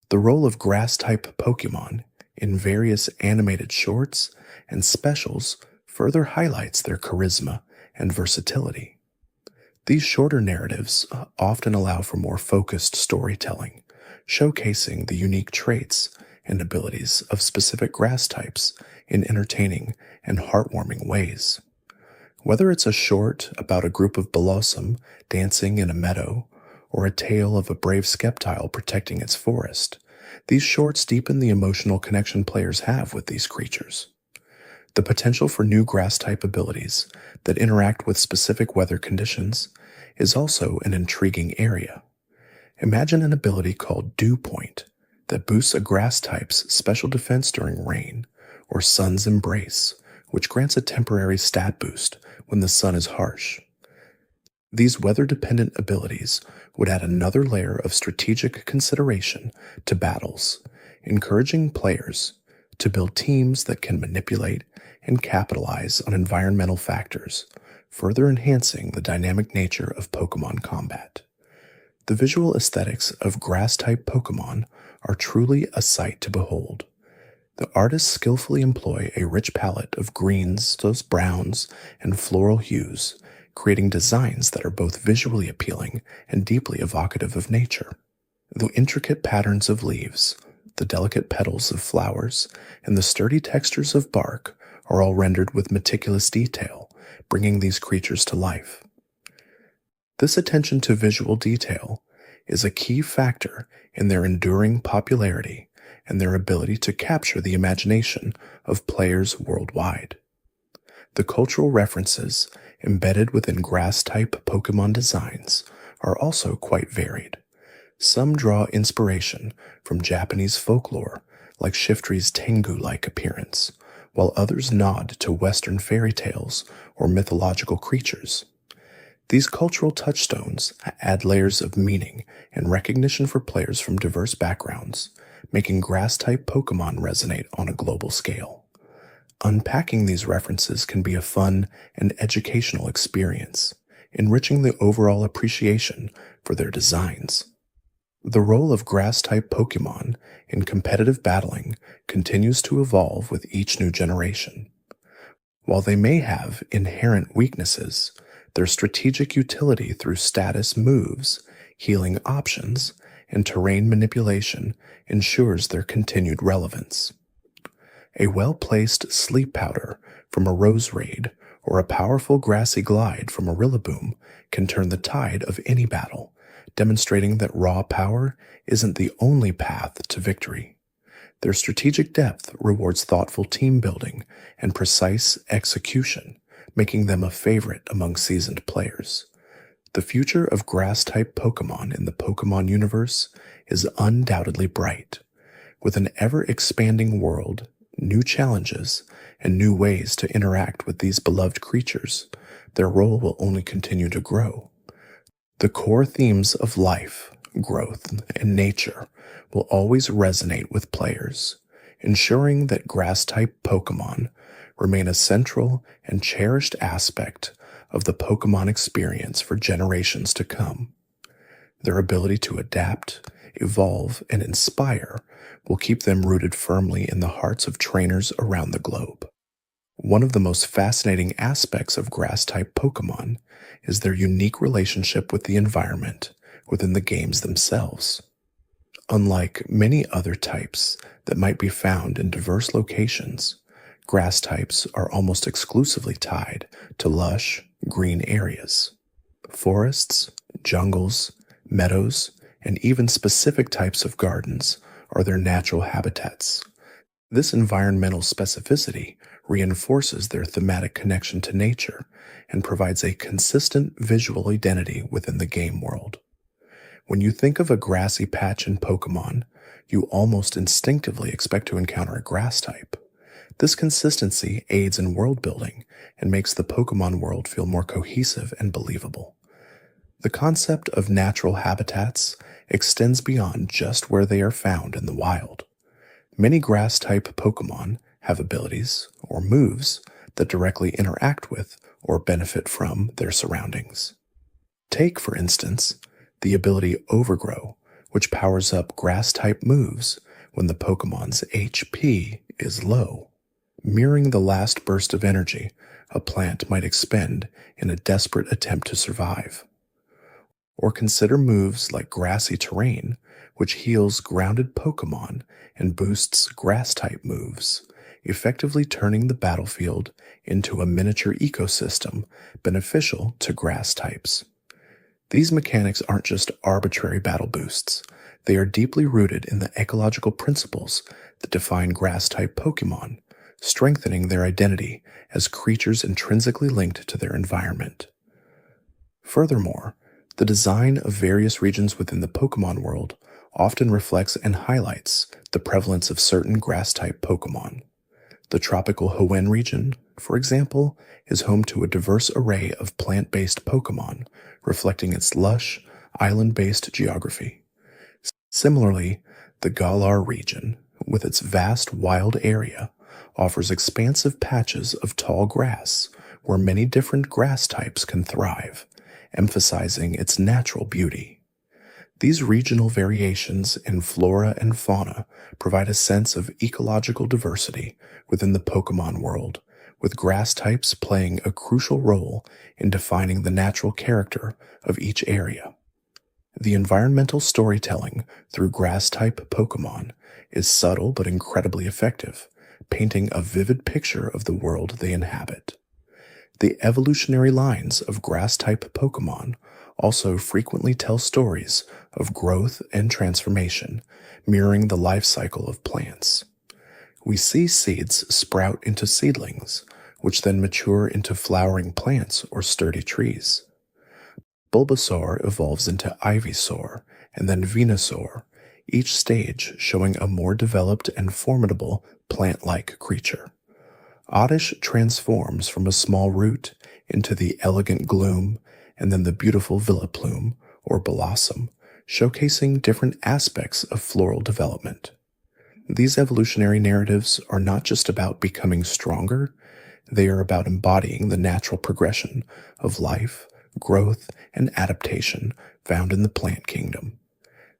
The role of grass-type Pokémon in various animated shorts and specials further highlights their charisma and versatility. These shorter narratives often allow for more focused storytelling, showcasing the unique traits and abilities of specific grass types in entertaining and heartwarming ways. Whether it's a short about a group of Blossom dancing in a meadow, or a tale of a brave Sceptile protecting its forest, these shorts deepen the emotional connection players have with these creatures. The potential for new grass-type abilities that interact with specific weather conditions is also an intriguing area. Imagine an ability called Dew Point that boosts a grass type's special defense during rain, or Sun's Embrace, which grants a temporary stat boost when the sun is harsh. These weather-dependent abilities would add another layer of strategic consideration to battles, encouraging players to build teams that can manipulate and capitalize on environmental factors, further enhancing the dynamic nature of Pokémon combat. The visual aesthetics of grass-type Pokémon are truly a sight to behold. The artists skillfully employ a rich palette of greens, browns, and floral hues, creating designs that are both visually appealing and deeply evocative of nature. The intricate patterns of leaves, the delicate petals of flowers, and the sturdy textures of bark are all rendered with meticulous detail, bringing these creatures to life. This attention to visual detail is a key factor in their enduring popularity and their ability to capture the imagination of players worldwide. The cultural references embedded within grass-type Pokémon designs are also quite varied. Some draw inspiration from Japanese folklore, like Shiftry's Tengu-like appearance, while others nod to Western fairy tales or mythological creatures. These cultural touchstones add layers of meaning and recognition for players from diverse backgrounds, making grass-type Pokémon resonate on a global scale. Unpacking these references can be a fun and educational experience, enriching the overall appreciation for their designs. The role of grass-type Pokémon in competitive battling continues to evolve with each new generation. While they may have inherent weaknesses, Their strategic utility through status moves, healing options, and terrain manipulation ensures their continued relevance. A well-placed sleep powder from a rose raid or a powerful grassy glide from a rillaboom can turn the tide of any battle, demonstrating that raw power isn't the only path to victory. Their strategic depth rewards thoughtful team building and precise execution, making them a favorite among seasoned players. The future of grass-type Pokémon in the Pokémon universe is undoubtedly bright. With an ever-expanding world, new challenges, and new ways to interact with these beloved creatures, their role will only continue to grow. The core themes of life, growth, and nature will always resonate with players, ensuring that grass-type Pokémon remain a central and cherished aspect of the Pokémon experience for generations to come. Their ability to adapt, evolve, and inspire will keep them rooted firmly in the hearts of trainers around the globe. One of the most fascinating aspects of grass-type Pokémon is their unique relationship with the environment within the games themselves. Unlike many other types that might be found in diverse locations, grass types are almost exclusively tied to lush, green areas. Forests, jungles, meadows, and even specific types of gardens are their natural habitats. This environmental specificity reinforces their thematic connection to nature and provides a consistent visual identity within the game world. When you think of a grassy patch in Pokémon, you almost instinctively expect to encounter a grass type. This consistency aids in world building and makes the Pokémon world feel more cohesive and believable. The concept of natural habitats extends beyond just where they are found in the wild. Many grass-type Pokémon have abilities or moves that directly interact with or benefit from their surroundings. Take, for instance, the ability Overgrow, which powers up grass-type moves when the Pokémon's HP is low, mirroring the last burst of energy a plant might expend in a desperate attempt to survive. Or consider moves like Grassy Terrain, which heals grounded Pokémon and boosts grass-type moves, effectively turning the battlefield into a miniature ecosystem beneficial to grass types. These mechanics aren't just arbitrary battle boosts. They are deeply rooted in the ecological principles that define grass-type Pokémon, strengthening their identity as creatures intrinsically linked to their environment. Furthermore, the design of various regions within the Pokémon world often reflects and highlights the prevalence of certain grass-type Pokémon. The tropical Hoenn region, for example, is home to a diverse array of plant-based Pokémon, reflecting its lush, island-based geography. Similarly, the Galar region, with its vast wild area, offers expansive patches of tall grass where many different grass types can thrive, emphasizing its natural beauty. These regional variations in flora and fauna provide a sense of ecological diversity within the Pokémon world, with grass types playing a crucial role in defining the natural character of each area. The environmental storytelling through grass-type Pokémon is subtle but incredibly effective, painting a vivid picture of the world they inhabit. The evolutionary lines of grass-type Pokémon also frequently tell stories of growth and transformation, mirroring the life cycle of plants. We see seeds sprout into seedlings, which then mature into flowering plants or sturdy trees. Bulbasaur evolves into Ivysaur and then Venusaur, each stage showing a more developed and formidable plant-like creature. Oddish transforms from a small root into the elegant Gloom and then the beautiful Villaplume or Blossom, showcasing different aspects of floral development. These evolutionary narratives are not just about becoming stronger, they are about embodying the natural progression of life, growth, and adaptation found in the plant kingdom.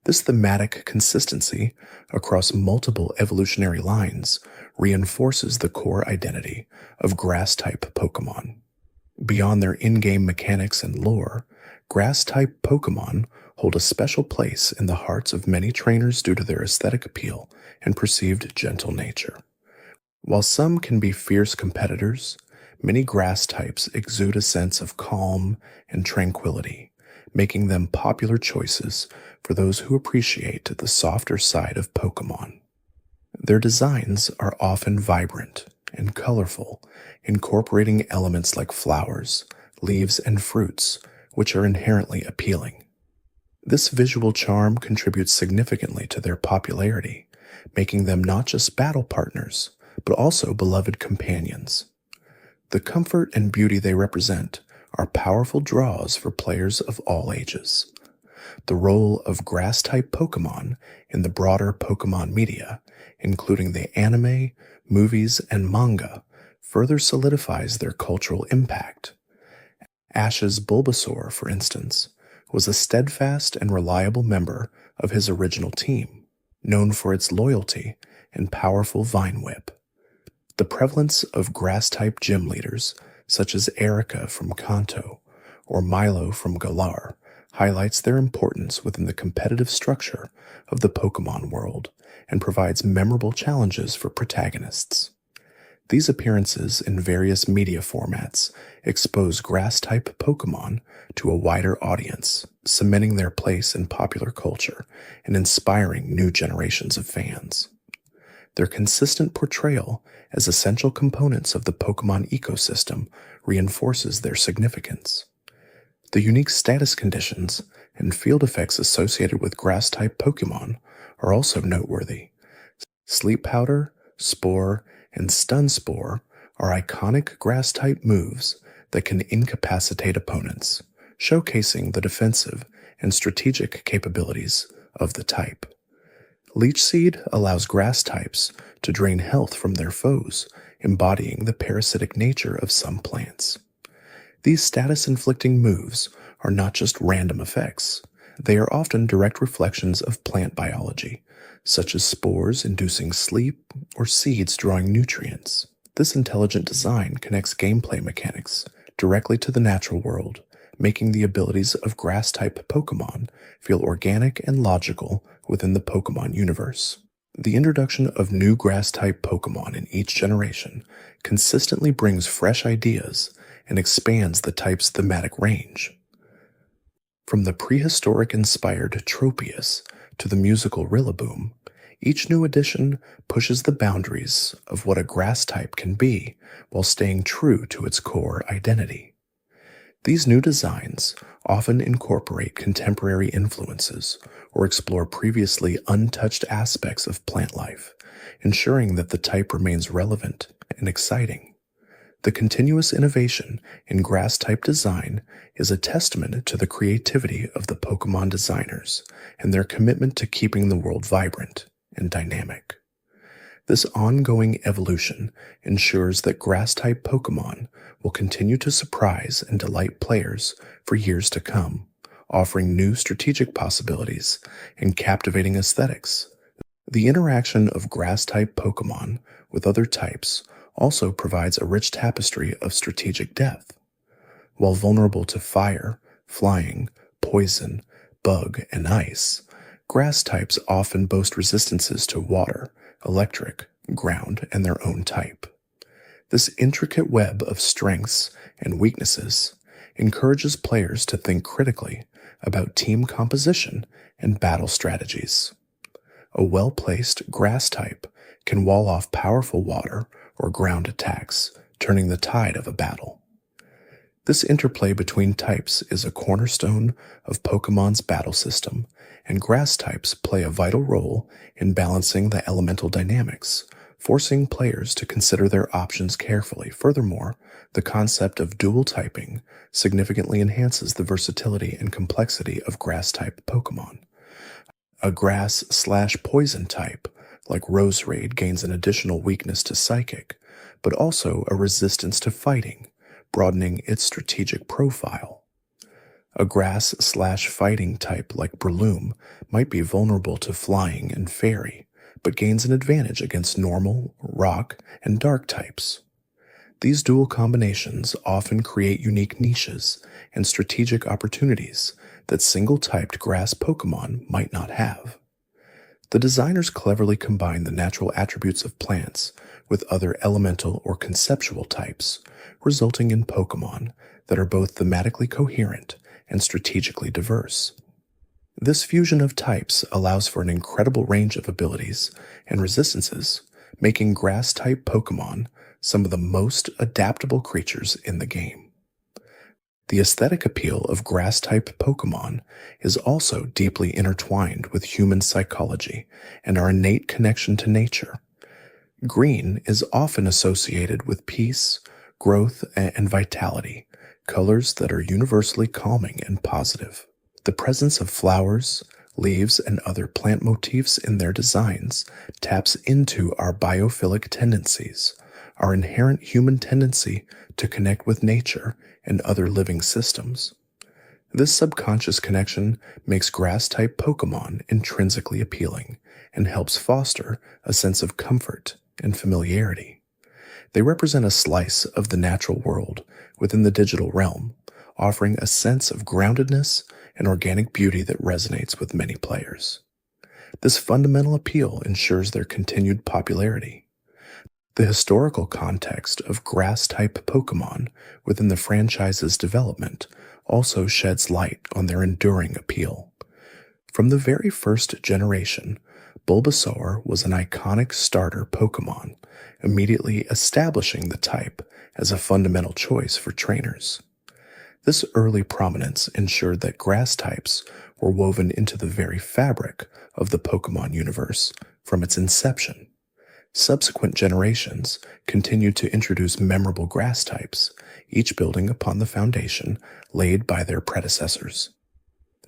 This thematic consistency across multiple evolutionary lines reinforces the core identity of grass-type Pokémon. Beyond their in-game mechanics and lore, grass-type Pokémon hold a special place in the hearts of many trainers due to their aesthetic appeal and perceived gentle nature. While some can be fierce competitors, many grass types exude a sense of calm and tranquility, making them popular choices for those who appreciate the softer side of Pokémon. Their designs are often vibrant and colorful, incorporating elements like flowers, leaves, and fruits, which are inherently appealing. This visual charm contributes significantly to their popularity, making them not just battle partners, but also beloved companions. The comfort and beauty they represent are powerful draws for players of all ages. The role of grass-type Pokémon in the broader Pokémon media, including the anime, movies, and manga, further solidifies their cultural impact. Ash's Bulbasaur, for instance, was a steadfast and reliable member of his original team, known for its loyalty and powerful Vine Whip. The prevalence of grass-type gym leaders, such as Erica from Kanto or Milo from Galar, highlights their importance within the competitive structure of the Pokémon world and provides memorable challenges for protagonists. These appearances in various media formats expose grass-type Pokémon to a wider audience, cementing their place in popular culture and inspiring new generations of fans. Their consistent portrayal as essential components of the Pokémon ecosystem reinforces their significance. The unique status conditions and field effects associated with grass-type Pokémon are also noteworthy. Sleep Powder, Spore, and Stun Spore are iconic grass-type moves that can incapacitate opponents, showcasing the defensive and strategic capabilities of the type. Leech Seed allows grass types to drain health from their foes, embodying the parasitic nature of some plants. These status-inflicting moves are not just random effects. They are often direct reflections of plant biology, such as spores inducing sleep or seeds drawing nutrients. This intelligent design connects gameplay mechanics directly to the natural world, making the abilities of grass-type Pokémon feel organic and logical within the Pokémon universe. The introduction of new grass-type Pokémon in each generation consistently brings fresh ideas and expands the type's thematic range. From the prehistoric-inspired Tropius to the musical Rillaboom, each new edition pushes the boundaries of what a grass type can be while staying true to its core identity. These new designs often incorporate contemporary influences or explore previously untouched aspects of plant life, ensuring that the type remains relevant and exciting. The continuous innovation in grass-type design is a testament to the creativity of the Pokémon designers and their commitment to keeping the world vibrant and dynamic. This ongoing evolution ensures that grass-type Pokémon will continue to surprise and delight players for years to come, offering new strategic possibilities and captivating aesthetics. The interaction of grass-type Pokémon with other types also provides a rich tapestry of strategic depth. While vulnerable to fire, flying, poison, bug, and ice, grass types often boast resistances to water, electric, ground, and their own type. This intricate web of strengths and weaknesses encourages players to think critically about team composition and battle strategies. A well-placed grass type can wall off powerful water or ground attacks, turning the tide of a battle. This interplay between types is a cornerstone of Pokémon's battle system, and grass types play a vital role in balancing the elemental dynamics, forcing players to consider their options carefully. Furthermore, the concept of dual typing significantly enhances the versatility and complexity of grass-type Pokémon. A grass/poison type, like Roserade, gains an additional weakness to Psychic, but also a resistance to fighting, broadening its strategic profile. A grass/fighting type like Breloom might be vulnerable to flying and fairy, but gains an advantage against normal, rock, and dark types. These dual combinations often create unique niches and strategic opportunities that single-typed grass Pokémon might not have. The designers cleverly combine the natural attributes of plants with other elemental or conceptual types, resulting in Pokémon that are both thematically coherent and strategically diverse. This fusion of types allows for an incredible range of abilities and resistances, making grass-type Pokémon some of the most adaptable creatures in the game. The aesthetic appeal of grass-type Pokémon is also deeply intertwined with human psychology and our innate connection to nature. Green is often associated with peace, growth, and vitality, colors that are universally calming and positive. The presence of flowers, leaves, and other plant motifs in their designs taps into our biophilic tendencies, our inherent human tendency to connect with nature and other living systems. This subconscious connection makes grass-type Pokémon intrinsically appealing and helps foster a sense of comfort and familiarity. They represent a slice of the natural world within the digital realm, offering a sense of groundedness and organic beauty that resonates with many players. This fundamental appeal ensures their continued popularity. The historical context of grass-type Pokémon within the franchise's development also sheds light on their enduring appeal. From the very first generation, Bulbasaur was an iconic starter Pokémon, immediately establishing the type as a fundamental choice for trainers. This early prominence ensured that grass types were woven into the very fabric of the Pokémon universe from its inception. Subsequent generations continued to introduce memorable grass types, each building upon the foundation laid by their predecessors.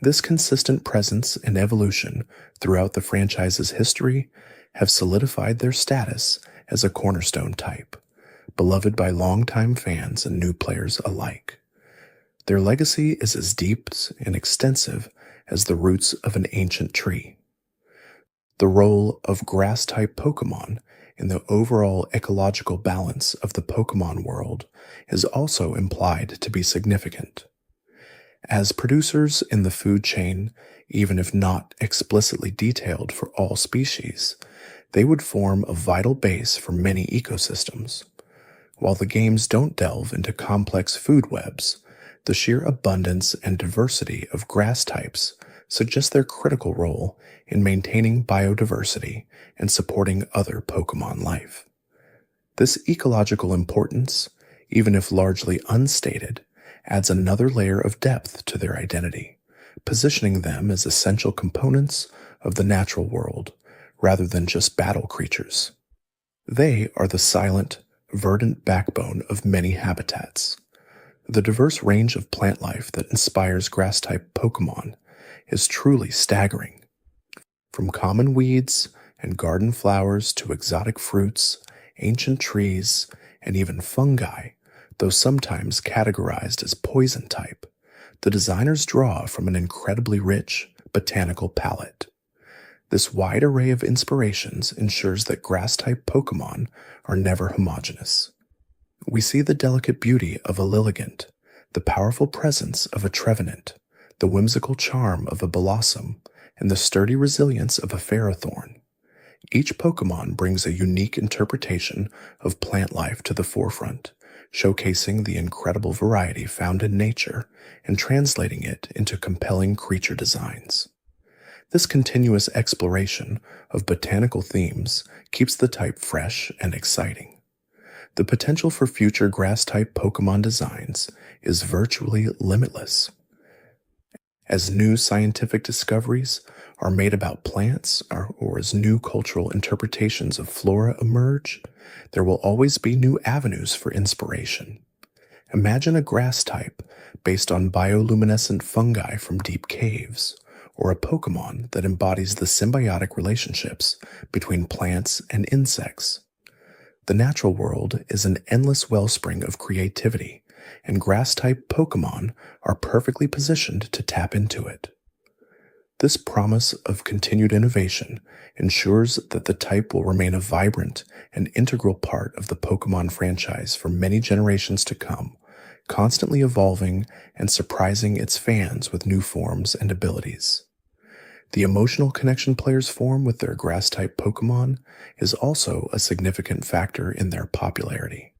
This consistent presence and evolution throughout the franchise's history have solidified their status as a cornerstone type, beloved by longtime fans and new players alike. Their legacy is as deep and extensive as the roots of an ancient tree. The role of grass-type Pokémon in the overall ecological balance of the Pokémon world is also implied to be significant. As producers in the food chain, even if not explicitly detailed for all species, they would form a vital base for many ecosystems. While the games don't delve into complex food webs, the sheer abundance and diversity of grass types suggests their critical role in maintaining biodiversity and supporting other Pokémon life. This ecological importance, even if largely unstated, adds another layer of depth to their identity, positioning them as essential components of the natural world rather than just battle creatures. They are the silent, verdant backbone of many habitats. The diverse range of plant life that inspires grass-type Pokémon is truly staggering. From common weeds and garden flowers to exotic fruits, ancient trees, and even fungi, though sometimes categorized as poison type, the designers draw from an incredibly rich botanical palette. This wide array of inspirations ensures that grass-type Pokémon are never homogeneous. We see the delicate beauty of a Lilligant, the powerful presence of a Trevenant, the whimsical charm of a Blossom, and the sturdy resilience of a Ferrothorn. Each Pokémon brings a unique interpretation of plant life to the forefront, showcasing the incredible variety found in nature and translating it into compelling creature designs. This continuous exploration of botanical themes keeps the type fresh and exciting. The potential for future grass-type Pokémon designs is virtually limitless. As new scientific discoveries are made about plants or as new cultural interpretations of flora emerge, there will always be new avenues for inspiration. Imagine a grass type based on bioluminescent fungi from deep caves, or a Pokémon that embodies the symbiotic relationships between plants and insects. The natural world is an endless wellspring of creativity, and grass-type Pokémon are perfectly positioned to tap into it. This promise of continued innovation ensures that the type will remain a vibrant and integral part of the Pokemon franchise for many generations to come, constantly evolving and surprising its fans with new forms and abilities. The emotional connection players form with their Grass-type Pokemon is also a significant factor in their popularity.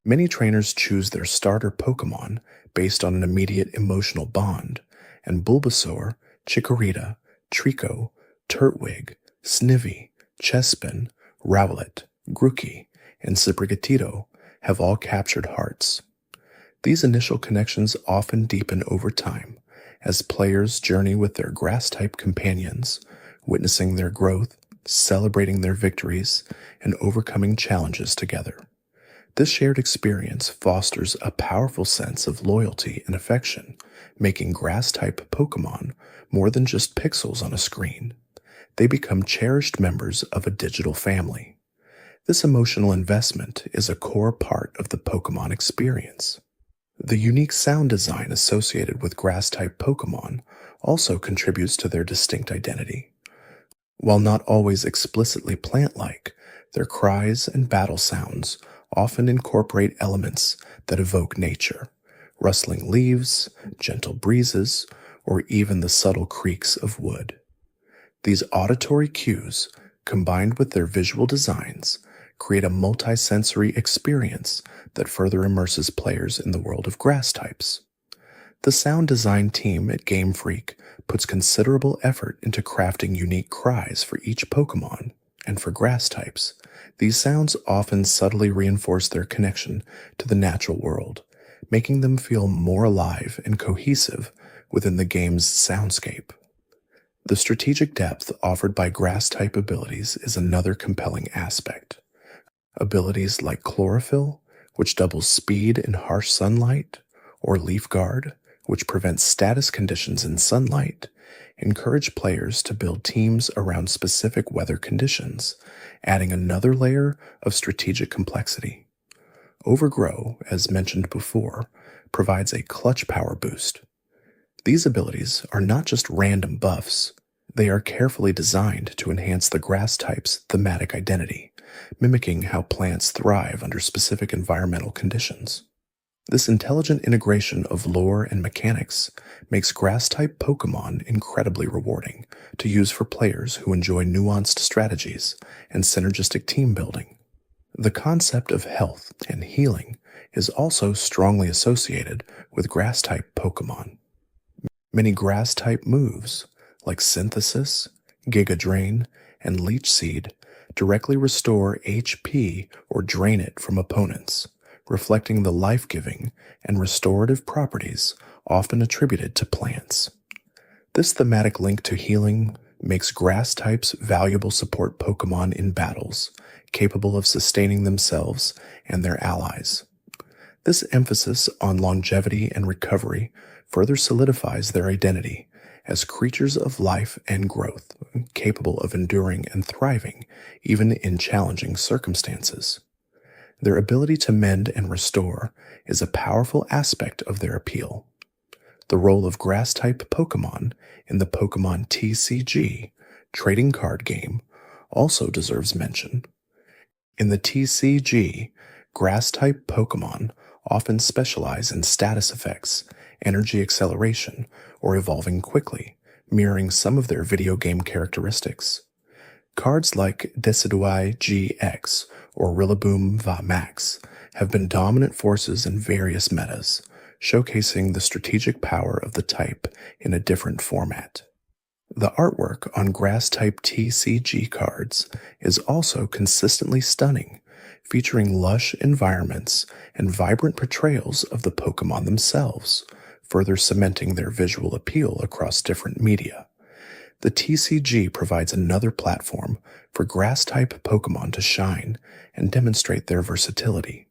Many trainers choose their starter Pokemon based on an immediate emotional bond, and Bulbasaur, Chikorita, Trico, Turtwig, Snivy, Chespin, Rowlet, Grookey, and Sprigatito have all captured hearts. These initial connections often deepen over time as players journey with their Grass-type companions, witnessing their growth, celebrating their victories, and overcoming challenges together. This shared experience fosters a powerful sense of loyalty and affection, making Grass-type Pokemon more than just pixels on a screen. They become cherished members of a digital family. This emotional investment is a core part of the Pokemon experience. The unique sound design associated with Grass-type Pokemon also contributes to their distinct identity. While not always explicitly plant-like, their cries and battle sounds often incorporate elements that evoke nature, rustling leaves, gentle breezes, or even the subtle creaks of wood. These auditory cues, combined with their visual designs, create a multi-sensory experience that further immerses players in the world of grass types. The sound design team at Game Freak puts considerable effort into crafting unique cries for each Pokemon, and for grass types, these sounds often subtly reinforce their connection to the natural world, making them feel more alive and cohesive within the game's soundscape. The strategic depth offered by grass-type abilities is another compelling aspect. Abilities like Chlorophyll, which doubles speed in harsh sunlight, or Leaf Guard, which prevents status conditions in sunlight, encourage players to build teams around specific weather conditions, adding another layer of strategic complexity. Overgrow, as mentioned before, provides a clutch power boost. These abilities are not just random buffs, they are carefully designed to enhance the grass type's thematic identity, mimicking how plants thrive under specific environmental conditions. This intelligent integration of lore and mechanics makes grass-type Pokemon incredibly rewarding to use for players who enjoy nuanced strategies and synergistic team building. The concept of health and healing is also strongly associated with grass-type Pokemon. Many grass-type moves, like Synthesis, Giga Drain, and Leech Seed, directly restore HP or drain it from opponents, reflecting the life-giving and restorative properties often attributed to plants. This thematic link to healing makes grass types valuable support Pokemon in battles, capable of sustaining themselves and their allies. This emphasis on longevity and recovery further solidifies their identity as creatures of life and growth, capable of enduring and thriving even in challenging circumstances. Their ability to mend and restore is a powerful aspect of their appeal. The role of grass-type Pokemon in the Pokemon TCG trading card game also deserves mention. In the TCG, grass-type Pokemon often specialize in status effects, energy acceleration, or evolving quickly, mirroring some of their video game characteristics. Cards like Decidueye GX or Rillaboom Va Max have been dominant forces in various metas, showcasing the strategic power of the type in a different format. The artwork on grass-type TCG cards is also consistently stunning, featuring lush environments and vibrant portrayals of the Pokemon themselves, further cementing their visual appeal across different media. The TCG provides another platform for grass-type Pokemon to shine and demonstrate their versatility.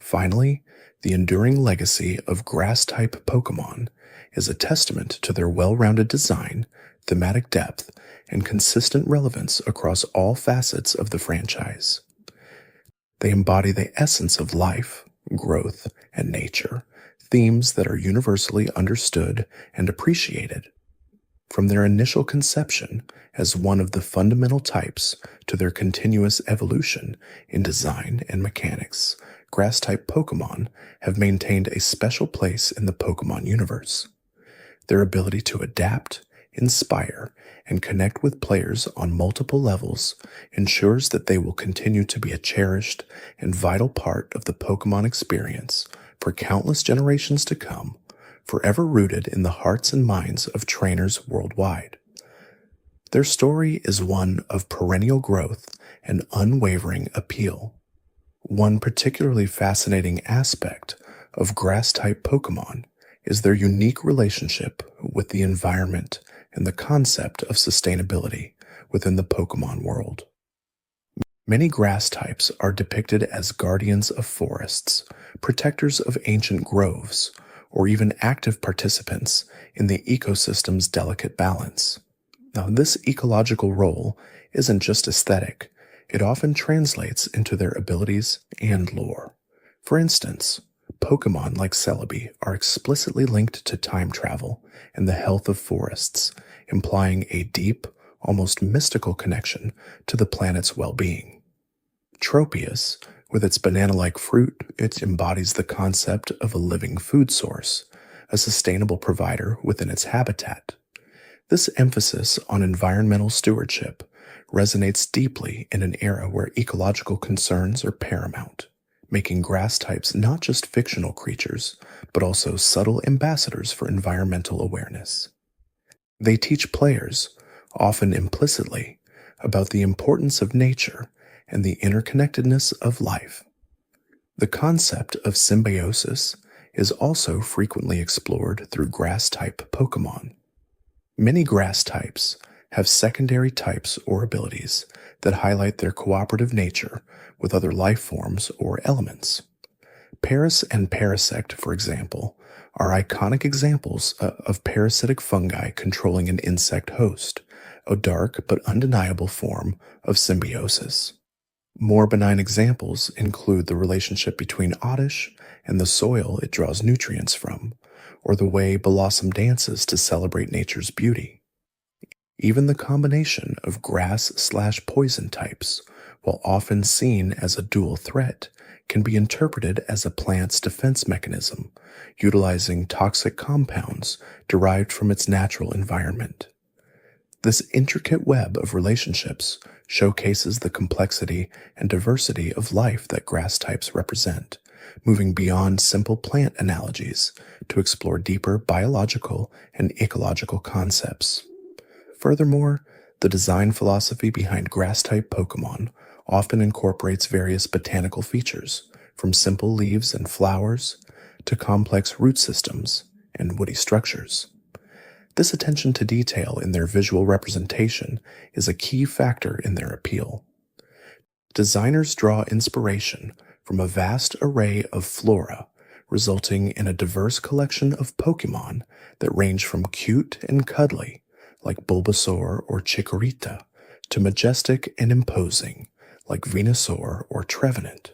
Finally, the enduring legacy of grass-type Pokemon is a testament to their well-rounded design, thematic depth, and consistent relevance across all facets of the franchise. They embody the essence of life, growth, and nature, themes that are universally understood and appreciated. From their initial conception as one of the fundamental types to their continuous evolution in design and mechanics, Grass Type Pokémon have maintained a special place in the Pokémon universe. Their ability to adapt, inspire, and connect with players on multiple levels ensures that they will continue to be a cherished and vital part of the Pokémon experience for countless generations to come, forever rooted in the hearts and minds of trainers worldwide. Their story is one of perennial growth and unwavering appeal. One particularly fascinating aspect of Grass-type Pokémon is their unique relationship with the environment and the concept of sustainability within the Pokémon world. Many grass types are depicted as guardians of forests, protectors of ancient groves, or even active participants in the ecosystem's delicate balance. Now, this ecological role isn't just aesthetic, it often translates into their abilities and lore. For instance, Pokémon like Celebi are explicitly linked to time travel and the health of forests, implying a deep, almost mystical connection to the planet's well-being. Tropius, with its banana-like fruit, it embodies the concept of a living food source, a sustainable provider within its habitat. This emphasis on environmental stewardship resonates deeply in an era where ecological concerns are paramount, making grass types not just fictional creatures, but also subtle ambassadors for environmental awareness. They teach players, often implicitly, about the importance of nature and the interconnectedness of life. The concept of symbiosis is also frequently explored through grass-type Pokémon. Many grass types have secondary types or abilities that highlight their cooperative nature with other life forms or elements. Paras and Parasect, for example, are iconic examples of parasitic fungi controlling an insect host, a dark but undeniable form of symbiosis. More benign examples include the relationship between Oddish and the soil it draws nutrients from, or the way Blossom dances to celebrate nature's beauty. Even the combination of grass/poison types, while often seen as a dual threat, can be interpreted as a plant's defense mechanism, utilizing toxic compounds derived from its natural environment. This intricate web of relationships showcases the complexity and diversity of life that grass types represent, moving beyond simple plant analogies to explore deeper biological and ecological concepts. Furthermore, the design philosophy behind grass-type Pokémon often incorporates various botanical features, from simple leaves and flowers to complex root systems and woody structures. This attention to detail in their visual representation is a key factor in their appeal. Designers draw inspiration from a vast array of flora, resulting in a diverse collection of Pokémon that range from cute and cuddly, like Bulbasaur or Chikorita, to majestic and imposing, like Venusaur or Trevenant.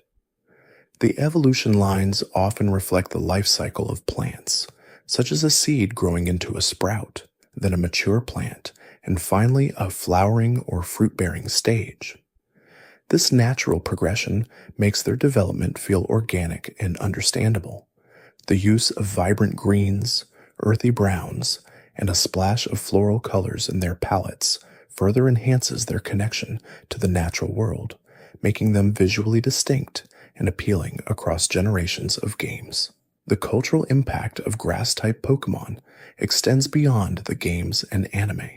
The evolution lines often reflect the life cycle of plants, such as a seed growing into a sprout, then a mature plant, and finally a flowering or fruit-bearing stage. This natural progression makes their development feel organic and understandable. The use of vibrant greens, earthy browns, and a splash of floral colors in their palettes further enhances their connection to the natural world, making them visually distinct and appealing across generations of games. The cultural impact of grass-type Pokémon extends beyond the games and anime.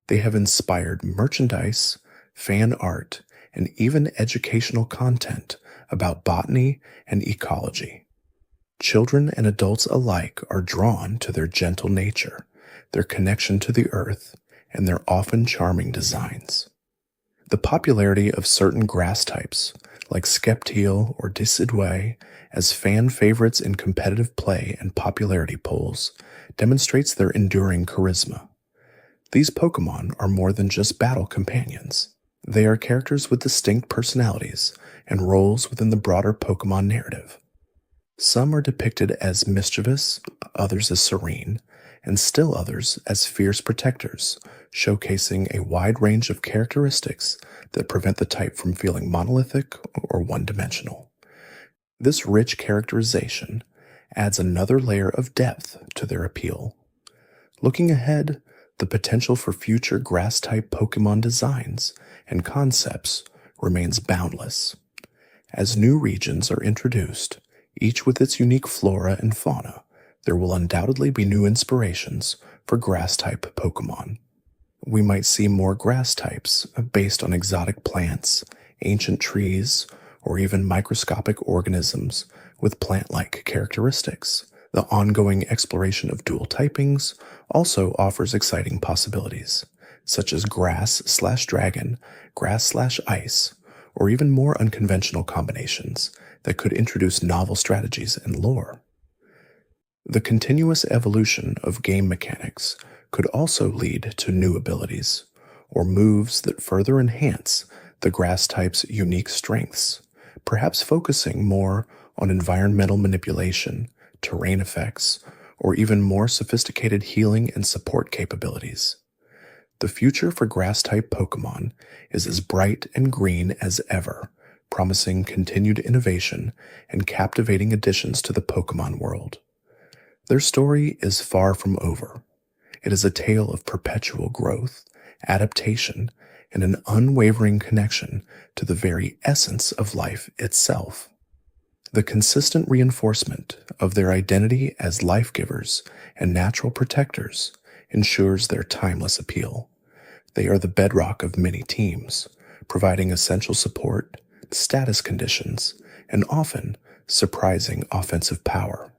They have inspired merchandise, fan art, and even educational content about botany and ecology. Children and adults alike are drawn to their gentle nature, their connection to the earth, and their often charming designs. The popularity of certain grass types, like Sceptile or Decidueye, as fan favorites in competitive play and popularity polls, demonstrates their enduring charisma. These Pokémon are more than just battle companions. They are characters with distinct personalities and roles within the broader Pokémon narrative. Some are depicted as mischievous, others as serene, and still others as fierce protectors, showcasing a wide range of characteristics that prevent the type from feeling monolithic or one-dimensional. This rich characterization adds another layer of depth to their appeal. Looking ahead, the potential for future grass-type Pokémon designs and concepts remains boundless. As new regions are introduced, each with its unique flora and fauna, there will undoubtedly be new inspirations for grass-type Pokémon. We might see more grass types based on exotic plants, ancient trees, or even microscopic organisms with plant-like characteristics. The ongoing exploration of dual typings also offers exciting possibilities, such as grass/dragon, grass/ice, or even more unconventional combinations that could introduce novel strategies and lore. The continuous evolution of game mechanics could also lead to new abilities, or moves that further enhance the grass type's unique strengths, perhaps focusing more on environmental manipulation, terrain effects, or even more sophisticated healing and support capabilities. The future for grass-type Pokémon is as bright and green as ever, promising continued innovation and captivating additions to the Pokémon world. Their story is far from over. It is a tale of perpetual growth, adaptation, and an unwavering connection to the very essence of life itself. The consistent reinforcement of their identity as life-givers and natural protectors ensures their timeless appeal. They are the bedrock of many teams, providing essential support, status conditions, and often surprising offensive power.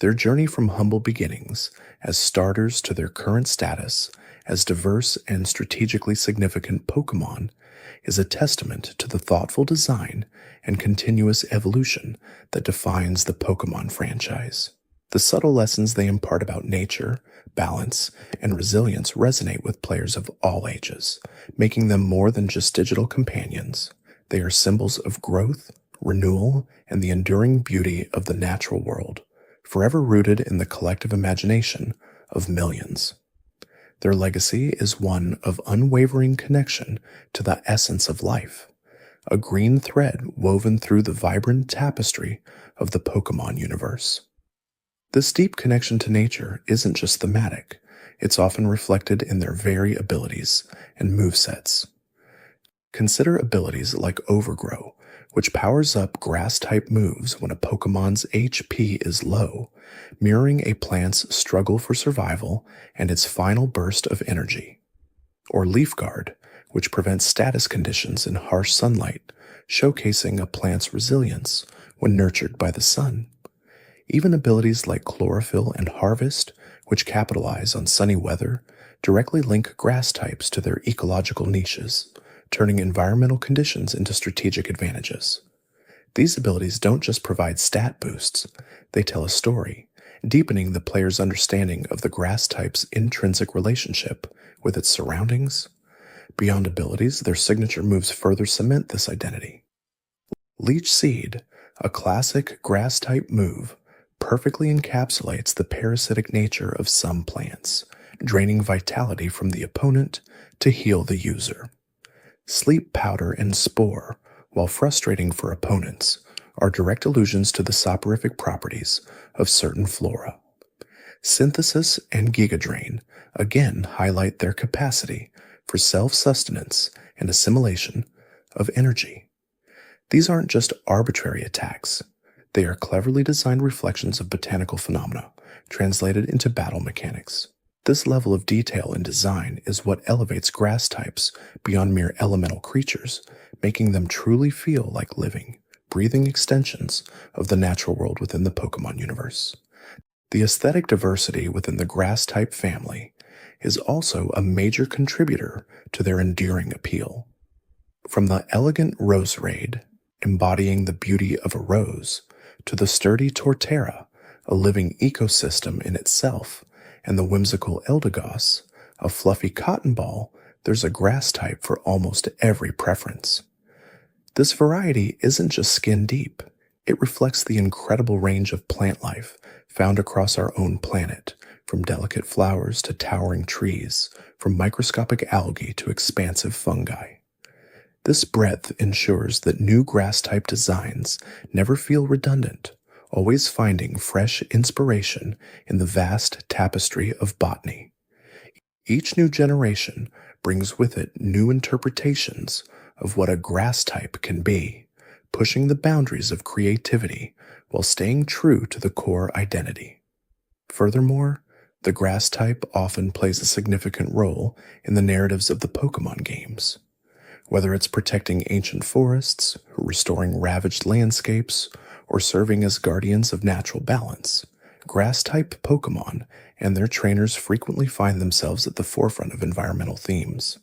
Their journey from humble beginnings as starters to their current status as diverse and strategically significant Pokémon is a testament to the thoughtful design and continuous evolution that defines the Pokémon franchise. The subtle lessons they impart about nature, balance, and resilience resonate with players of all ages, making them more than just digital companions. They are symbols of growth, renewal, and the enduring beauty of the natural world, forever rooted in the collective imagination of millions. Their legacy is one of unwavering connection to the essence of life, a green thread woven through the vibrant tapestry of the Pokémon universe. This deep connection to nature isn't just thematic, it's often reflected in their very abilities and movesets. Consider abilities like Overgrow, which powers up grass-type moves when a Pokémon's HP is low, mirroring a plant's struggle for survival and its final burst of energy. Or Leaf Guard, which prevents status conditions in harsh sunlight, showcasing a plant's resilience when nurtured by the sun. Even abilities like Chlorophyll and Harvest, which capitalize on sunny weather, directly link grass types to their ecological niches, turning environmental conditions into strategic advantages. These abilities don't just provide stat boosts, they tell a story, deepening the player's understanding of the grass type's intrinsic relationship with its surroundings. Beyond abilities, their signature moves further cement this identity. Leech Seed, a classic grass-type move, perfectly encapsulates the parasitic nature of some plants, draining vitality from the opponent to heal the user. Sleep Powder and Spore, while frustrating for opponents, are direct allusions to the soporific properties of certain flora. Synthesis and Giga Drain again highlight their capacity for self-sustenance and assimilation of energy. These aren't just arbitrary attacks. They are cleverly designed reflections of botanical phenomena, translated into battle mechanics. This level of detail in design is what elevates grass types beyond mere elemental creatures, making them truly feel like living, breathing extensions of the natural world within the Pokémon universe. The aesthetic diversity within the grass type family is also a major contributor to their enduring appeal. From the elegant Roserade, embodying the beauty of a rose, to the sturdy Torterra, a living ecosystem in itself, and the whimsical Eldegoss, a fluffy cotton ball, there's a grass type for almost every preference. This variety isn't just skin deep, it reflects the incredible range of plant life found across our own planet, from delicate flowers to towering trees, from microscopic algae to expansive fungi. This breadth ensures that new grass-type designs never feel redundant, always finding fresh inspiration in the vast tapestry of botany. Each new generation brings with it new interpretations of what a grass type can be, pushing the boundaries of creativity while staying true to the core identity. Furthermore, the grass type often plays a significant role in the narratives of the Pokémon games. Whether it's protecting ancient forests, restoring ravaged landscapes, or serving as guardians of natural balance, grass-type Pokémon and their trainers frequently find themselves at the forefront of environmental themes.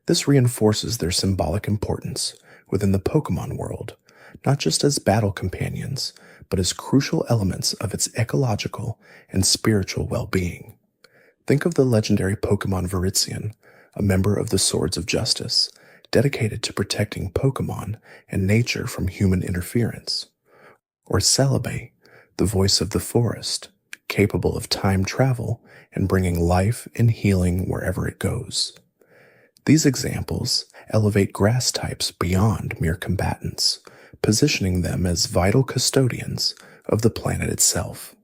This reinforces their symbolic importance within the Pokémon world, not just as battle companions, but as crucial elements of its ecological and spiritual well-being. Think of the legendary Pokémon Virizion, a member of the Swords of Justice, dedicated to protecting Pokémon and nature from human interference. Or Celebi, the voice of the forest, capable of time travel and bringing life and healing wherever it goes. These examples elevate grass types beyond mere combatants, positioning them as vital custodians of the planet itself.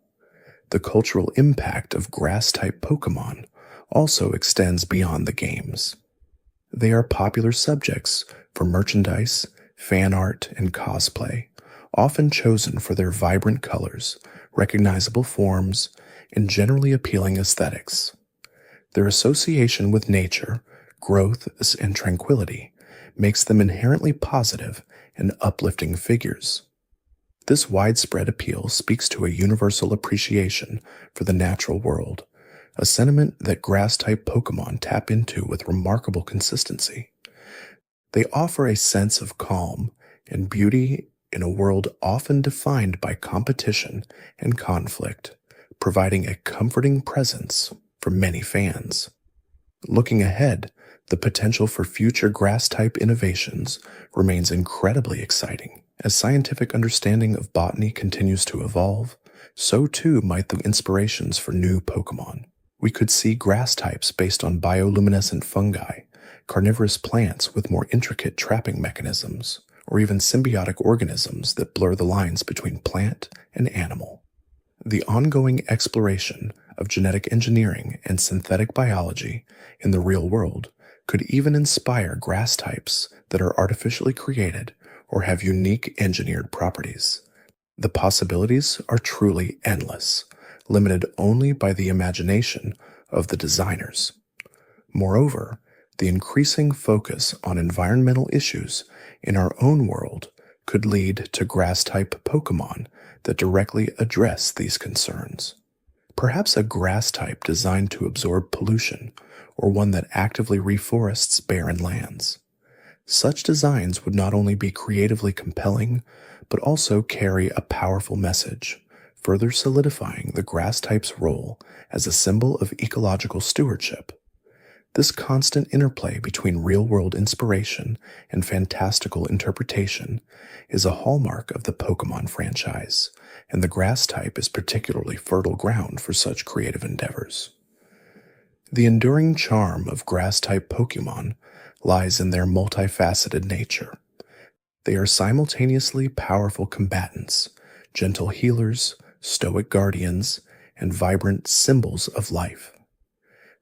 The cultural impact of grass-type Pokémon also extends beyond the games. They are popular subjects for merchandise, fan art, and cosplay, often chosen for their vibrant colors, recognizable forms, and generally appealing aesthetics. Their association with nature, growth, and tranquility makes them inherently positive and uplifting figures. This widespread appeal speaks to a universal appreciation for the natural world, a sentiment that grass-type Pokémon tap into with remarkable consistency. They offer a sense of calm and beauty in a world often defined by competition and conflict, providing a comforting presence for many fans. Looking ahead, the potential for future grass-type innovations remains incredibly exciting. As scientific understanding of botany continues to evolve, so too might the inspirations for new Pokémon. We could see grass types based on bioluminescent fungi, carnivorous plants with more intricate trapping mechanisms, or even symbiotic organisms that blur the lines between plant and animal. The ongoing exploration of genetic engineering and synthetic biology in the real world could even inspire grass types that are artificially created or have unique engineered properties. The possibilities are truly endless, limited only by the imagination of the designers. Moreover, the increasing focus on environmental issues in our own world could lead to grass-type Pokémon that directly address these concerns. Perhaps a grass type designed to absorb pollution, or one that actively reforests barren lands. Such designs would not only be creatively compelling, but also carry a powerful message, further solidifying the grass type's role as a symbol of ecological stewardship. This constant interplay between real-world inspiration and fantastical interpretation is a hallmark of the Pokémon franchise, and the grass type is particularly fertile ground for such creative endeavors. The enduring charm of grass-type Pokémon lies in their multifaceted nature. They are simultaneously powerful combatants, gentle healers, stoic guardians, and vibrant symbols of life.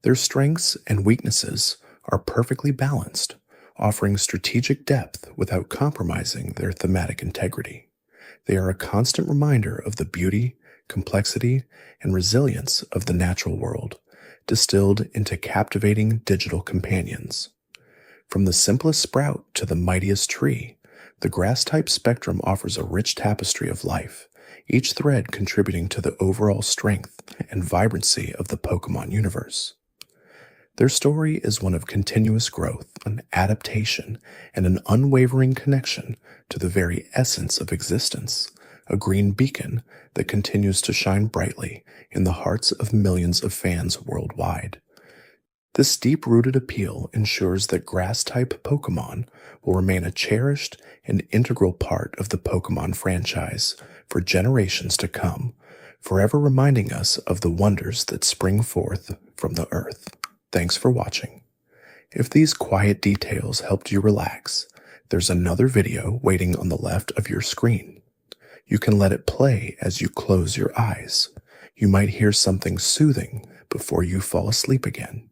Their strengths and weaknesses are perfectly balanced, offering strategic depth without compromising their thematic integrity. They are a constant reminder of the beauty, complexity, and resilience of the natural world, distilled into captivating digital companions. From the simplest sprout to the mightiest tree, the grass-type spectrum offers a rich tapestry of life, each thread contributing to the overall strength and vibrancy of the Pokémon universe. Their story is one of continuous growth, an adaptation, and an unwavering connection to the very essence of existence, a green beacon that continues to shine brightly in the hearts of millions of fans worldwide. This deep-rooted appeal ensures that grass-type Pokémon will remain a cherished and integral part of the Pokémon franchise for generations to come, forever reminding us of the wonders that spring forth from the earth. Thanks for watching. If these quiet details helped you relax, there's another video waiting on the left of your screen. You can let it play as you close your eyes. You might hear something soothing before you fall asleep again.